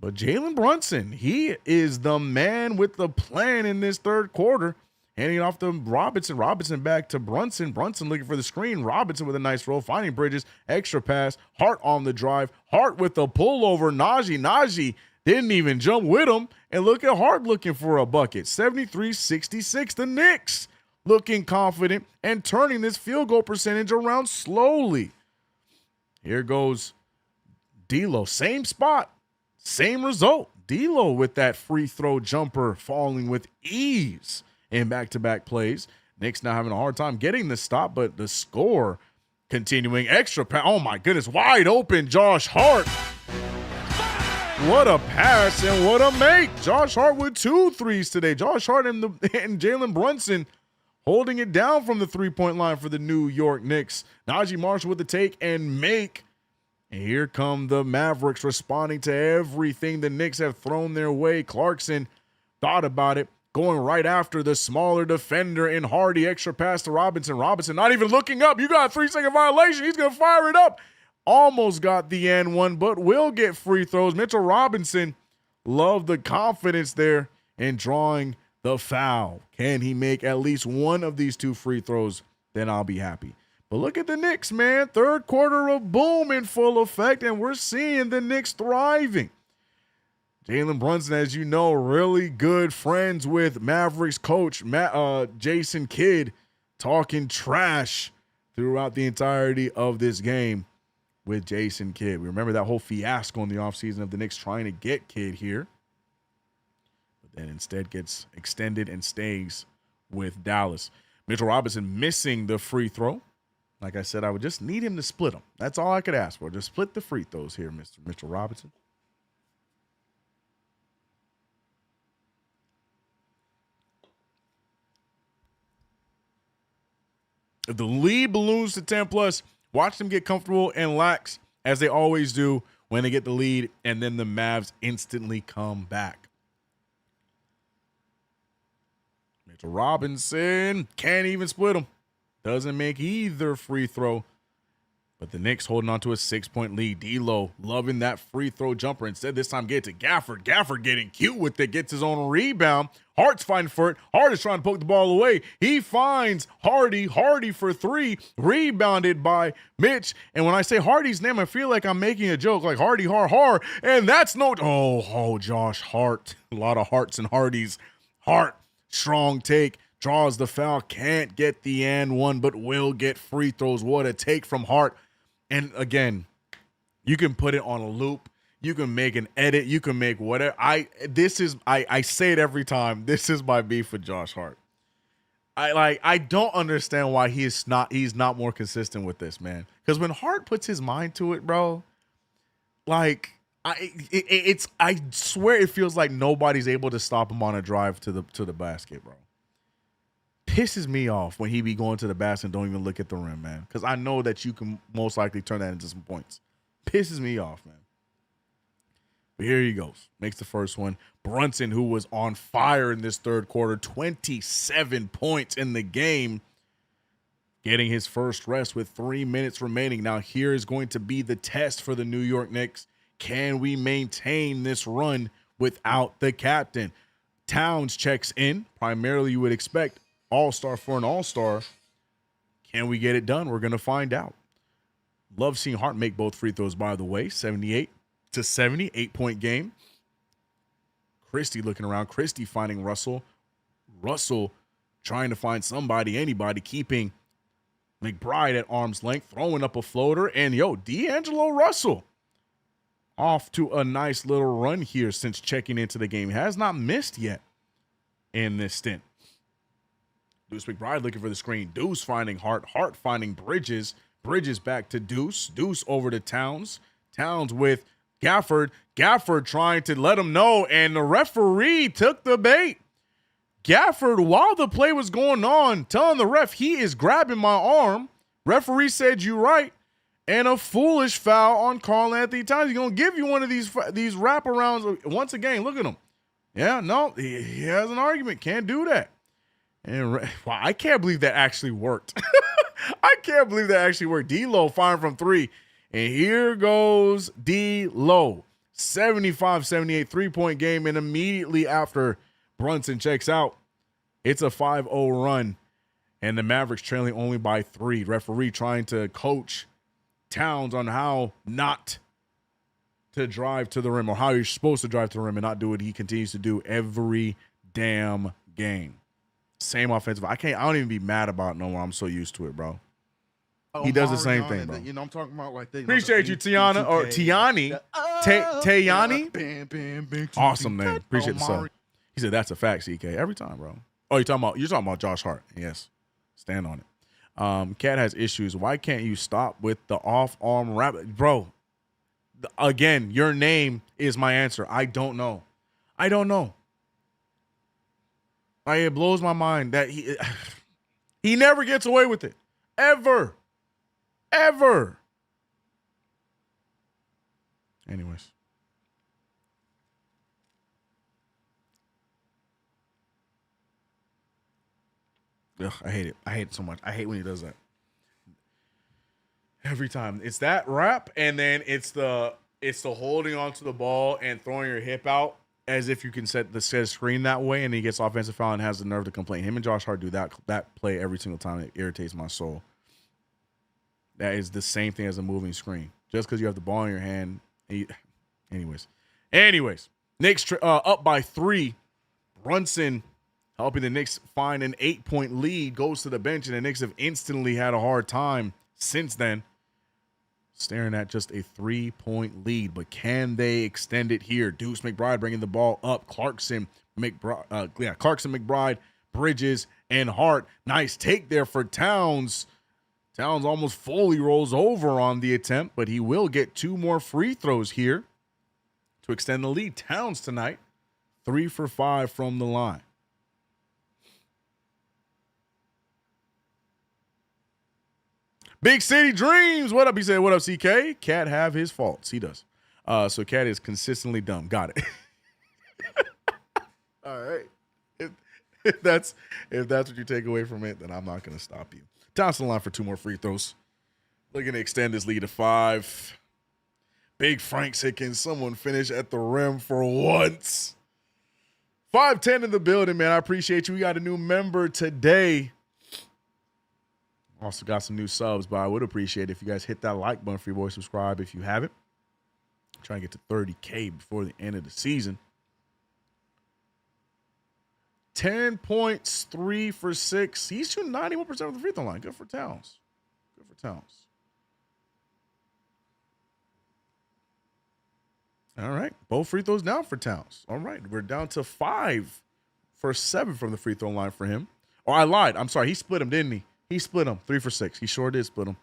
But Jalen Brunson, he is the man with the plan in this third quarter. Handing off to Robinson. Robinson back to Brunson. Brunson looking for the screen. Robinson with a nice roll. Finding Bridges. Extra pass. Hart on the drive. Hart with the pullover. Najee didn't even jump with him. And look at Hart looking for a bucket. 73-66. The Knicks looking confident and turning this field goal percentage around slowly. Here goes D'Lo. Same spot. Same result. D'Lo with that free throw jumper falling with ease in back-to-back plays. Knicks now having a hard time getting the stop, but the score continuing. Extra pass. Oh, my goodness. Wide open Josh Hart. What a pass and what a make. Josh Hart with 2 threes today. Josh Hart and Jalen Brunson holding it down from the three-point line for the New York Knicks. Najee Marshall with the take and make. And here come the Mavericks responding to everything the Knicks have thrown their way. Clarkson thought about it, going right after the smaller defender in Hardy. Extra pass to Robinson. Robinson not even looking up. You got a 3-second violation. He's going to fire it up. Almost got the and one, but will get free throws. Mitchell Robinson, love the confidence there in drawing the foul. Can he make at least one of these 2 free throws? Then I'll be happy. But look at the Knicks, man. Third quarter of boom in full effect, and we're seeing the Knicks thriving. Jalen Brunson, as you know, really good friends with Mavericks coach Jason Kidd, talking trash throughout the entirety of this game with Jason Kidd. We remember that whole fiasco in the offseason of the Knicks trying to get Kidd here, but then instead gets extended and stays with Dallas. Mitchell Robinson missing the free throw. Like I said, I would just need him to split them. That's all I could ask for. Just split the free throws here, Mr. Mitchell Robinson. If the lead balloons to 10+, watch them get comfortable and lax, as they always do when they get the lead, and then the Mavs instantly come back. Mitchell Robinson can't even split them. Doesn't make either free throw. But the Knicks holding on to a 6-point lead. D'Lo loving that free throw jumper. Instead, this time get to Gafford. Gafford getting cute with it. Gets his own rebound. Hart's fighting for it. Hart is trying to poke the ball away. He finds Hardy. Hardy for 3. Rebounded by Mitch. And when I say Hardy's name, I feel like I'm making a joke. Like Hardy, har. And that's no... Oh, Josh Hart. A lot of Harts and Hardys. Hart, strong take. Draws the foul, can't get the and one, but will get free throws. What a take from Hart. And again, you can put it on a loop. You can make an edit. You can make whatever. I say it every time. This is my beef with Josh Hart. I don't understand why he's not more consistent with this, man. Because when Hart puts his mind to it, bro, I swear it feels like nobody's able to stop him on a drive to the basket, bro. Pisses me off when he be going to the basket and don't even look at the rim, man. Because I know that you can most likely turn that into some points. Pisses me off, man. But here he goes. Makes the first one. Brunson, who was on fire in this third quarter, 27 points in the game, getting his first rest with 3 minutes remaining. Now here is going to be the test for the New York Knicks. Can we maintain this run without the captain? Towns checks in. Primarily, you would expect all-star for an all-star. Can we get it done? We're going to find out. Love seeing Hart make both free throws, by the way. 78-70, 8-point game. Christie looking around. Christie finding Russell. Russell trying to find somebody, anybody, keeping McBride at arm's length, throwing up a floater. And, D'Angelo Russell off to a nice little run here since checking into the game. Has not missed yet in this stint. Deuce McBride looking for the screen. Deuce finding Hart. Hart finding Bridges. Bridges back to Deuce. Deuce over to Towns. Towns with Gafford. Gafford trying to let him know, and the referee took the bait. Gafford, while the play was going on, telling the ref he is grabbing my arm. Referee said you right. And a foolish foul on Karl-Anthony Towns. He's going to give you one of these wraparounds once again. Look at him. Yeah, no, he has an argument. Can't do that. And wow, I can't believe that actually worked. I can't believe that actually worked. D'Lo firing from 3. And here goes D'Lo. 75-78 3-point game. And immediately after Brunson checks out, it's a 5-0 run. And the Mavericks trailing only by 3. Referee trying to coach Towns on how not to drive to the rim, or how you're supposed to drive to the rim and not do what he continues to do every damn game. Same offensive. I don't even be mad about it no more. I'm so used to it, bro. He does the same thing, bro. I'm talking about like that. Appreciate you, Tiana, or Tiani. Tayani? Bam, bam, bam. Awesome name. Appreciate the sub. Omari. He said that's a fact, CK. Every time, bro. Oh, you're talking about Josh Hart. Yes. Stand on it. Cat has issues. Why can't you stop with the off-arm rap? Bro, again, your name is my answer. I don't know. It blows my mind that he never gets away with it. Ever. Anyways. Ugh, I hate it. I hate it so much. I hate when he does that. Every time. It's that rap, and then it's the holding onto the ball and throwing your hip out as if you can set the screen that way, and he gets offensive foul and has the nerve to complain. Him and Josh Hart do that play every single time. It irritates my soul. That is the same thing as a moving screen. Just because you have the ball in your hand. Anyways. Knicks up by 3. Brunson helping the Knicks find an 8-point lead, goes to the bench, and the Knicks have instantly had a hard time since then, staring at just a 3-point lead. But can they extend it here? Deuce McBride bringing the ball up. Clarkson, McBride, Bridges, and Hart. Nice take there for Towns. Towns almost fully rolls over on the attempt, but he will get 2 more free throws here to extend the lead. Towns tonight, 3 for 5 from the line. Big City Dreams. What up? He said, what up, CK? Cat have his faults. He does. So Cat is consistently dumb. Got it. All right. If that's what you take away from it, then I'm not going to stop you. Towns to the line for 2 more free throws. Looking to extend this lead to 5. Big Frank said, can someone finish at the rim for once? 5'10" in the building, man. I appreciate you. We got a new member today. Also got some new subs, but I would appreciate it if you guys hit that like button for your boy. Subscribe if you haven't. Trying to get to 30K before the end of the season. 10 points, 3 for 6. He's shooting 91% of the free throw line. Good for Towns. All right. Both free throws down for Towns. All right. We're down to 5 for 7 from the free throw line for him. Oh, I lied. I'm sorry. He split him, didn't he? He split him 3 for 6. He sure did split him.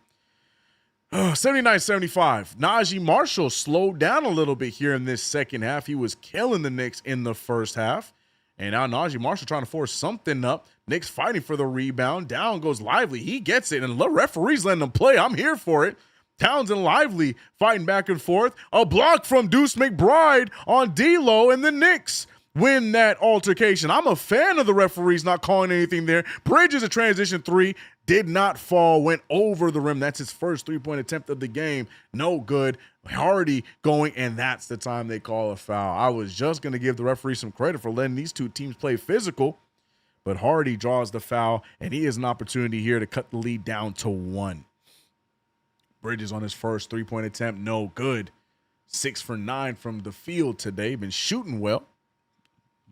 79-75. Najee Marshall slowed down a little bit here in this second half. He was killing the Knicks in the first half. And now Najee Marshall trying to force something up. Knicks fighting for the rebound. Down goes Lively. He gets it. And the referee's letting him play. I'm here for it. Towns and Lively fighting back and forth. A block from Deuce McBride on D-Lo, and the Knicks win that altercation. I'm a fan of the referees not calling anything there. Bridges, a transition 3, did not fall, went over the rim. That's his first 3-point attempt of the game. No good. Hardy going, and that's the time they call a foul. I was just going to give the referee some credit for letting these two teams play physical, but Hardy draws the foul, and he has an opportunity here to cut the lead down to 1. Bridges on his first 3-point attempt, no good. 6 for 9 from the field today. Been shooting well.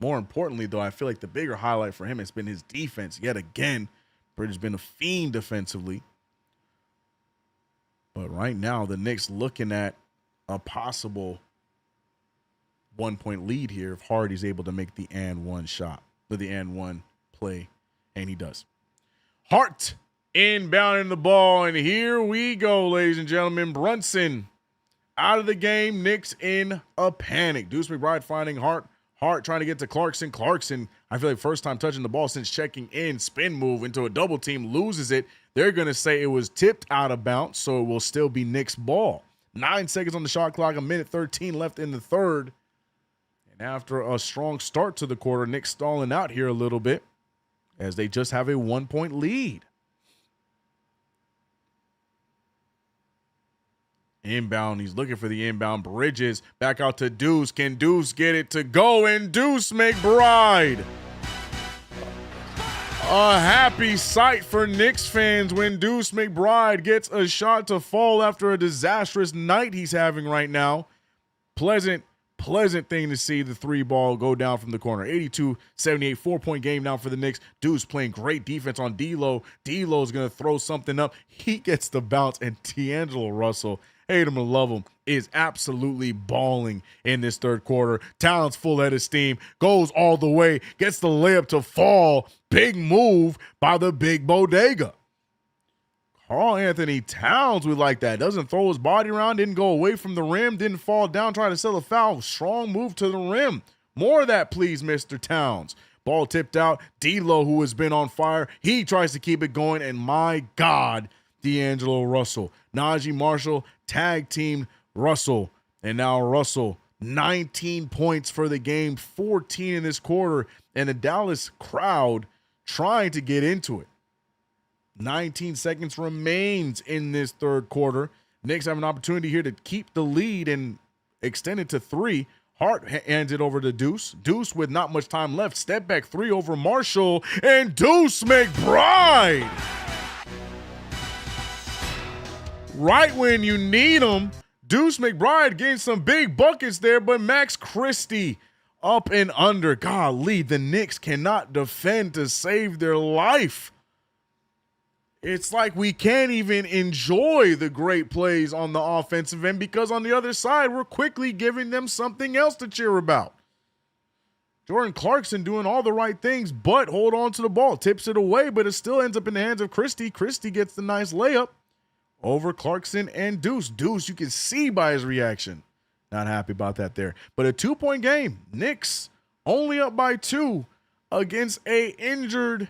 More importantly, though, I feel like the bigger highlight for him has been his defense. Yet again, Bridges been a fiend defensively. But right now, the Knicks looking at a possible 1-point lead here if Hardy's able to make the and one shot, or the and one play, and he does. Hart inbounding the ball, and here we go, ladies and gentlemen. Brunson out of the game. Knicks in a panic. Deuce McBride finding Hart. Hart trying to get to Clarkson. Clarkson, I feel like first time touching the ball since checking in. Spin move into a double team, loses it. They're going to say it was tipped out of bounds, so it will still be Knicks ball. 9 seconds on the shot clock, 1:13 left in the third. And after a strong start to the quarter, Knicks stalling out here a little bit as they just have a 1-point lead. Inbound, he's looking for the inbound. Bridges back out to Deuce. Can Deuce get it to go? And Deuce McBride. A happy sight for Knicks fans when Deuce McBride gets a shot to fall after a disastrous night he's having right now. Pleasant thing to see the 3 ball go down from the corner. 82-78, 4-point game now for the Knicks. Deuce playing great defense on D-Lo. D-Lo's going to throw something up. He gets the bounce, and D'Angelo Russell hate him or love him, is absolutely balling in this third quarter. Talent's full head of steam, goes all the way, gets the layup to fall. Big move by the big bodega. Karl Anthony Towns would like that. Doesn't throw his body around, didn't go away from the rim, didn't fall down, try to sell a foul. Strong move to the rim. More of that, please, Mr. Towns. Ball tipped out. D'Lo, who has been on fire, he tries to keep it going, and my God, D'Angelo Russell. Najee Marshall, tag team Russell. And now Russell, 19 points for the game, 14 in this quarter, and the Dallas crowd trying to get into it. 19 seconds remains in this third quarter. Knicks have an opportunity here to keep the lead and extend it to 3. Hart hands it over to Deuce. Deuce with not much time left. Step back 3 over Marshall. And Deuce McBride. Right when you need him, Deuce McBride getting some big buckets there, but Max Christie up and under. Golly, the Knicks cannot defend to save their life. It's like we can't even enjoy the great plays on the offensive end because on the other side, we're quickly giving them something else to cheer about. Jordan Clarkson doing all the right things, but hold on to the ball, tips it away, but it still ends up in the hands of Christie. Christie gets the nice layup over Clarkson and Deuce. Deuce, you can see by his reaction. Not happy about that there. But a 2-point game. Knicks only up by 2 against a injured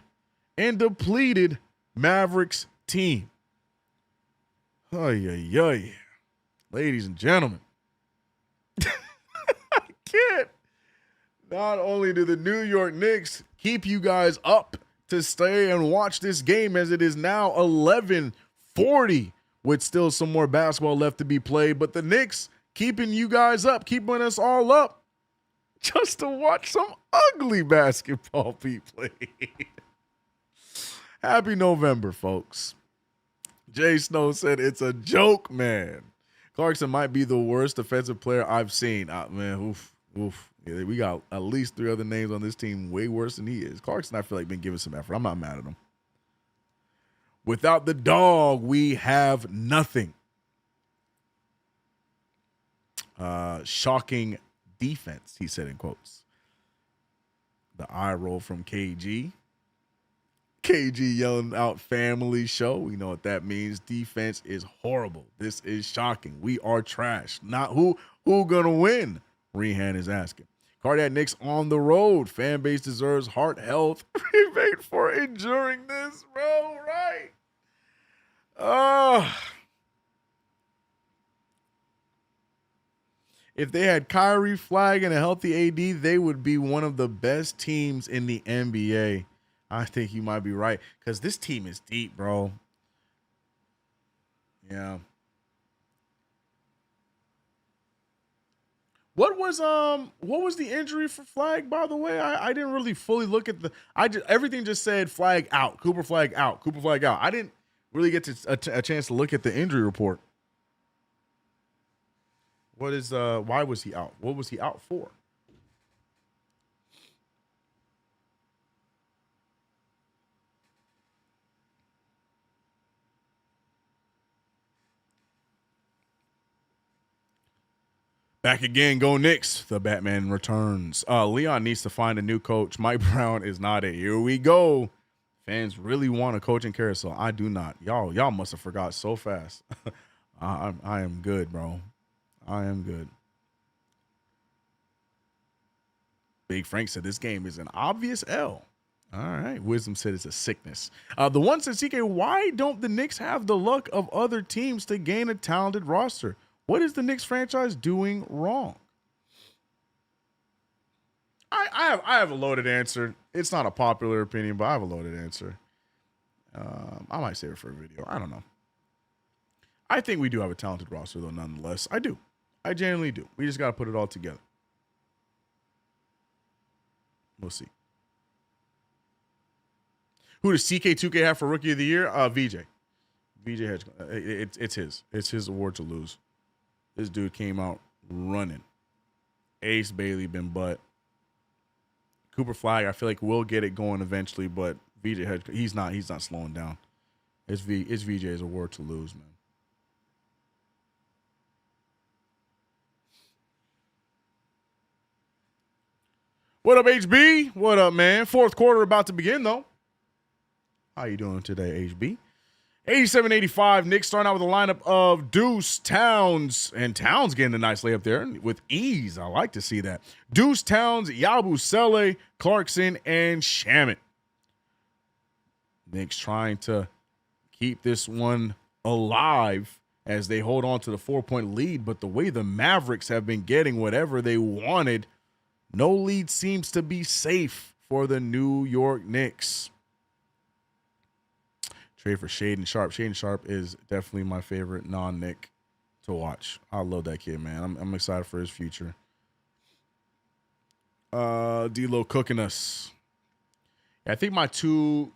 and depleted Mavericks team. Ay, ay, ay. Ladies and gentlemen, I can't. Not only do the New York Knicks keep you guys up to stay and watch this game as it is now 11:40 with still some more basketball left to be played, but the Knicks keeping you guys up, keeping us all up just to watch some ugly basketball be played. Happy November, folks. Jay Snow said it's a joke, man. Clarkson might be the worst defensive player I've seen. Man, oof. Yeah, we got at least 3 other names on this team way worse than he is. Clarkson, I feel like, been giving some effort. I'm not mad at him. Without the dog, we have nothing. Shocking defense, he said in quotes. The eye roll from KG. KG yelling out family show. We know what that means. Defense is horrible. This is shocking. We are trash. Not who gonna win? Rehan is asking. Cardiac Knicks on the road. Fan base deserves heart health rebate for enduring this, bro. Right? If they had Kyrie, Flag, and a healthy AD, they would be one of the best teams in the NBA. I think you might be right because this team is deep, bro. Yeah. What was the injury for Flag, by the way? I didn't really fully look at everything just said Flag out, Cooper Flag out, Cooper Flag out. I didn't really get a chance to look at the injury report. Why was he out? What was he out for? Back again, go Knicks. The Batman returns. Leon needs to find a new coach. Mike Brown is not it. Here we go. Fans really want a coaching carousel. I do not. Y'all must have forgot so fast. I am good, bro. I am good. Big Frank said this game is an obvious L. All right. Wisdom said it's a sickness. The one said, CK, why don't the Knicks have the luck of other teams to gain a talented roster? What is the Knicks franchise doing wrong? I have a loaded answer. It's not a popular opinion, but I have a loaded answer. I might save it for a video. I don't know. I think we do have a talented roster, though, nonetheless. I do. I genuinely do. We just got to put it all together. We'll see. Who does CK2K have for Rookie of the Year? VJ. VJ Hedge. It's his. It's his award to lose. This dude came out running. Ace Bailey been butt. Cooper Flag, I feel like will get it going eventually, but VJ Hedge, he's not slowing down. It's VJ's award to lose, man. What up, HB? What up, man? Fourth quarter about to begin, though. How you doing today, HB? 87-85. Knicks starting out with a lineup of Deuce, Towns, and Towns getting a nice layup there with ease. I like to see that. Deuce, Towns, Yabusele, Clarkson, and Shamet. Knicks trying to keep this one alive as they hold on to the 4-point lead, but the way the Mavericks have been getting whatever they wanted, no lead seems to be safe for the New York Knicks. Trade for Shaden Sharp. Shaden Sharp is definitely my favorite non-Knick to watch. I love that kid, man. I'm excited for his future. D-Lo cooking us. Yeah, I think my two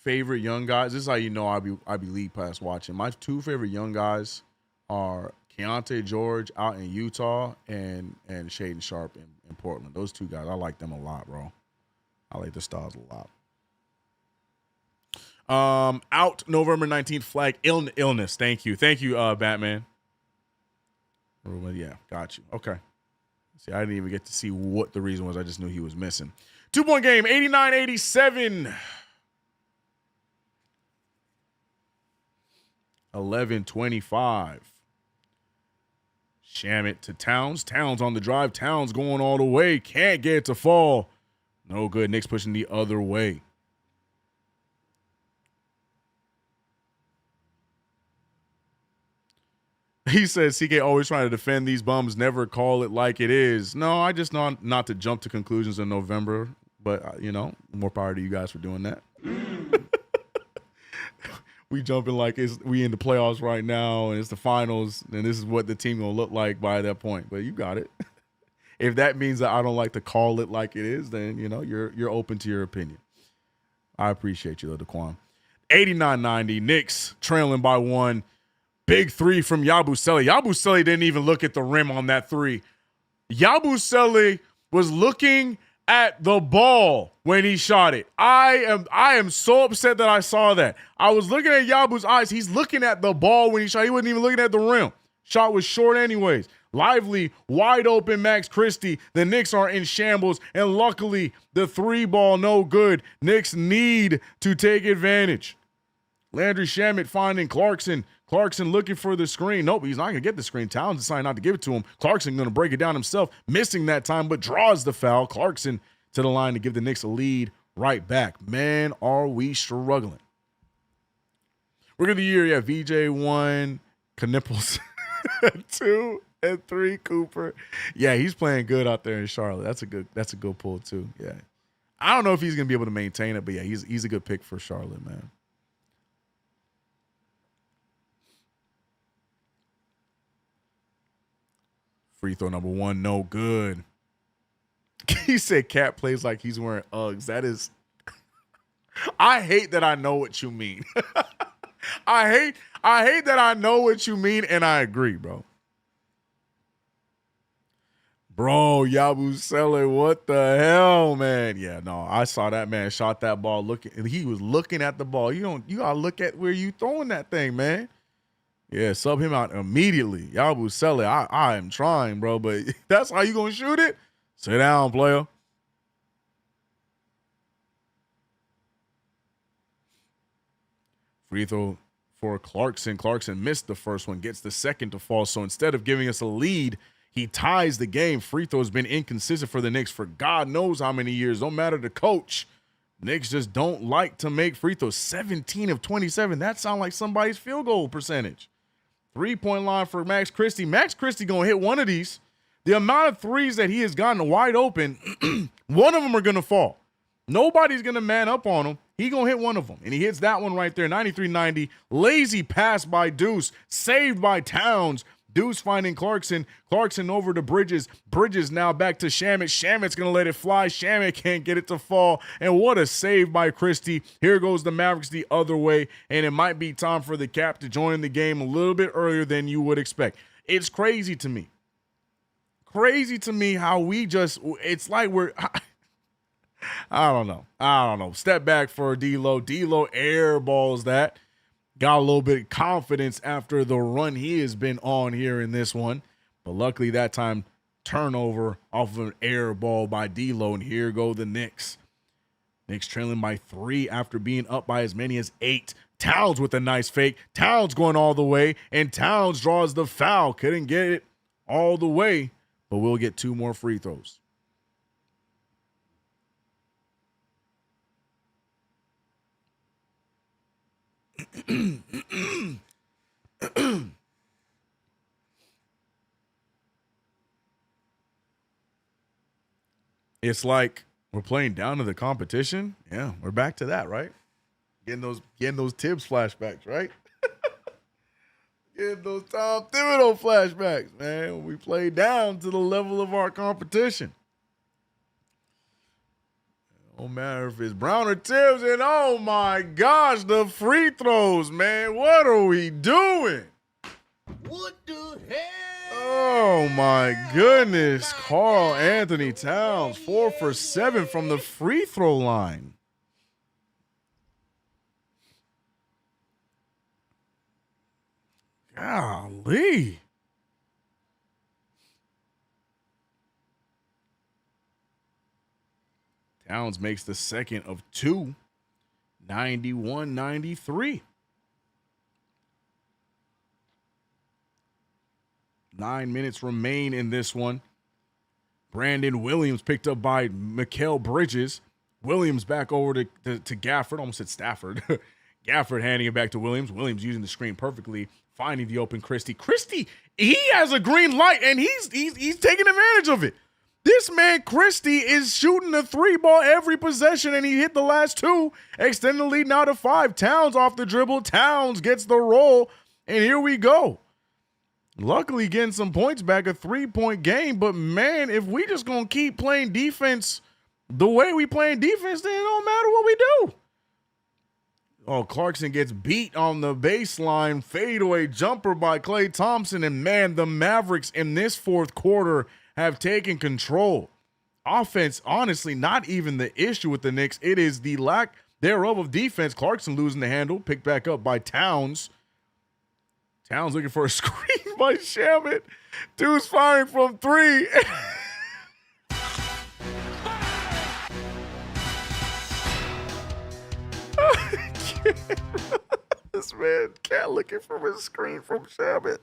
favorite young guys, this is how you know I be league pass watching. My two favorite young guys are Keontae George out in Utah and Shaden Sharp in Portland. Those two guys, I like them a lot, bro. I like their styles a lot. Out November 19th, flag illness. Thank you, Batman. Yeah, got you. Okay. See, I didn't even get to see what the reason was. I just knew he was missing. 2-point game, 89-87. 11-25. Shamet to Towns. Towns on the drive. Towns going all the way. Can't get it to fall. No good. Knicks pushing the other way. He says CK always trying to defend these bums, never call it like it is. No, I just know not to jump to conclusions in November, but, more power to you guys for doing that. We jumping like we in the playoffs right now, and it's the finals, and this is what the team going to look like by that point. But you got it. If that means that I don't like to call it like it is, then, you're open to your opinion. I appreciate you, though, Daquan. 89-90, Knicks trailing by 1. Big three from Yabusele. Yabusele didn't even look at the rim on that three. Yabusele was looking at the ball when he shot it. I am so upset that I saw that. I was looking at Yabu's eyes. He's looking at the ball when he shot. He wasn't even looking at the rim. Shot was short anyways. Lively, wide open Max Christie. The Knicks are in shambles, and luckily the three ball no good. Knicks need to take advantage. Landry Shamet finding Clarkson. Clarkson looking for the screen. Nope, he's not going to get the screen. Towns decided not to give it to him. Clarkson going to break it down himself, missing that time, but draws the foul. Clarkson to the line to give the Knicks a lead right back. Man, are we struggling. Rookie of the year, yeah, VJ 1, Knipples 2, and 3, Cooper. Yeah, he's playing good out there in Charlotte. That's a good pull too. Yeah. I don't know if he's going to be able to maintain it, but yeah, he's a good pick for Charlotte, man. Free throw number 1, no good. He said Cat plays like he's wearing Uggs. That is, I hate that I know what you mean. I hate that I know what you mean, and I agree, bro. Bro, Yabusele, what the hell, man? Yeah, no, I saw that man shot that ball he was looking at the ball. You gotta look at where you throwing that thing, man. Yeah, sub him out immediately. Yabusele, I am trying, bro, but that's how you gonna shoot it? Sit down, player. Free throw for Clarkson. Clarkson missed the first one, gets the second to fall. So instead of giving us a lead, he ties the game. Free throw has been inconsistent for the Knicks for God knows how many years. Don't matter the coach. Knicks just don't like to make free throws. 17 of 27. That sounds like somebody's field goal percentage. 3-point line for Max Christie. Max Christie going to hit one of these. The amount of threes that he has gotten wide open, one of them are going to fall. Nobody's going to man up on him. He going to hit one of them, and he hits that one right there, 93-90. Lazy pass by Deuce, saved by Towns. Deuce finding Clarkson. Clarkson over to Bridges. Bridges now back to Shamet. Shamet's going to let it fly. Shamet can't get it to fall. And what a save by Christie. Here goes the Mavericks the other way, and it might be time for the Cap to join the game a little bit earlier than you would expect. It's crazy to me. Crazy to me how we just, it's like we're, I don't know. Step back for D-Lo. D-Lo airballs that. Got a little bit of confidence after the run he has been on here in this one. But luckily that time, turnover off of an air ball by D'Lo, and here go the Knicks. Knicks trailing by 3 after being up by as many as 8. Towns with a nice fake. Towns going all the way, and Towns draws the foul. Couldn't get it all the way, but we'll get 2 more free throws. It's like we're playing down to the competition. Yeah, we're back to that, right? Getting those Tibbs flashbacks, right? Getting those Tom Thibodeau flashbacks, man. We play down to the level of our competition. No matter if it's Brown or Tibbs, and oh my gosh, the free throws, man. What are we doing? What the hell? Oh my goodness. Karl Anthony Towns, 4 for 7 from the free throw line. Golly. Towns makes the second of 2, 91-93. 9 minutes remain in this one. Brandon Williams picked up by Mikal Bridges. Williams back over to Gafford. Almost said Stafford. Gafford handing it back to Williams. Williams using the screen perfectly, finding the open Christie. Christie, he has a green light, and he's taking advantage of it. This man, Christie, is shooting the 3 ball every possession, and he hit the last 2, extending the lead now to 5. Towns off the dribble. Towns gets the roll, and here we go. Luckily getting some points back, a 3-point game, but man, if we just gonna keep playing defense the way we playing defense, then it don't matter what we do. Oh, Clarkson gets beat on the baseline, fadeaway jumper by Klay Thompson, and man, the Mavericks in this fourth quarter have taken control. Offense, honestly, not even the issue with the Knicks. It is the lack thereof of defense. Clarkson losing the handle, picked back up by Towns. Towns looking for a screen by Shamet. Dude's firing from 3. This man can't looking for his screen from Shamet.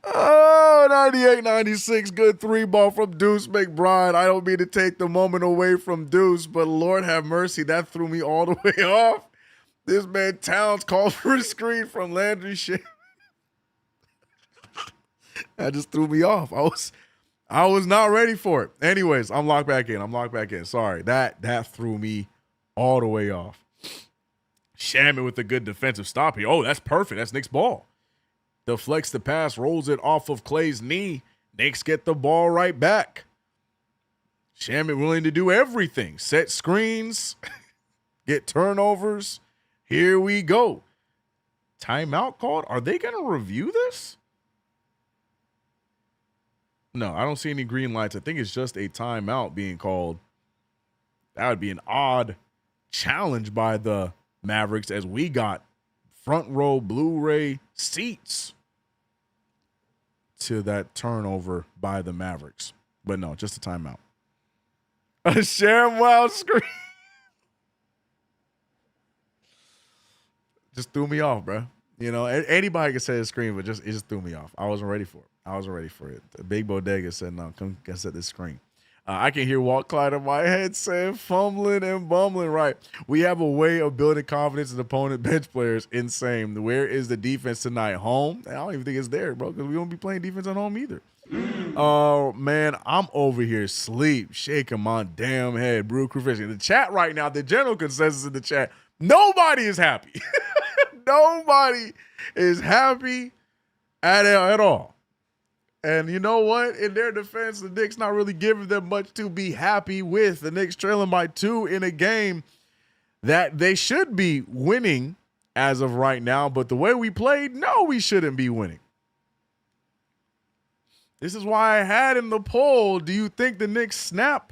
Oh, 98-96. Good 3 ball from Deuce McBride. I don't mean to take the moment away from Deuce, but Lord have mercy, that threw me all the way off. This man Towns called for a screen from Landry Shamet. That just threw me off. I was not ready for it. Anyways, I'm locked back in. Sorry. That threw me all the way off. Shamet with a good defensive stop here. Oh, that's perfect. That's Knicks' ball. Deflects the pass, rolls it off of Klay's knee. Knicks get the ball right back. Shamet willing to do everything. Set screens, get turnovers. Here we go. Timeout called? Are they going to review this? No, I don't see any green lights. I think it's just a timeout being called. That would be an odd challenge by the Mavericks, as we got front row Blu-ray seats to that turnover by the Mavericks. But no, just a timeout. A ShamWow screen. Just threw me off, bro. You know, anybody can say a screen, but it just threw me off. I wasn't ready for it. The Big Bodega said, no, come set this screen. I can hear Walt Clyde in my head saying, fumbling and bumbling. Right. We have a way of building confidence in opponent bench players. Insane. Where is the defense tonight? Home? I don't even think it's there, bro, because we won't be playing defense at home either. Oh, man, I'm over here asleep, shaking my damn head. Brew Crew Fishing. The chat right now, the general consensus in the chat, nobody is happy. Nobody is happy at all. And you know what? In their defense, the Knicks not really giving them much to be happy with. The Knicks trailing by 2 in a game that they should be winning as of right now. But the way we played, no, we shouldn't be winning. This is why I had in the poll, do you think the Knicks snap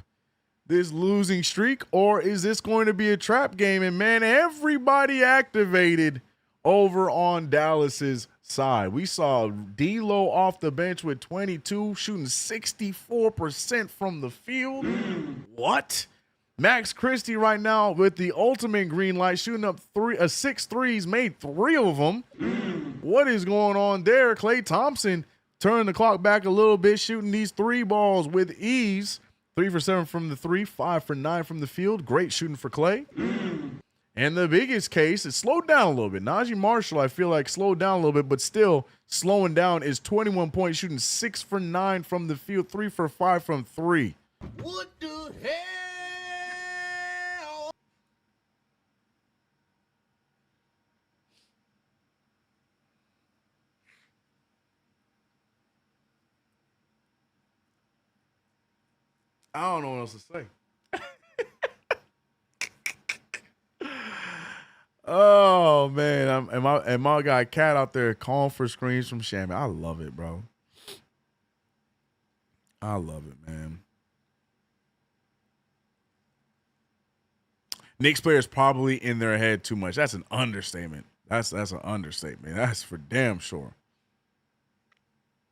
this losing streak, or is this going to be a trap game? And, man, everybody activated over on Dallas's side. We saw D-Lo off the bench with 22, shooting 64% from the field. What? Max Christie right now with the ultimate green light, shooting up 6 threes, made 3 of them. What is going on there? Klay Thompson turned the clock back a little bit, shooting these 3 balls with ease. 3 for 7 from the 3, 5 for 9 from the field. Great shooting for Klay. And the biggest case, it slowed down a little bit. Najee Marshall, I feel like, slowed down a little bit, but still slowing down, is 21 points, shooting 6 for 9 from the field, 3 for 5 from 3. What the hell? I don't know what else to say. Oh man, and my guy Cat out there calling for screens from Shammy. I love it, bro. I love it, man. Knicks players probably in their head too much. That's an understatement. That's an understatement. That's for damn sure.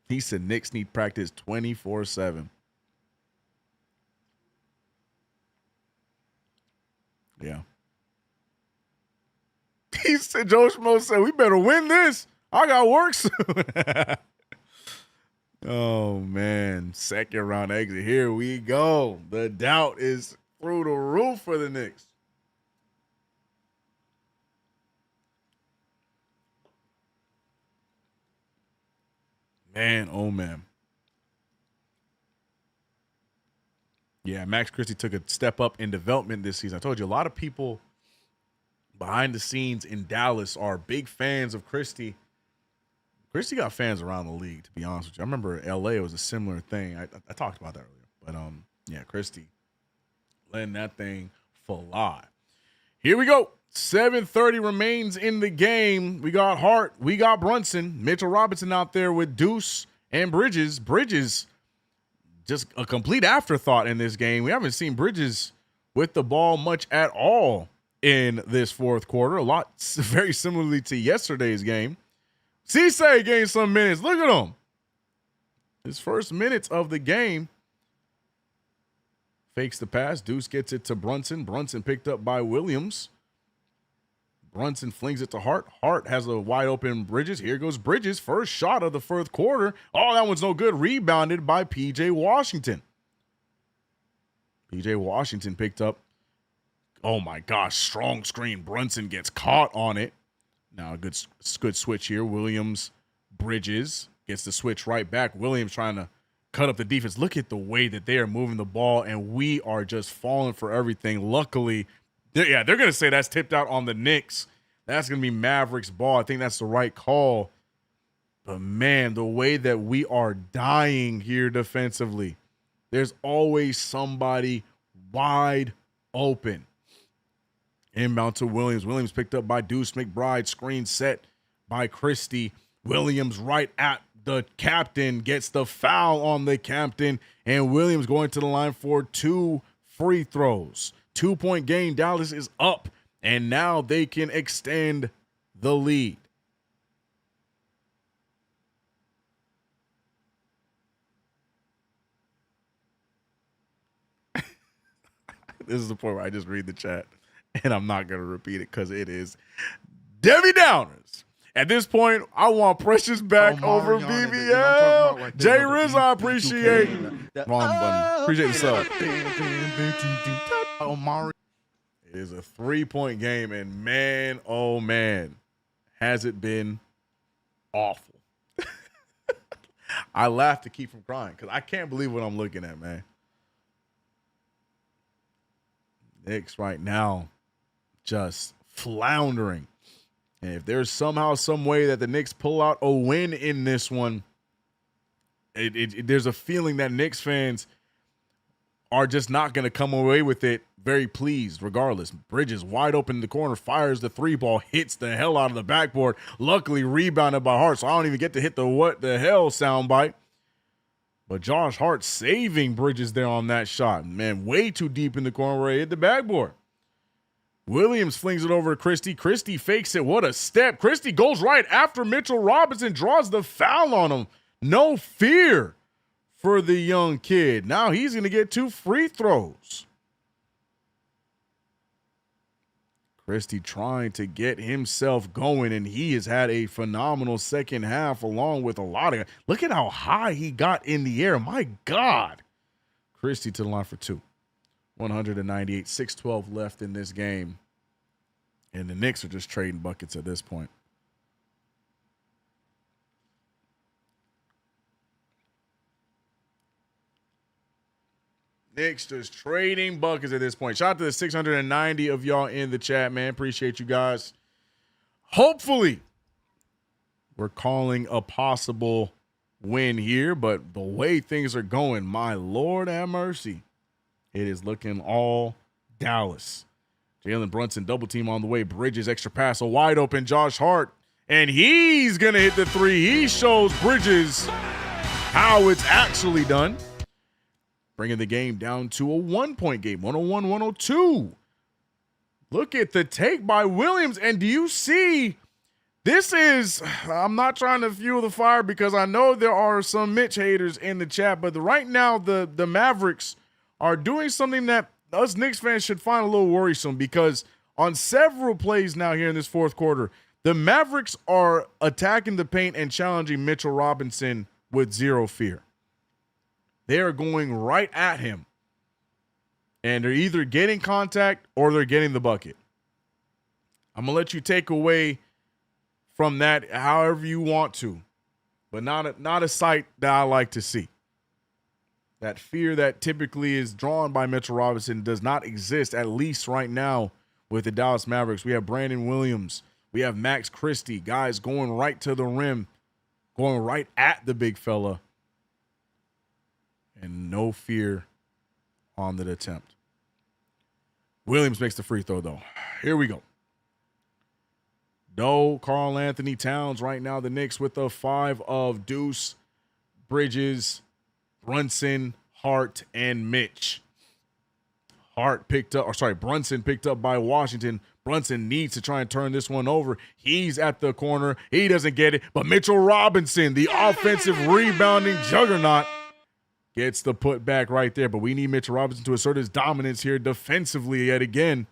He said Knicks need practice 24/7. Yeah. He said, Joe Schmo said, we better win this. I got work soon. Oh, man. Second round exit. Here we go. The doubt is through the roof for the Knicks. Man, oh, man. Yeah, Max Christie took a step up in development this season. I told you, a lot of people behind the scenes in Dallas are big fans of Christie. Christie got fans around the league, to be honest with you. I remember LA was a similar thing. I talked about that earlier. But, yeah, Christie letting that thing fly. Here we go. 7:30 remains in the game. We got Hart. We got Brunson. Mitchell Robinson out there with Deuce and Bridges. Bridges, just a complete afterthought in this game. We haven't seen Bridges with the ball much at all in this fourth quarter. A lot very similarly to yesterday's game. CK gained some minutes. Look at him. His first minutes of the game. Fakes the pass. Deuce gets it to Brunson. Brunson picked up by Williams. Brunson flings it to Hart. Hart has a wide open Bridges. Here goes Bridges. First shot of the fourth quarter. Oh, that one's no good. Rebounded by P.J. Washington. P.J. Washington picked up. Oh, my gosh. Strong screen. Brunson gets caught on it. Now a good switch here. Williams, Bridges gets the switch right back. Williams trying to cut up the defense. Look at the way that they are moving the ball, and we are just falling for everything. Luckily, they're going to say that's tipped out on the Knicks. That's going to be Mavericks ball. I think that's the right call. But, man, the way that we are dying here defensively, there's always somebody wide open. Inbound to Williams. Williams picked up by Deuce McBride. Screen set by Christie. Williams right at the captain. Gets the foul on the captain. And Williams going to the line for 2 free throws. 2-point game. Dallas is up. And now they can extend the lead. This is the point where I just read the chat. And I'm not going to repeat it because it is Debbie Downers. At this point, I want Precious back over BBL. Like Jay Riz, I appreciate. Wrong button. Appreciate the sub. It is a 3-point game, and man, oh man, has it been awful. I laugh to keep from crying because I can't believe what I'm looking at, man. Knicks right now just floundering. And if there's somehow, some way that the Knicks pull out a win in this one, there's a feeling that Knicks fans are just not going to come away with it very pleased regardless. Bridges wide open in the corner, fires the 3-ball, hits the hell out of the backboard. Luckily rebounded by Hart, so I don't even get to hit the what the hell soundbite. But Josh Hart saving Bridges there on that shot. Man, way too deep in the corner where he hit the backboard. Williams flings it over to Christie. Christie fakes it. What a step. Christie goes right after Mitchell Robinson, draws the foul on him. No fear for the young kid. Now he's going to get 2 free throws. Christie trying to get himself going, and he has had a phenomenal second half along with a lot of. Look at how high he got in the air. My God. Christie to the line for 2. 198, 6:12 left in this game. And the Knicks are just trading buckets at this point. Knicks just trading buckets at this point. Shout out to the 690 of y'all in the chat, man. Appreciate you guys. Hopefully, we're calling a possible win here, but the way things are going, my Lord have mercy. It is looking all Dallas. Jalen Brunson double team on the way. Bridges extra pass, a wide open Josh Hart, and he's going to hit the 3. He shows Bridges how it's actually done. Bringing the game down to a 1-point game, 101-102. Look at the take by Williams. And do you see, this is, I'm not trying to fuel the fire because I know there are some Mitch haters in the chat, but right now the Mavericks are doing something that us Knicks fans should find a little worrisome, because on several plays now here in this fourth quarter, the Mavericks are attacking the paint and challenging Mitchell Robinson with zero fear. They are going right at him, and they're either getting contact or they're getting the bucket. I'm going to let you take away from that however you want to, but not a sight that I like to see. That fear that typically is drawn by Mitchell Robinson does not exist, at least right now, with the Dallas Mavericks. We have Brandon Williams. We have Max Christie, guys going right to the rim, going right at the big fella, and no fear on the attempt. Williams makes the free throw, though. Here we go. No Karl Anthony Towns right now. The Knicks with the 5 of Deuce, Bridges, Brunson, Hart, and Mitch. Brunson picked up by Washington. Brunson needs to try and turn this one over. He's at the corner. He doesn't get it. But Mitchell Robinson, the offensive rebounding juggernaut, gets the putback right there. But we need Mitchell Robinson to assert his dominance here defensively yet again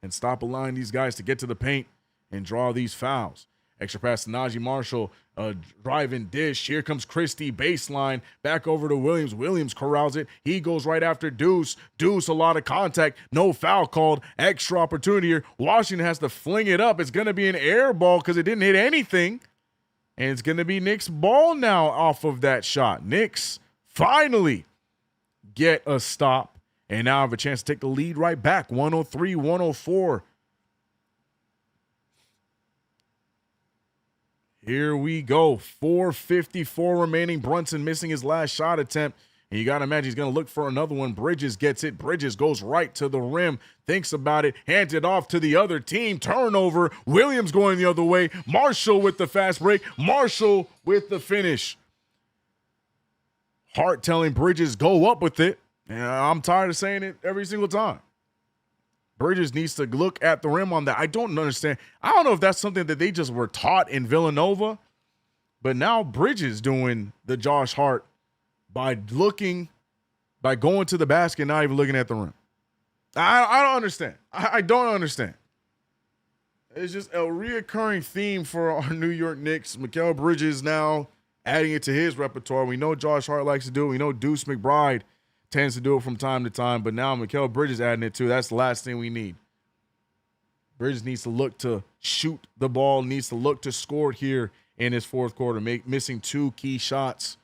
and stop allowing these guys to get to the paint and draw these fouls. Extra pass to Najee Marshall, driving dish. Here comes Christie, baseline, back over to Williams. Williams corrals it. He goes right after Deuce. Deuce, a lot of contact. No foul called. Extra opportunity here. Washington has to fling it up. It's going to be an air ball because it didn't hit anything. And it's going to be Knicks' ball now off of that shot. Knicks finally get a stop and now have a chance to take the lead right back. 103-104. Here we go. 4:54 remaining. Brunson missing his last shot attempt. And you got to imagine he's going to look for another one. Bridges gets it. Bridges goes right to the rim. Thinks about it. Hands it off to the other team. Turnover. Williams going the other way. Marshall with the fast break. Marshall with the finish. Hart telling Bridges, go up with it. And I'm tired of saying it every single time. Bridges needs to look at the rim on that. I don't understand. I don't know if that's something that they just were taught in Villanova, but now Bridges doing the Josh Hart by going to the basket, not even looking at the rim. I don't understand. I don't understand. It's just a reoccurring theme for our New York Knicks. Mikal Bridges now adding it to his repertoire. We know Josh Hart likes to do it. We know Deuce McBride tends to do it from time to time, but now Mikal Bridges adding it too. That's the last thing we need. Bridges needs to look to shoot the ball, needs to look to score here in his fourth quarter, missing 2 key shots.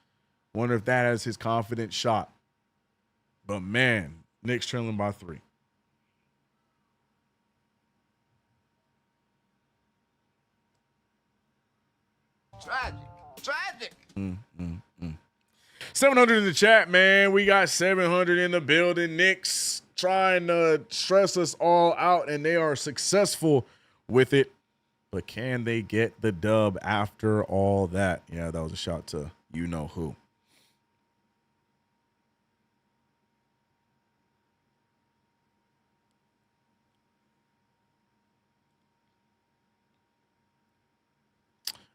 Wonder if that is his confident shot. But man, Knicks trailing by 3. Tragic. 700 in the chat, man. We got 700 in the building. Knicks trying to stress us all out, and they are successful with it. But can they get the dub after all that? Yeah, that was a shot to you-know-who.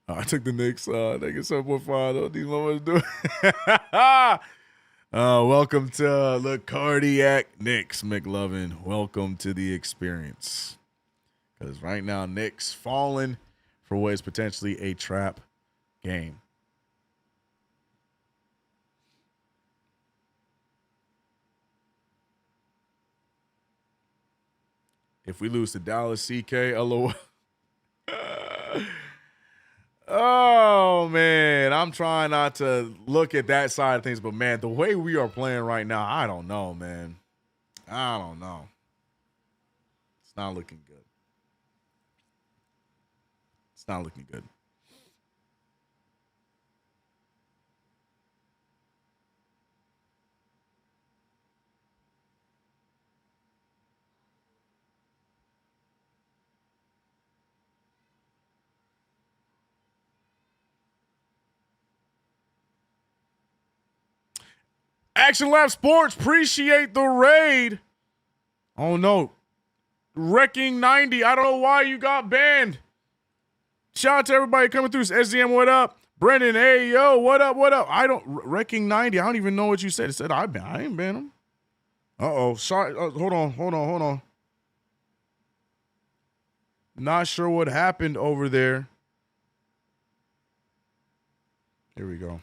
I took the Knicks. They get 7.5. What these motherfuckers doing? Welcome to the Cardiac Knicks, McLovin. Welcome to the experience. Because right now, Knicks falling for what is potentially a trap game. If we lose to Dallas, CK, LOL. Oh, man. I'm trying not to look at that side of things, but, man, the way we are playing right now, I don't know, man. I don't know. It's not looking good. It's not looking good. Action Lab Sports, appreciate the raid. Oh, no. Wrecking 90. I don't know why you got banned. Shout out to everybody coming through. SDM, what up? Brendan, hey, yo, what up, what up? Wrecking 90. I don't even know what you said. It said I ain't banned him. Uh-oh. Sorry. Hold on. Not sure what happened over there. Here we go.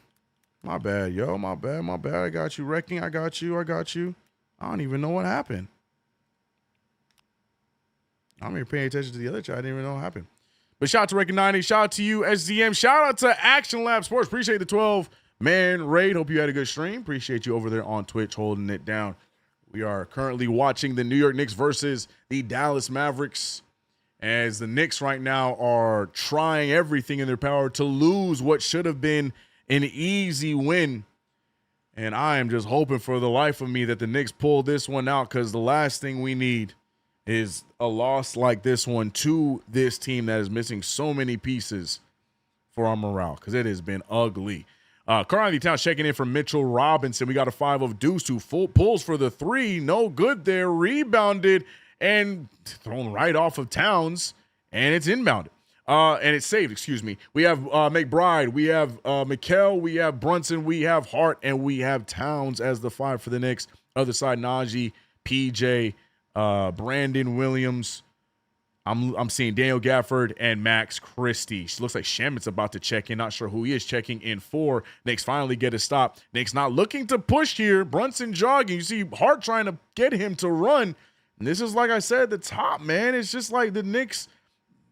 My bad, yo. My bad. I got you. Wrecking, I got you. I don't even know what happened. I'm here paying attention to the other chat. I didn't even know what happened. But shout out to Wrecking 90. Shout out to you, SDM. Shout out to Action Lab Sports. Appreciate the 12-man raid. Hope you had a good stream. Appreciate you over there on Twitch holding it down. We are currently watching the New York Knicks versus the Dallas Mavericks, as the Knicks right now are trying everything in their power to lose what should have been an easy win. And I am just hoping for the life of me that the Knicks pull this one out, because the last thing we need is a loss like this one to this team that is missing so many pieces for our morale, because it has been ugly. Carl Town checking in from Mitchell Robinson. We got a 5 of Deuce, who full pulls for the 3. No good there. Rebounded and thrown right off of Towns, and it's inbounded. And it's saved, excuse me. We have McBride, we have Mikal, we have Brunson, we have Hart, and we have Towns as the 5 for the Knicks. Other side, Najee, PJ, Brandon Williams. I'm seeing Daniel Gafford and Max Christie. She looks like Shamit's about to check in. Not sure who he is checking in for. Knicks finally get a stop. Knicks not looking to push here. Brunson jogging. You see Hart trying to get him to run. And this is, like I said, the top, man. It's just like the Knicks,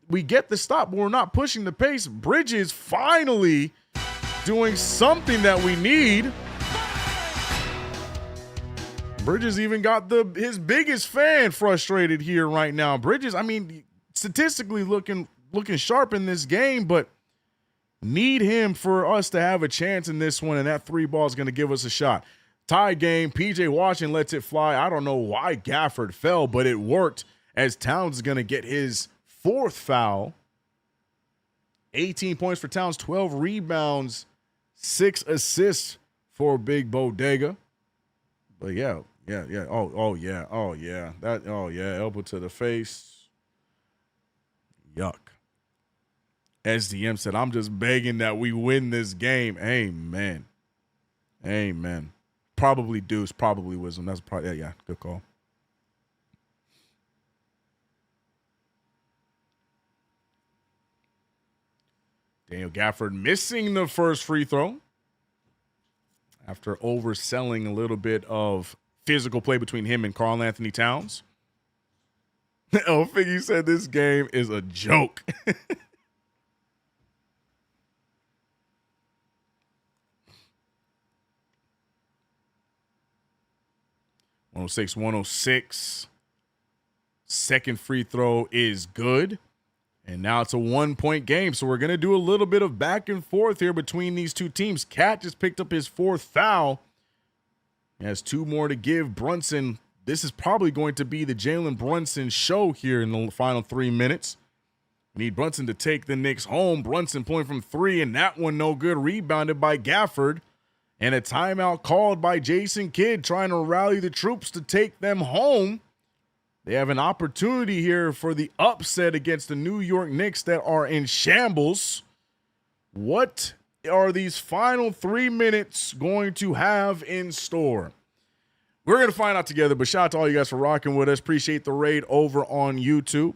we get the stop, but we're not pushing the pace. Bridges finally doing something that we need. Bridges even got his biggest fan frustrated here right now. Bridges, I mean, statistically looking sharp in this game, but need him for us to have a chance in this one, and that 3 ball is going to give us a shot. Tie game, PJ Washington lets it fly. I don't know why Gafford fell, but it worked, as Towns is going to get his 4th foul. 18 points for Towns, 12 rebounds, 6 assists for Big Bodega. But yeah. Oh yeah. Elbow to the face. Yuck. SDM said, I'm just begging that we win this game. Amen. Probably Deuce, probably Wisdom. That's probably, yeah, good call. Daniel Gafford missing the first free throw after overselling a little bit of physical play between him and Karl Anthony Towns. Oh, Figgy said this game is a joke. 106. Second free throw is good. And now it's a 1-point game. So we're going to do a little bit of back and forth here between these two teams. Cat just picked up his 4th foul. He has 2 more to give. Brunson, this is probably going to be the Jalen Brunson show here in the final 3 minutes. We need Brunson to take the Knicks home. Brunson pulling from 3, and that one no good. Rebounded by Gafford. And a timeout called by Jason Kidd, trying to rally the troops to take them home. They have an opportunity here for the upset against the New York Knicks that are in shambles. What are these final 3 minutes going to have in store? We're going to find out together, but shout out to all you guys for rocking with us. Appreciate the raid over on YouTube.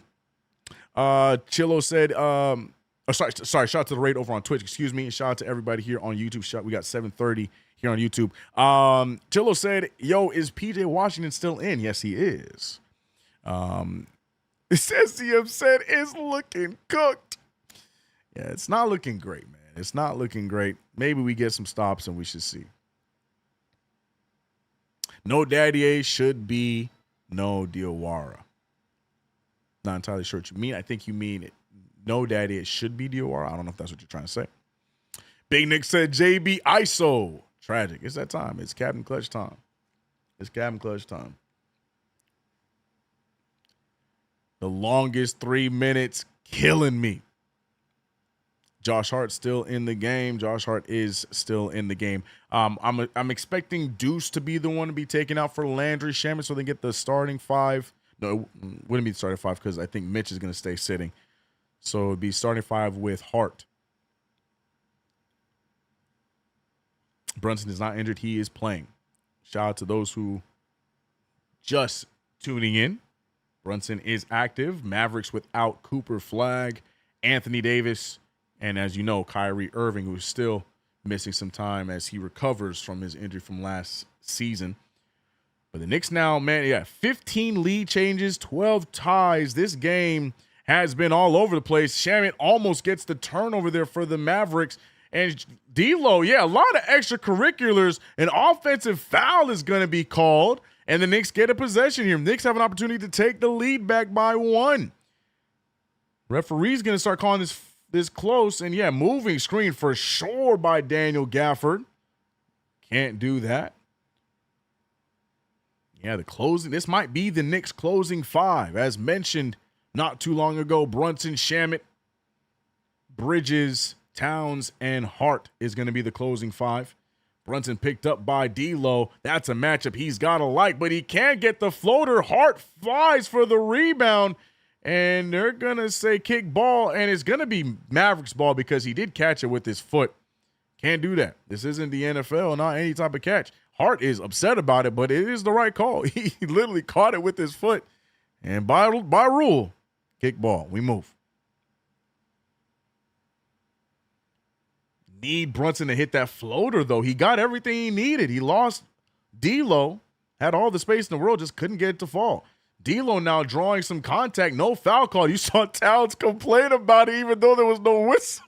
Chillo said, sorry, shout out to the raid over on Twitch, excuse me. Shout out to everybody here on YouTube. We got 7:30 here on YouTube. Chillo said, yo, is PJ Washington still in? Yes, he is. It says the upset is looking cooked. Yeah, it's not looking great, man. It's not looking great. Maybe we get some stops and we should see. No Daddy A should be no Diawara. Not entirely sure what you mean. I think you mean it. No Daddy A should be Diawara. I don't know if that's what you're trying to say. Big Nick said JB ISO. Tragic. It's that time. It's Captain Clutch time. It's Captain Clutch time. The longest 3 minutes killing me. Josh Hart still in the game. Josh Hart is still in the game. I'm expecting Deuce to be the one to be taken out for Landry Shaman so they get the starting five. No, it wouldn't be the starting five because I think Mitch is going to stay sitting. So it'd be starting five with Hart. Brunson is not injured. He is playing. Shout out to those who just tuning in. Brunson is active. Mavericks without Cooper Flag, Anthony Davis, and as you know, Kyrie Irving, who is still missing some time as he recovers from his injury from last season. But the Knicks now, man, 15 lead changes, 12 ties. This game has been all over the place. Shaman almost gets the turnover there for the Mavericks. And D'Lo, a lot of extracurriculars. An offensive foul is going to be called, and the Knicks get a possession here. Knicks have an opportunity to take the lead back by 1. Referee's going to start calling this close, and moving screen for sure by Daniel Gafford. Can't do that. The closing. This might be the Knicks' closing 5. As mentioned not too long ago, Brunson, Shamet, Bridges, Towns, and Hart is going to be the closing 5. Brunson picked up by D'Lo. That's a matchup he's got to like, but he can't get the floater. Hart flies for the rebound, and they're going to say kick ball, and it's going to be Mavericks ball because he did catch it with his foot. Can't do that. This isn't the NFL, not any type of catch. Hart is upset about it, but it is the right call. He literally caught it with his foot, and by rule, kick ball. We move. Need Brunson to hit that floater, though. He got everything he needed. He lost D'Lo, had all the space in the world, just couldn't get it to fall. D'Lo now drawing some contact, no foul call. You saw Towns complain about it even though there was no whistle.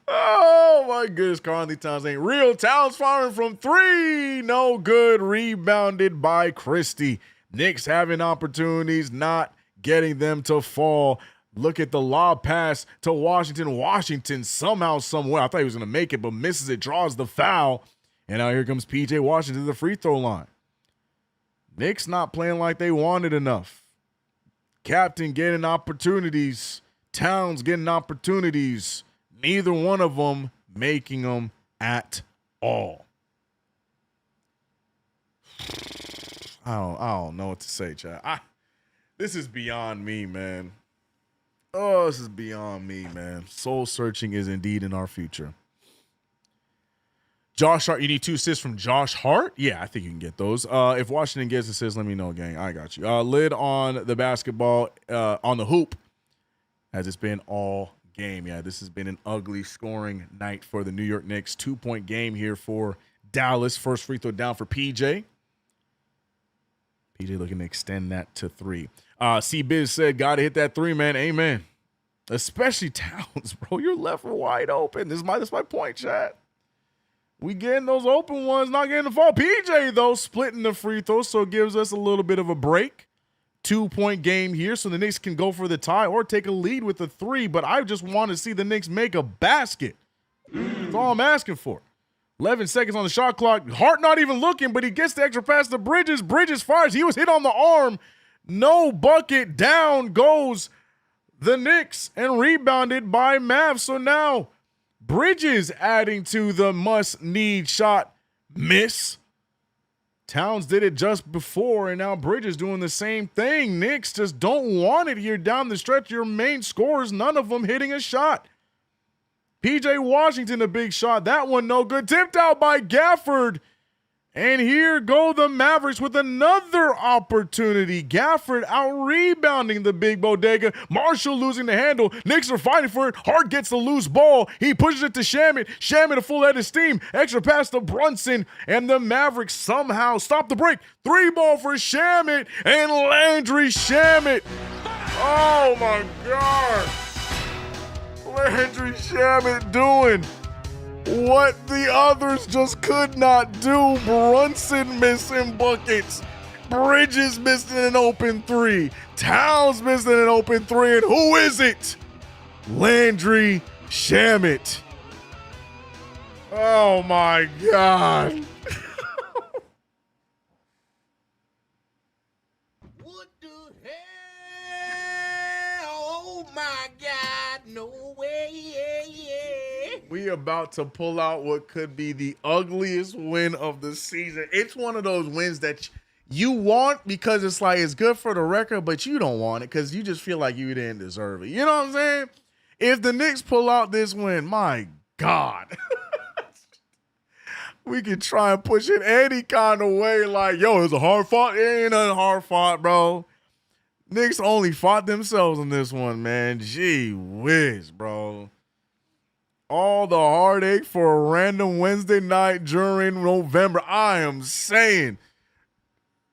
Oh, my goodness. Karl-Anthony Towns ain't real. Towns firing from 3. No good. Rebounded by Christie. Knicks having opportunities, not getting them to fall. Look at the lob pass to Washington. Washington somehow, somewhere, I thought he was going to make it, but misses it, draws the foul. And now here comes P.J. Washington to the free throw line. Knicks not playing like they wanted enough. Captain getting opportunities. Towns getting opportunities. Neither one of them making them at all. I don't know what to say, Chad. This is beyond me, man. Oh, this is beyond me, man. Soul searching is indeed in our future. Josh Hart, you need 2 assists from Josh Hart? Yeah, I think you can get those. If Washington gets assists, let me know, gang. I got you. Lid on the basketball, on the hoop, as it's been all game. Yeah, this has been an ugly scoring night for the New York Knicks. 2-point game here for Dallas. First free throw down for PJ. PJ looking to extend that to 3. C-Biz said, got to hit that 3, man. Amen. Especially Towns, bro. You're left wide open. This is my point, chat. We getting those open ones, not getting the fall. PJ, though, splitting the free throws, so it gives us a little bit of a break. 2-point game here, so the Knicks can go for the tie or take a lead with the 3, but I just want to see the Knicks make a basket. That's all I'm asking for. 11 seconds on the shot clock. Hart not even looking, but he gets the extra pass to Bridges. Bridges fires. He was hit on the arm. No bucket. Down goes the Knicks and rebounded by Mavs. So now Bridges adding to the must-need shot miss. Towns did it just before, and now Bridges doing the same thing. Knicks just don't want it here down the stretch. Your main scorers, none of them hitting a shot. PJ Washington, a big shot. That one no good. Tipped out by Gafford. And here go the Mavericks with another opportunity. Gafford out-rebounding the big bodega. Marshall losing the handle. Knicks are fighting for it. Hart gets the loose ball. He pushes it to Shamet. Shamet a full head of steam. Extra pass to Brunson. And the Mavericks somehow stop the break. 3-ball for Shamet. And Landry Shamet. Oh, my God. Landry Shamet doing what the others just could not do. Brunson missing buckets. Bridges missing an open 3. Towns missing an open 3. And who is it? Landry Shamet. Oh my God. What the hell? Oh my God, no way. We about to pull out what could be the ugliest win of the season. It's one of those wins that you want because it's like it's good for the record, but you don't want it because you just feel like you didn't deserve it. You know what I'm saying? If the Knicks pull out this win, my God. We can try and push it any kind of way. Like, yo, it was a hard fought. It ain't nothing hard fought, bro. Knicks only fought themselves in this one, man. Gee whiz, bro. All the heartache for a random Wednesday night during November. I am saying,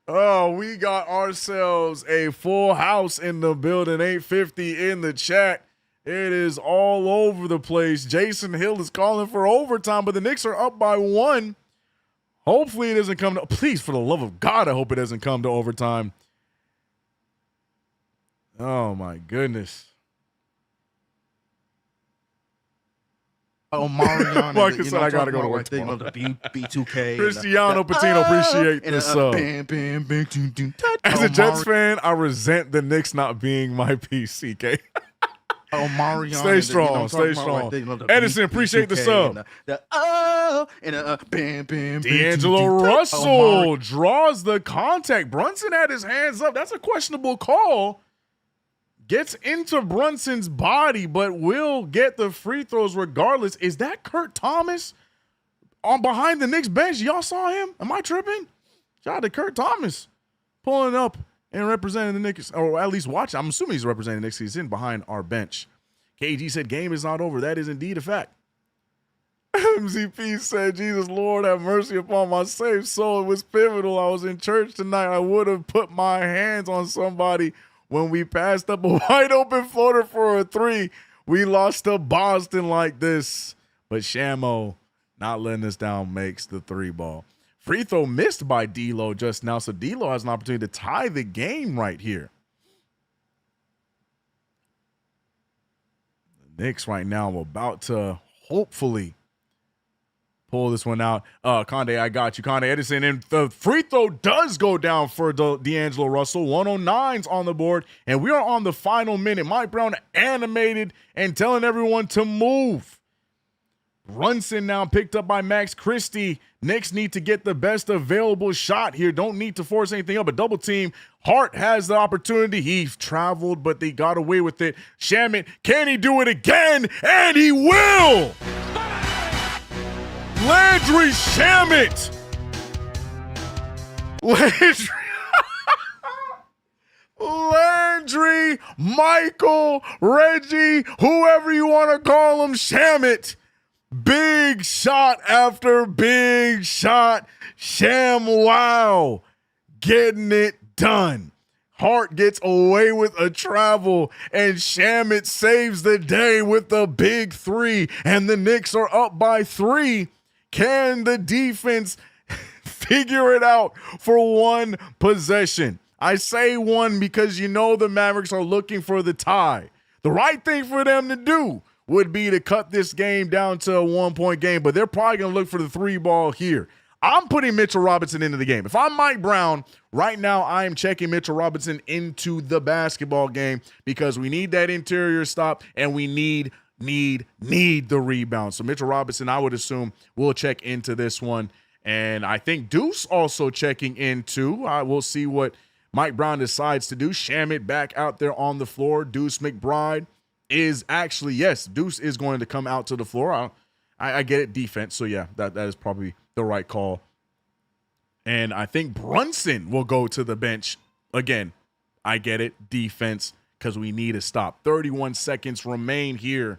oh, we got ourselves a full house in the building. 850 in the chat. It is all over the place. Jason Hill is calling for overtime, but the Knicks are up by 1. Hopefully it doesn't come to, please, for the love of God, I hope it doesn't come to overtime. Oh, my goodness. Marion. Marcus said I gotta go to work The B2K. Cristiano Patino, appreciate the sub. Bam, bam, bam, doom, doom, As a Jets fan, I resent the Knicks not being my PCK. Marion. Stay strong, stay strong. Edison, appreciate the sub. Bam, bam, D'Angelo Russell draws the contact. Brunson had his hands up. That's a questionable call. Gets into Brunson's body, but will get the free throws regardless. Is that Kurt Thomas on behind the Knicks bench? Y'all saw him? Am I tripping? Shout out to Kurt Thomas pulling up and representing the Knicks, or at least watching. I'm assuming he's representing the Knicks. He's in behind our bench. KG said, game is not over. That is indeed a fact. MZP said, Jesus, Lord, have mercy upon my saved soul. It was pivotal. I was in church tonight. I would have put my hands on somebody when we passed up a wide open floater for a 3. We lost to Boston like this. But Shamo, not letting us down, makes the 3-ball. Free throw missed by D'Lo just now, so D'Lo has an opportunity to tie the game right here. The Knicks right now are about to hopefully pull this one out. Conde, I got you. Conde Edison, and the free throw does go down for D'Angelo Russell. 109's on the board, and we are on the final minute. Mike Brown animated and telling everyone to move. Brunson now picked up by Max Christie. Knicks need to get the best available shot here. Don't need to force anything up. A double team. Hart has the opportunity. He traveled, but they got away with it. Shamet, can he do it again? And he will! Landry Shamet! Landry, Michael, Reggie, whoever you want to call him, Shamet. Big shot after big shot. Sham wow. Getting it done. Hart gets away with a travel, and Shamet saves the day with the big 3, and the Knicks are up by 3. Can the defense figure it out for one possession? I say one because you know the Mavericks are looking for the tie. The right thing for them to do would be to cut this game down to a 1-point game, but they're probably going to look for the 3-ball here. I'm putting Mitchell Robinson into the game. If I'm Mike Brown, right now I am checking Mitchell Robinson into the basketball game because we need that interior stop and we need the rebound. So Mitchell Robinson, I would assume, will check into this one. And I think Deuce also checking into. We'll see what Mike Brown decides to do. Shamet back out there on the floor. Deuce McBride is actually, yes, Deuce is going to come out to the floor. I get it, defense. So, yeah, that is probably the right call. And I think Brunson will go to the bench. Again, I get it, defense, because we need a stop. 31 seconds remain here.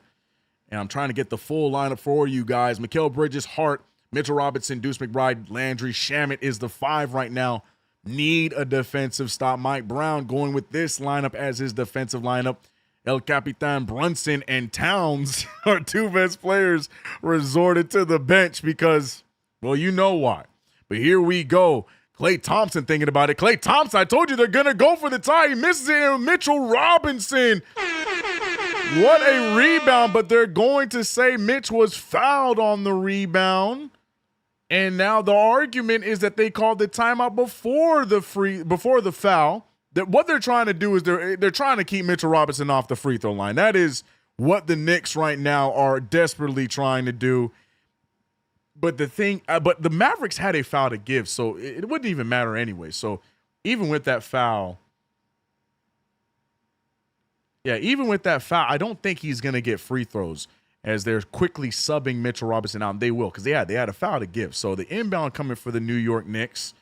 And I'm trying to get the full lineup for you guys. Mikal Bridges, Hart, Mitchell Robinson, Deuce McBride, Landry, Shamet is the 5 right now. Need a defensive stop. Mike Brown going with this lineup as his defensive lineup. El Capitan Brunson and Towns are 2 best players resorted to the bench because, well, you know why. But here we go. Klay Thompson thinking about it. Klay Thompson, I told you they're going to go for the tie. He misses it. And Mitchell Robinson. What a rebound, but they're going to say Mitch was fouled on the rebound. And now the argument is that they called the timeout before the foul. That what they're trying to do is they're trying to keep Mitchell Robinson off the free throw line. That is what the Knicks right now are desperately trying to do. But the Mavericks had a foul to give, so it wouldn't even matter anyway. So even with that foul, I don't think he's going to get free throws as they're quickly subbing Mitchell Robinson out. And they will, because they had a foul to give. So the inbound coming for the New York Knicks.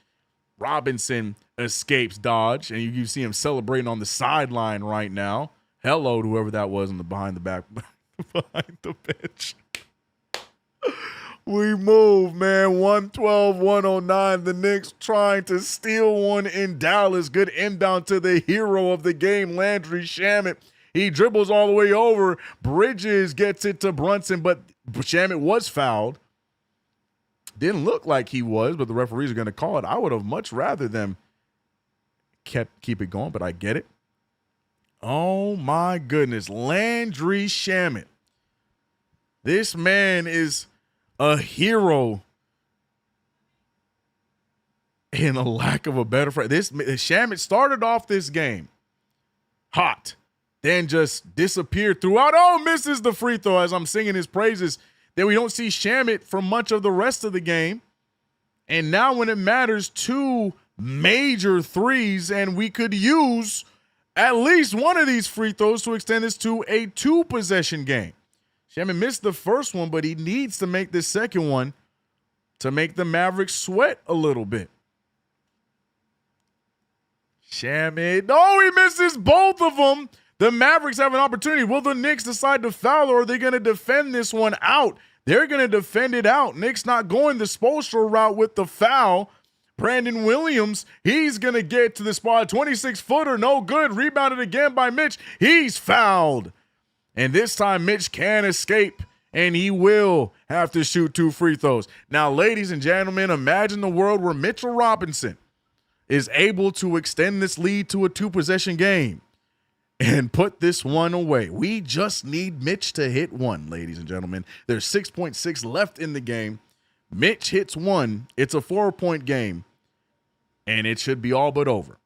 Robinson escapes dodge, and you see him celebrating on the sideline right now. Hello to whoever that was behind the bench. We move, man. 112, 109. The Knicks trying to steal one in Dallas. Good inbound to the hero of the game, Landry Shamet. He dribbles all the way over. Bridges gets it to Brunson, but Shamet was fouled. Didn't look like he was, but the referees are going to call it. I would have much rather them keep it going, but I get it. Oh, my goodness. Landry Shamet. This man is a hero in a lack of a better phrase. Shamet started off this game hot, then just disappeared throughout. Oh, misses the free throw as I'm singing his praises. Then we don't see Shamet for much of the rest of the game. And now when it matters, 2 major threes, and we could use at least one of these free throws to extend this to a 2-possession game. Shamet missed the first one, but he needs to make this second one to make the Mavericks sweat a little bit. Shamet, no, he misses both of them. The Mavericks have an opportunity. Will the Knicks decide to foul, or are they going to defend this one out? They're going to defend it out. Knicks not going the Spoelstra route with the foul. Brandon Williams, he's going to get to the spot. 26-footer, no good. Rebounded again by Mitch. He's fouled. And this time Mitch can escape, and he will have to shoot 2 free throws. Now, ladies and gentlemen, imagine the world where Mitchell Robinson is able to extend this lead to a 2-possession game and put this one away. We just need Mitch to hit one, ladies and gentlemen. There's 6.6 left in the game. Mitch hits one. It's a 4-point game, and it should be all but over.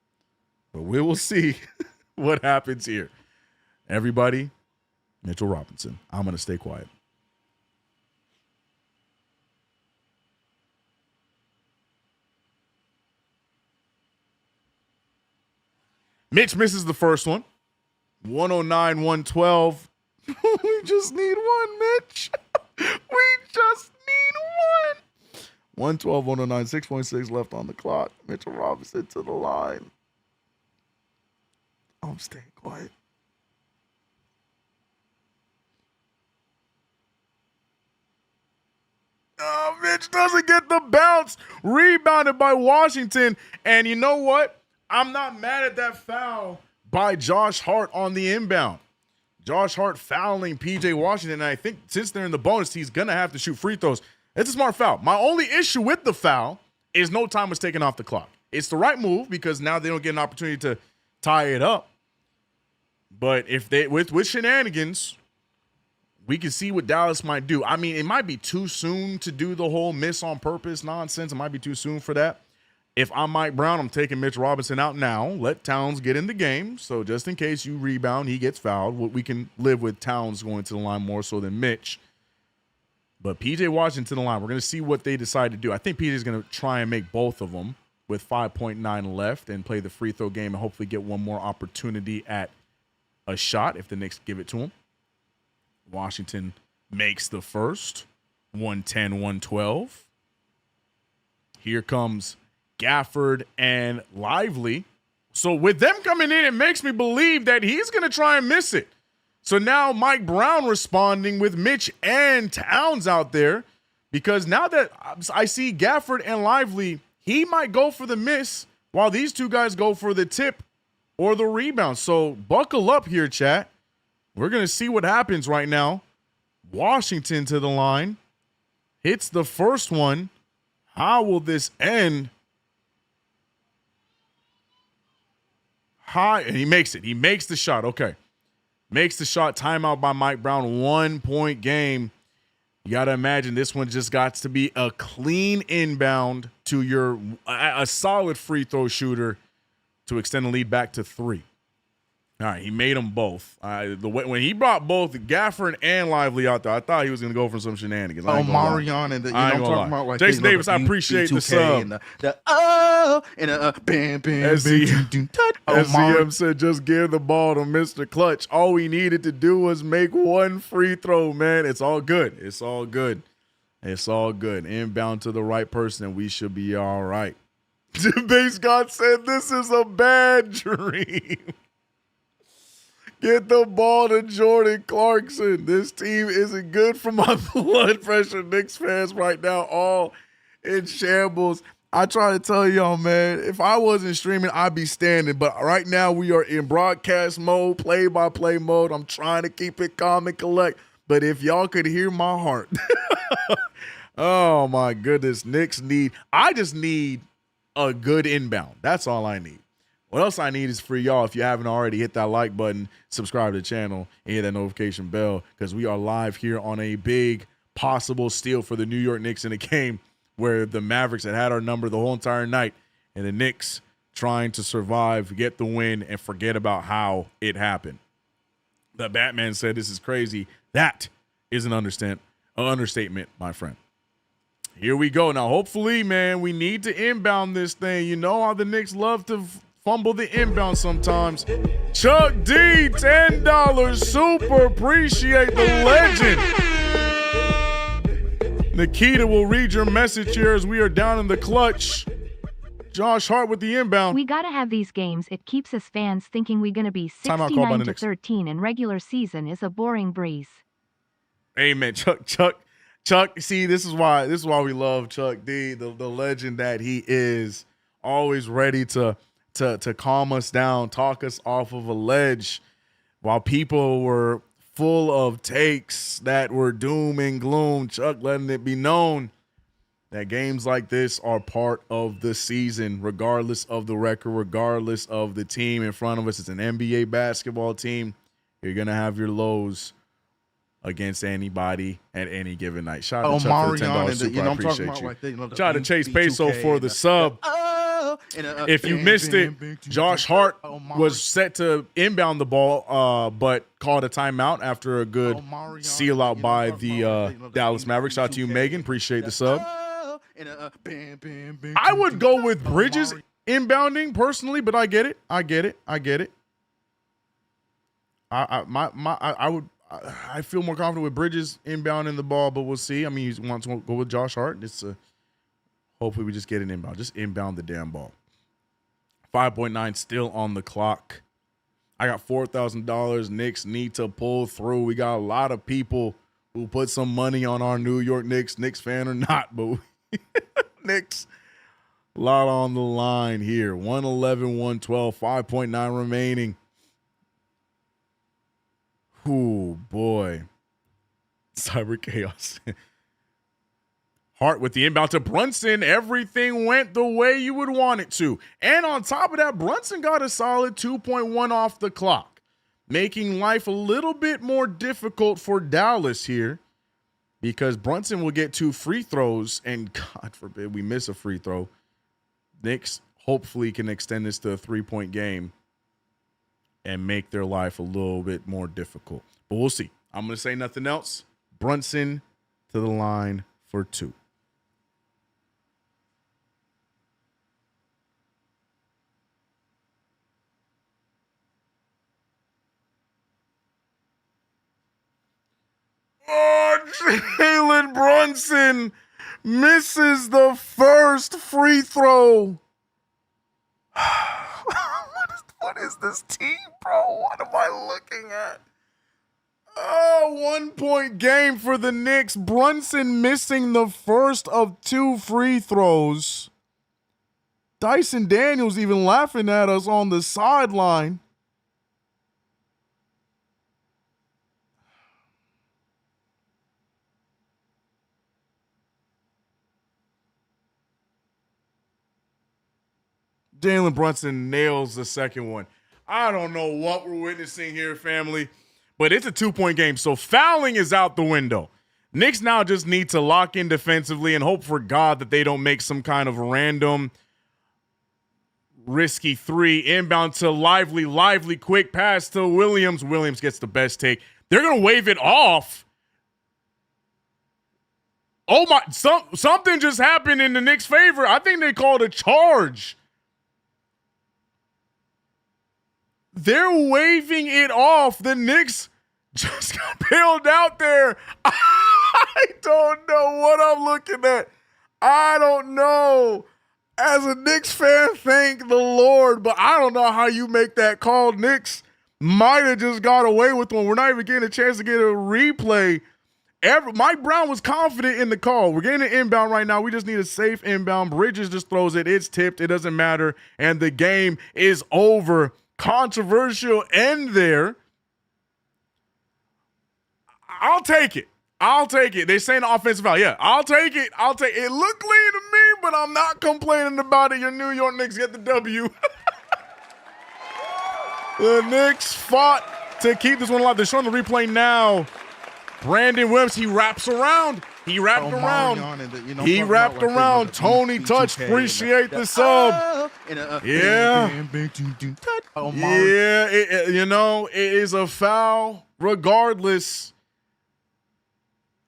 But we will see what happens here. Everybody, Mitchell Robinson. I'm going to stay quiet. Mitch misses the first one. 109, 112. We just need one, Mitch. We just need one. 112, 109, 6.6 left on the clock. Mitchell Robinson to the line. I'm staying quiet. Oh, Mitch doesn't get the bounce. Rebounded by Washington. And you know what? I'm not mad at that foul by Josh Hart on the inbound. Josh Hart fouling P.J. Washington. And I think since they're in the bonus, he's going to have to shoot free throws. It's a smart foul. My only issue with the foul is no time was taken off the clock. It's the right move because now they don't get an opportunity to tie it up. But if they with shenanigans, we can see what Dallas might do. I mean, it might be too soon to do the whole miss on purpose nonsense. It might be too soon for that. If I'm Mike Brown, I'm taking Mitch Robinson out now. Let Towns get in the game. So just in case you rebound, he gets fouled. We can live with Towns going to the line more so than Mitch. But P.J. Washington to the line. We're going to see what they decide to do. I think P.J.'s going to try and make both of them with 5.9 left and play the free throw game and hopefully get one more opportunity at a shot if the Knicks give it to him. Washington makes the first. 110-112. Here comes Gafford and Lively. So with them coming in, it makes me believe that he's going to try and miss it. So now Mike Brown responding with Mitch and Towns out there, because now that I see Gafford and Lively, he might go for the miss while these two guys go for the tip or the rebound. So buckle up here, chat. We're going to see what happens right now. Washington to the line. Hits the first one. How will this end? High, and he makes it. He makes the shot. Okay. Makes the shot. Timeout by Mike Brown. 1 point game. You got to imagine this one just got to be a clean inbound to a solid free throw shooter to extend the lead back to 3. All right, he made them both. When he brought both Gafford and Lively out there, I thought he was going to go for some shenanigans. Marion and I'm talking about like Jason Davis, I appreciate the sub. And bam, bam, SCM said, just give the ball to Mr. Clutch. All we needed to do was make one free throw, man. It's all good. It's all good. It's all good. Inbound to the right person, and we should be all right. Base God said, this is a bad dream. Get the ball to Jordan Clarkson. This team isn't good for my blood pressure. Knicks fans right now all in shambles. I try to tell y'all, man, if I wasn't streaming, I'd be standing. But right now we are in broadcast mode, play-by-play mode. I'm trying to keep it calm and collect. But if y'all could hear my heart. Oh, my goodness. Knicks I just need a good inbound. That's all I need. What else I need is for y'all, if you haven't already, hit that like button, subscribe to the channel, and hit that notification bell, because we are live here on a big possible steal for the New York Knicks in a game where the Mavericks had our number the whole entire night, and the Knicks trying to survive, get the win, and forget about how it happened. The Batman said this is crazy. That is an understatement, my friend. Here we go. Now, hopefully, man, we need to inbound this thing. You know how the Knicks love to fumble the inbound sometimes. Chuck D, $10. Super appreciate the legend. Nikita will read your message here as we are down in the clutch. Josh Hart with the inbound. We gotta have these games. It keeps us fans thinking we're gonna be 69-13 and regular season is a boring breeze. Amen. Chuck, see, this is why we love Chuck D, the legend that he is, always ready to calm us down, talk us off of a ledge while people were full of takes that were doom and gloom. Chuck letting it be known that games like this are part of the season, regardless of the record, regardless of the team in front of us. It's an NBA basketball team. You're going to have your lows against anybody at any given night. Shout out to Chuck for the $10 super. I appreciate you. Shout out to Chase Peso for the sub. If you missed it, Josh Hart was set to inbound the ball, but called a timeout after a good seal out by the Dallas Mavericks. Shout out to you, Megan. Appreciate the sub. I would go with Bridges inbounding personally, but I get it. I feel more confident with Bridges inbounding the ball, but we'll see. I mean, he wants to go with Josh Hart. Hopefully we just get an inbound. Just inbound the damn ball. 5.9 still on the clock. I got $4,000. Knicks need to pull through. We got a lot of people who put some money on our New York Knicks, Knicks fan or not, but Knicks, a lot on the line here. 111, 112, 5.9 remaining. Ooh, boy. Cyber chaos. Hart with the inbound to Brunson. Everything went the way you would want it to. And on top of that, Brunson got a solid 2.1 off the clock, making life a little bit more difficult for Dallas here, because Brunson will get 2 free throws, and God forbid we miss a free throw. Knicks hopefully can extend this to a 3-point game and make their life a little bit more difficult. But we'll see. I'm going to say nothing else. Brunson to the line for 2. Jalen Brunson misses the first free throw. What is this team, bro? What am I looking at? Oh, 1 point game for the Knicks. Brunson missing the first of 2 free throws. Dyson Daniels even laughing at us on the sideline. Jalen Brunson nails the second one. I don't know what we're witnessing here, family, but it's a 2-point game. So fouling is out the window. Knicks now just need to lock in defensively and hope for God that they don't make some kind of random risky 3. Inbound to Lively, quick pass to Williams. Williams gets the best take. They're going to wave it off. Oh my, something just happened in the Knicks' favor. I think they called a charge. They're waving it off. The Knicks just got bailed out there. I don't know what I'm looking at. I don't know. As a Knicks fan, thank the Lord, but I don't know how you make that call. Knicks might have just got away with one. We're not even getting a chance to get a replay. Mike Brown was confident in the call. We're getting an inbound right now. We just need a safe inbound. Bridges just throws it. It's tipped. It doesn't matter. And the game is over. Controversial end there. I'll take it. They're saying offensive foul. Yeah, I'll take it. It looked clean to me, but I'm not complaining about it. Your New York Knicks get the W. The Knicks fought to keep this one alive. They're showing the replay now. Brandon Williams, he wraps around. He wrapped around. Tony Touch, appreciate the sub. Yeah. It is a foul regardless.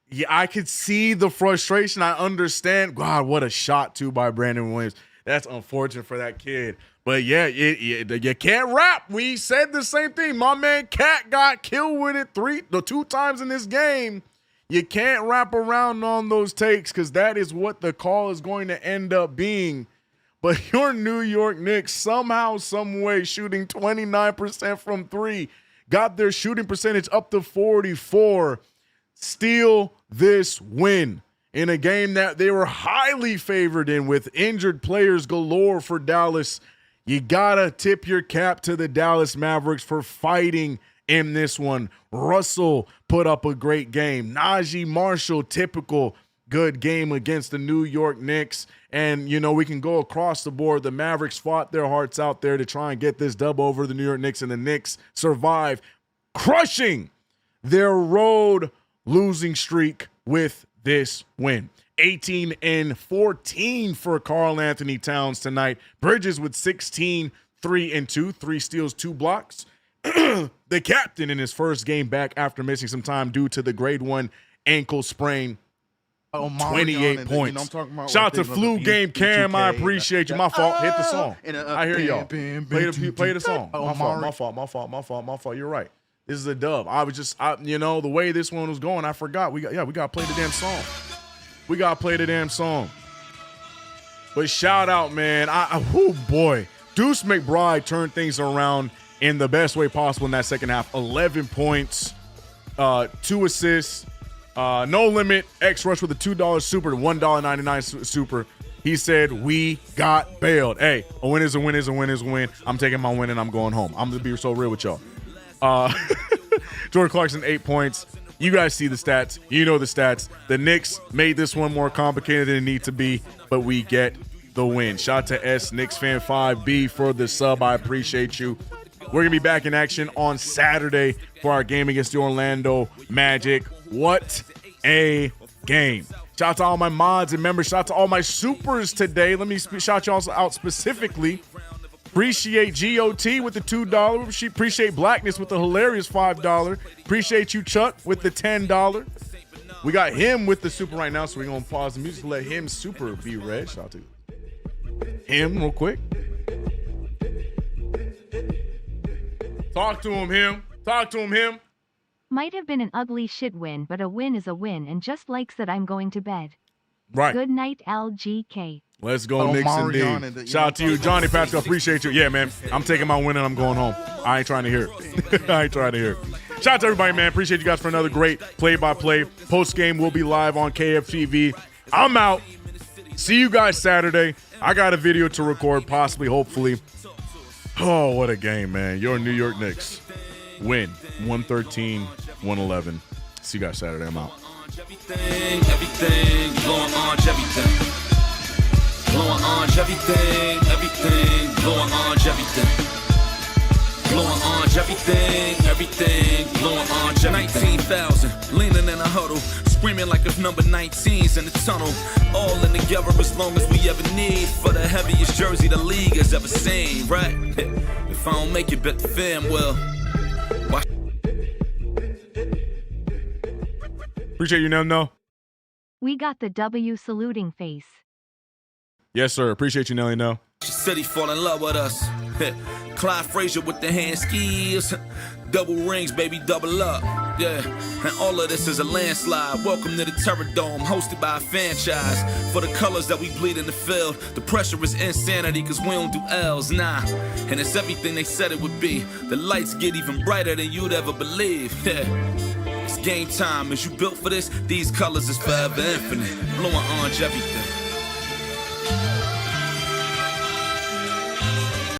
Yeah, I could see the frustration. I understand. God, what a shot, too, by Brandon Williams. That's unfortunate for that kid. But, yeah, you can't rap. We said the same thing. My man Cat got killed with it 2 times in this game. You can't wrap around on those takes because that is what the call is going to end up being. But your New York Knicks somehow, some way, shooting 29% from 3, got their shooting percentage up to 44. Steal this win in a game that they were highly favored in with injured players galore for Dallas. You gotta tip your cap to the Dallas Mavericks for fighting in this one. Russell put up a great game. Najee Marshall, typical good game against the New York Knicks. And, we can go across the board. The Mavericks fought their hearts out there to try and get this dub over the New York Knicks, and the Knicks survive, crushing their road losing streak with this win. 18-14 for Karl Anthony Towns tonight. Bridges with 16, 3 and 2, 3 steals, 2 blocks. The captain in his first game back after missing some time due to the grade 1 ankle sprain. 28 points. Shout out to Flu Game Cam. I appreciate you. My fault. Hit the song. I hear y'all. Play the song. My fault. You're right. This is a dub. The way this one was going, I forgot. We got to play the damn song. But shout out, man. Oh boy. Deuce McBride turned things around in the best way possible in that second half. 11 points, 2 assists, no limit, X Rush with a $2 super, $1.99 super. He said, we got bailed. Hey, a win is a win is a win is a win. I'm taking my win and I'm going home. I'm going to be so real with y'all. Jordan Clarkson, 8 points. You guys see the stats. You know the stats. The Knicks made this one more complicated than it needs to be, but we get the win. Shout out to S, Knicks fan 5B for the sub. I appreciate you. We're going to be back in action on Saturday for our game against the Orlando Magic. What a game. Shout out to all my mods and members. Shout out to all my supers today. Let me shout y'all out specifically. Appreciate GOT with the $2. Appreciate Blackness with the hilarious $5. Appreciate you, Chuck, with the $10. We got him with the super right now, so we're going to pause the music to let him super be read. Shout out to him real quick. Talk to him, him. Might have been an ugly shit win, but a win is a win, and just like said, I'm going to bed. Right. Good night, LGK. Let's go, Knicks indeed. Shout out to you, Johnny Patrick. Appreciate you. Yeah, man. I'm taking my win and I'm going home. I ain't trying to hear it. I ain't trying to hear it. Shout out to everybody, man. Appreciate you guys for another great play-by-play. Post-game will be live on KFTV. I'm out. See you guys Saturday. I got a video to record, possibly, hopefully. Oh, what a game, man. Your New York Knicks win 113-111. See you guys Saturday. I'm out. Everything, blowing orange, everything. Blowing orange, everything, blowing orange, everything. Blowing orange, everything, blowing orange, 19,000, leaning in a huddle, screaming like if number 19's in the tunnel. All in together as long as we ever need, for the heaviest jersey the league has ever seen, right? If I don't make it, bet the fam will. Appreciate you, No. We got the W saluting face. Yes, sir. Appreciate you, Nelly. No. City fall in love with us. Clyde Frazier with the hand skis. Double rings, baby, double up. Yeah, and all of this is a landslide. Welcome to the Terror Dome, hosted by a franchise. For the colors that we bleed in the field, the pressure is insanity, cause we don't do L's, nah. And it's everything they said it would be. The lights get even brighter than you'd ever believe. Yeah. It's game time. Is you built for this? These colors is forever infinite. Blowing orange everything.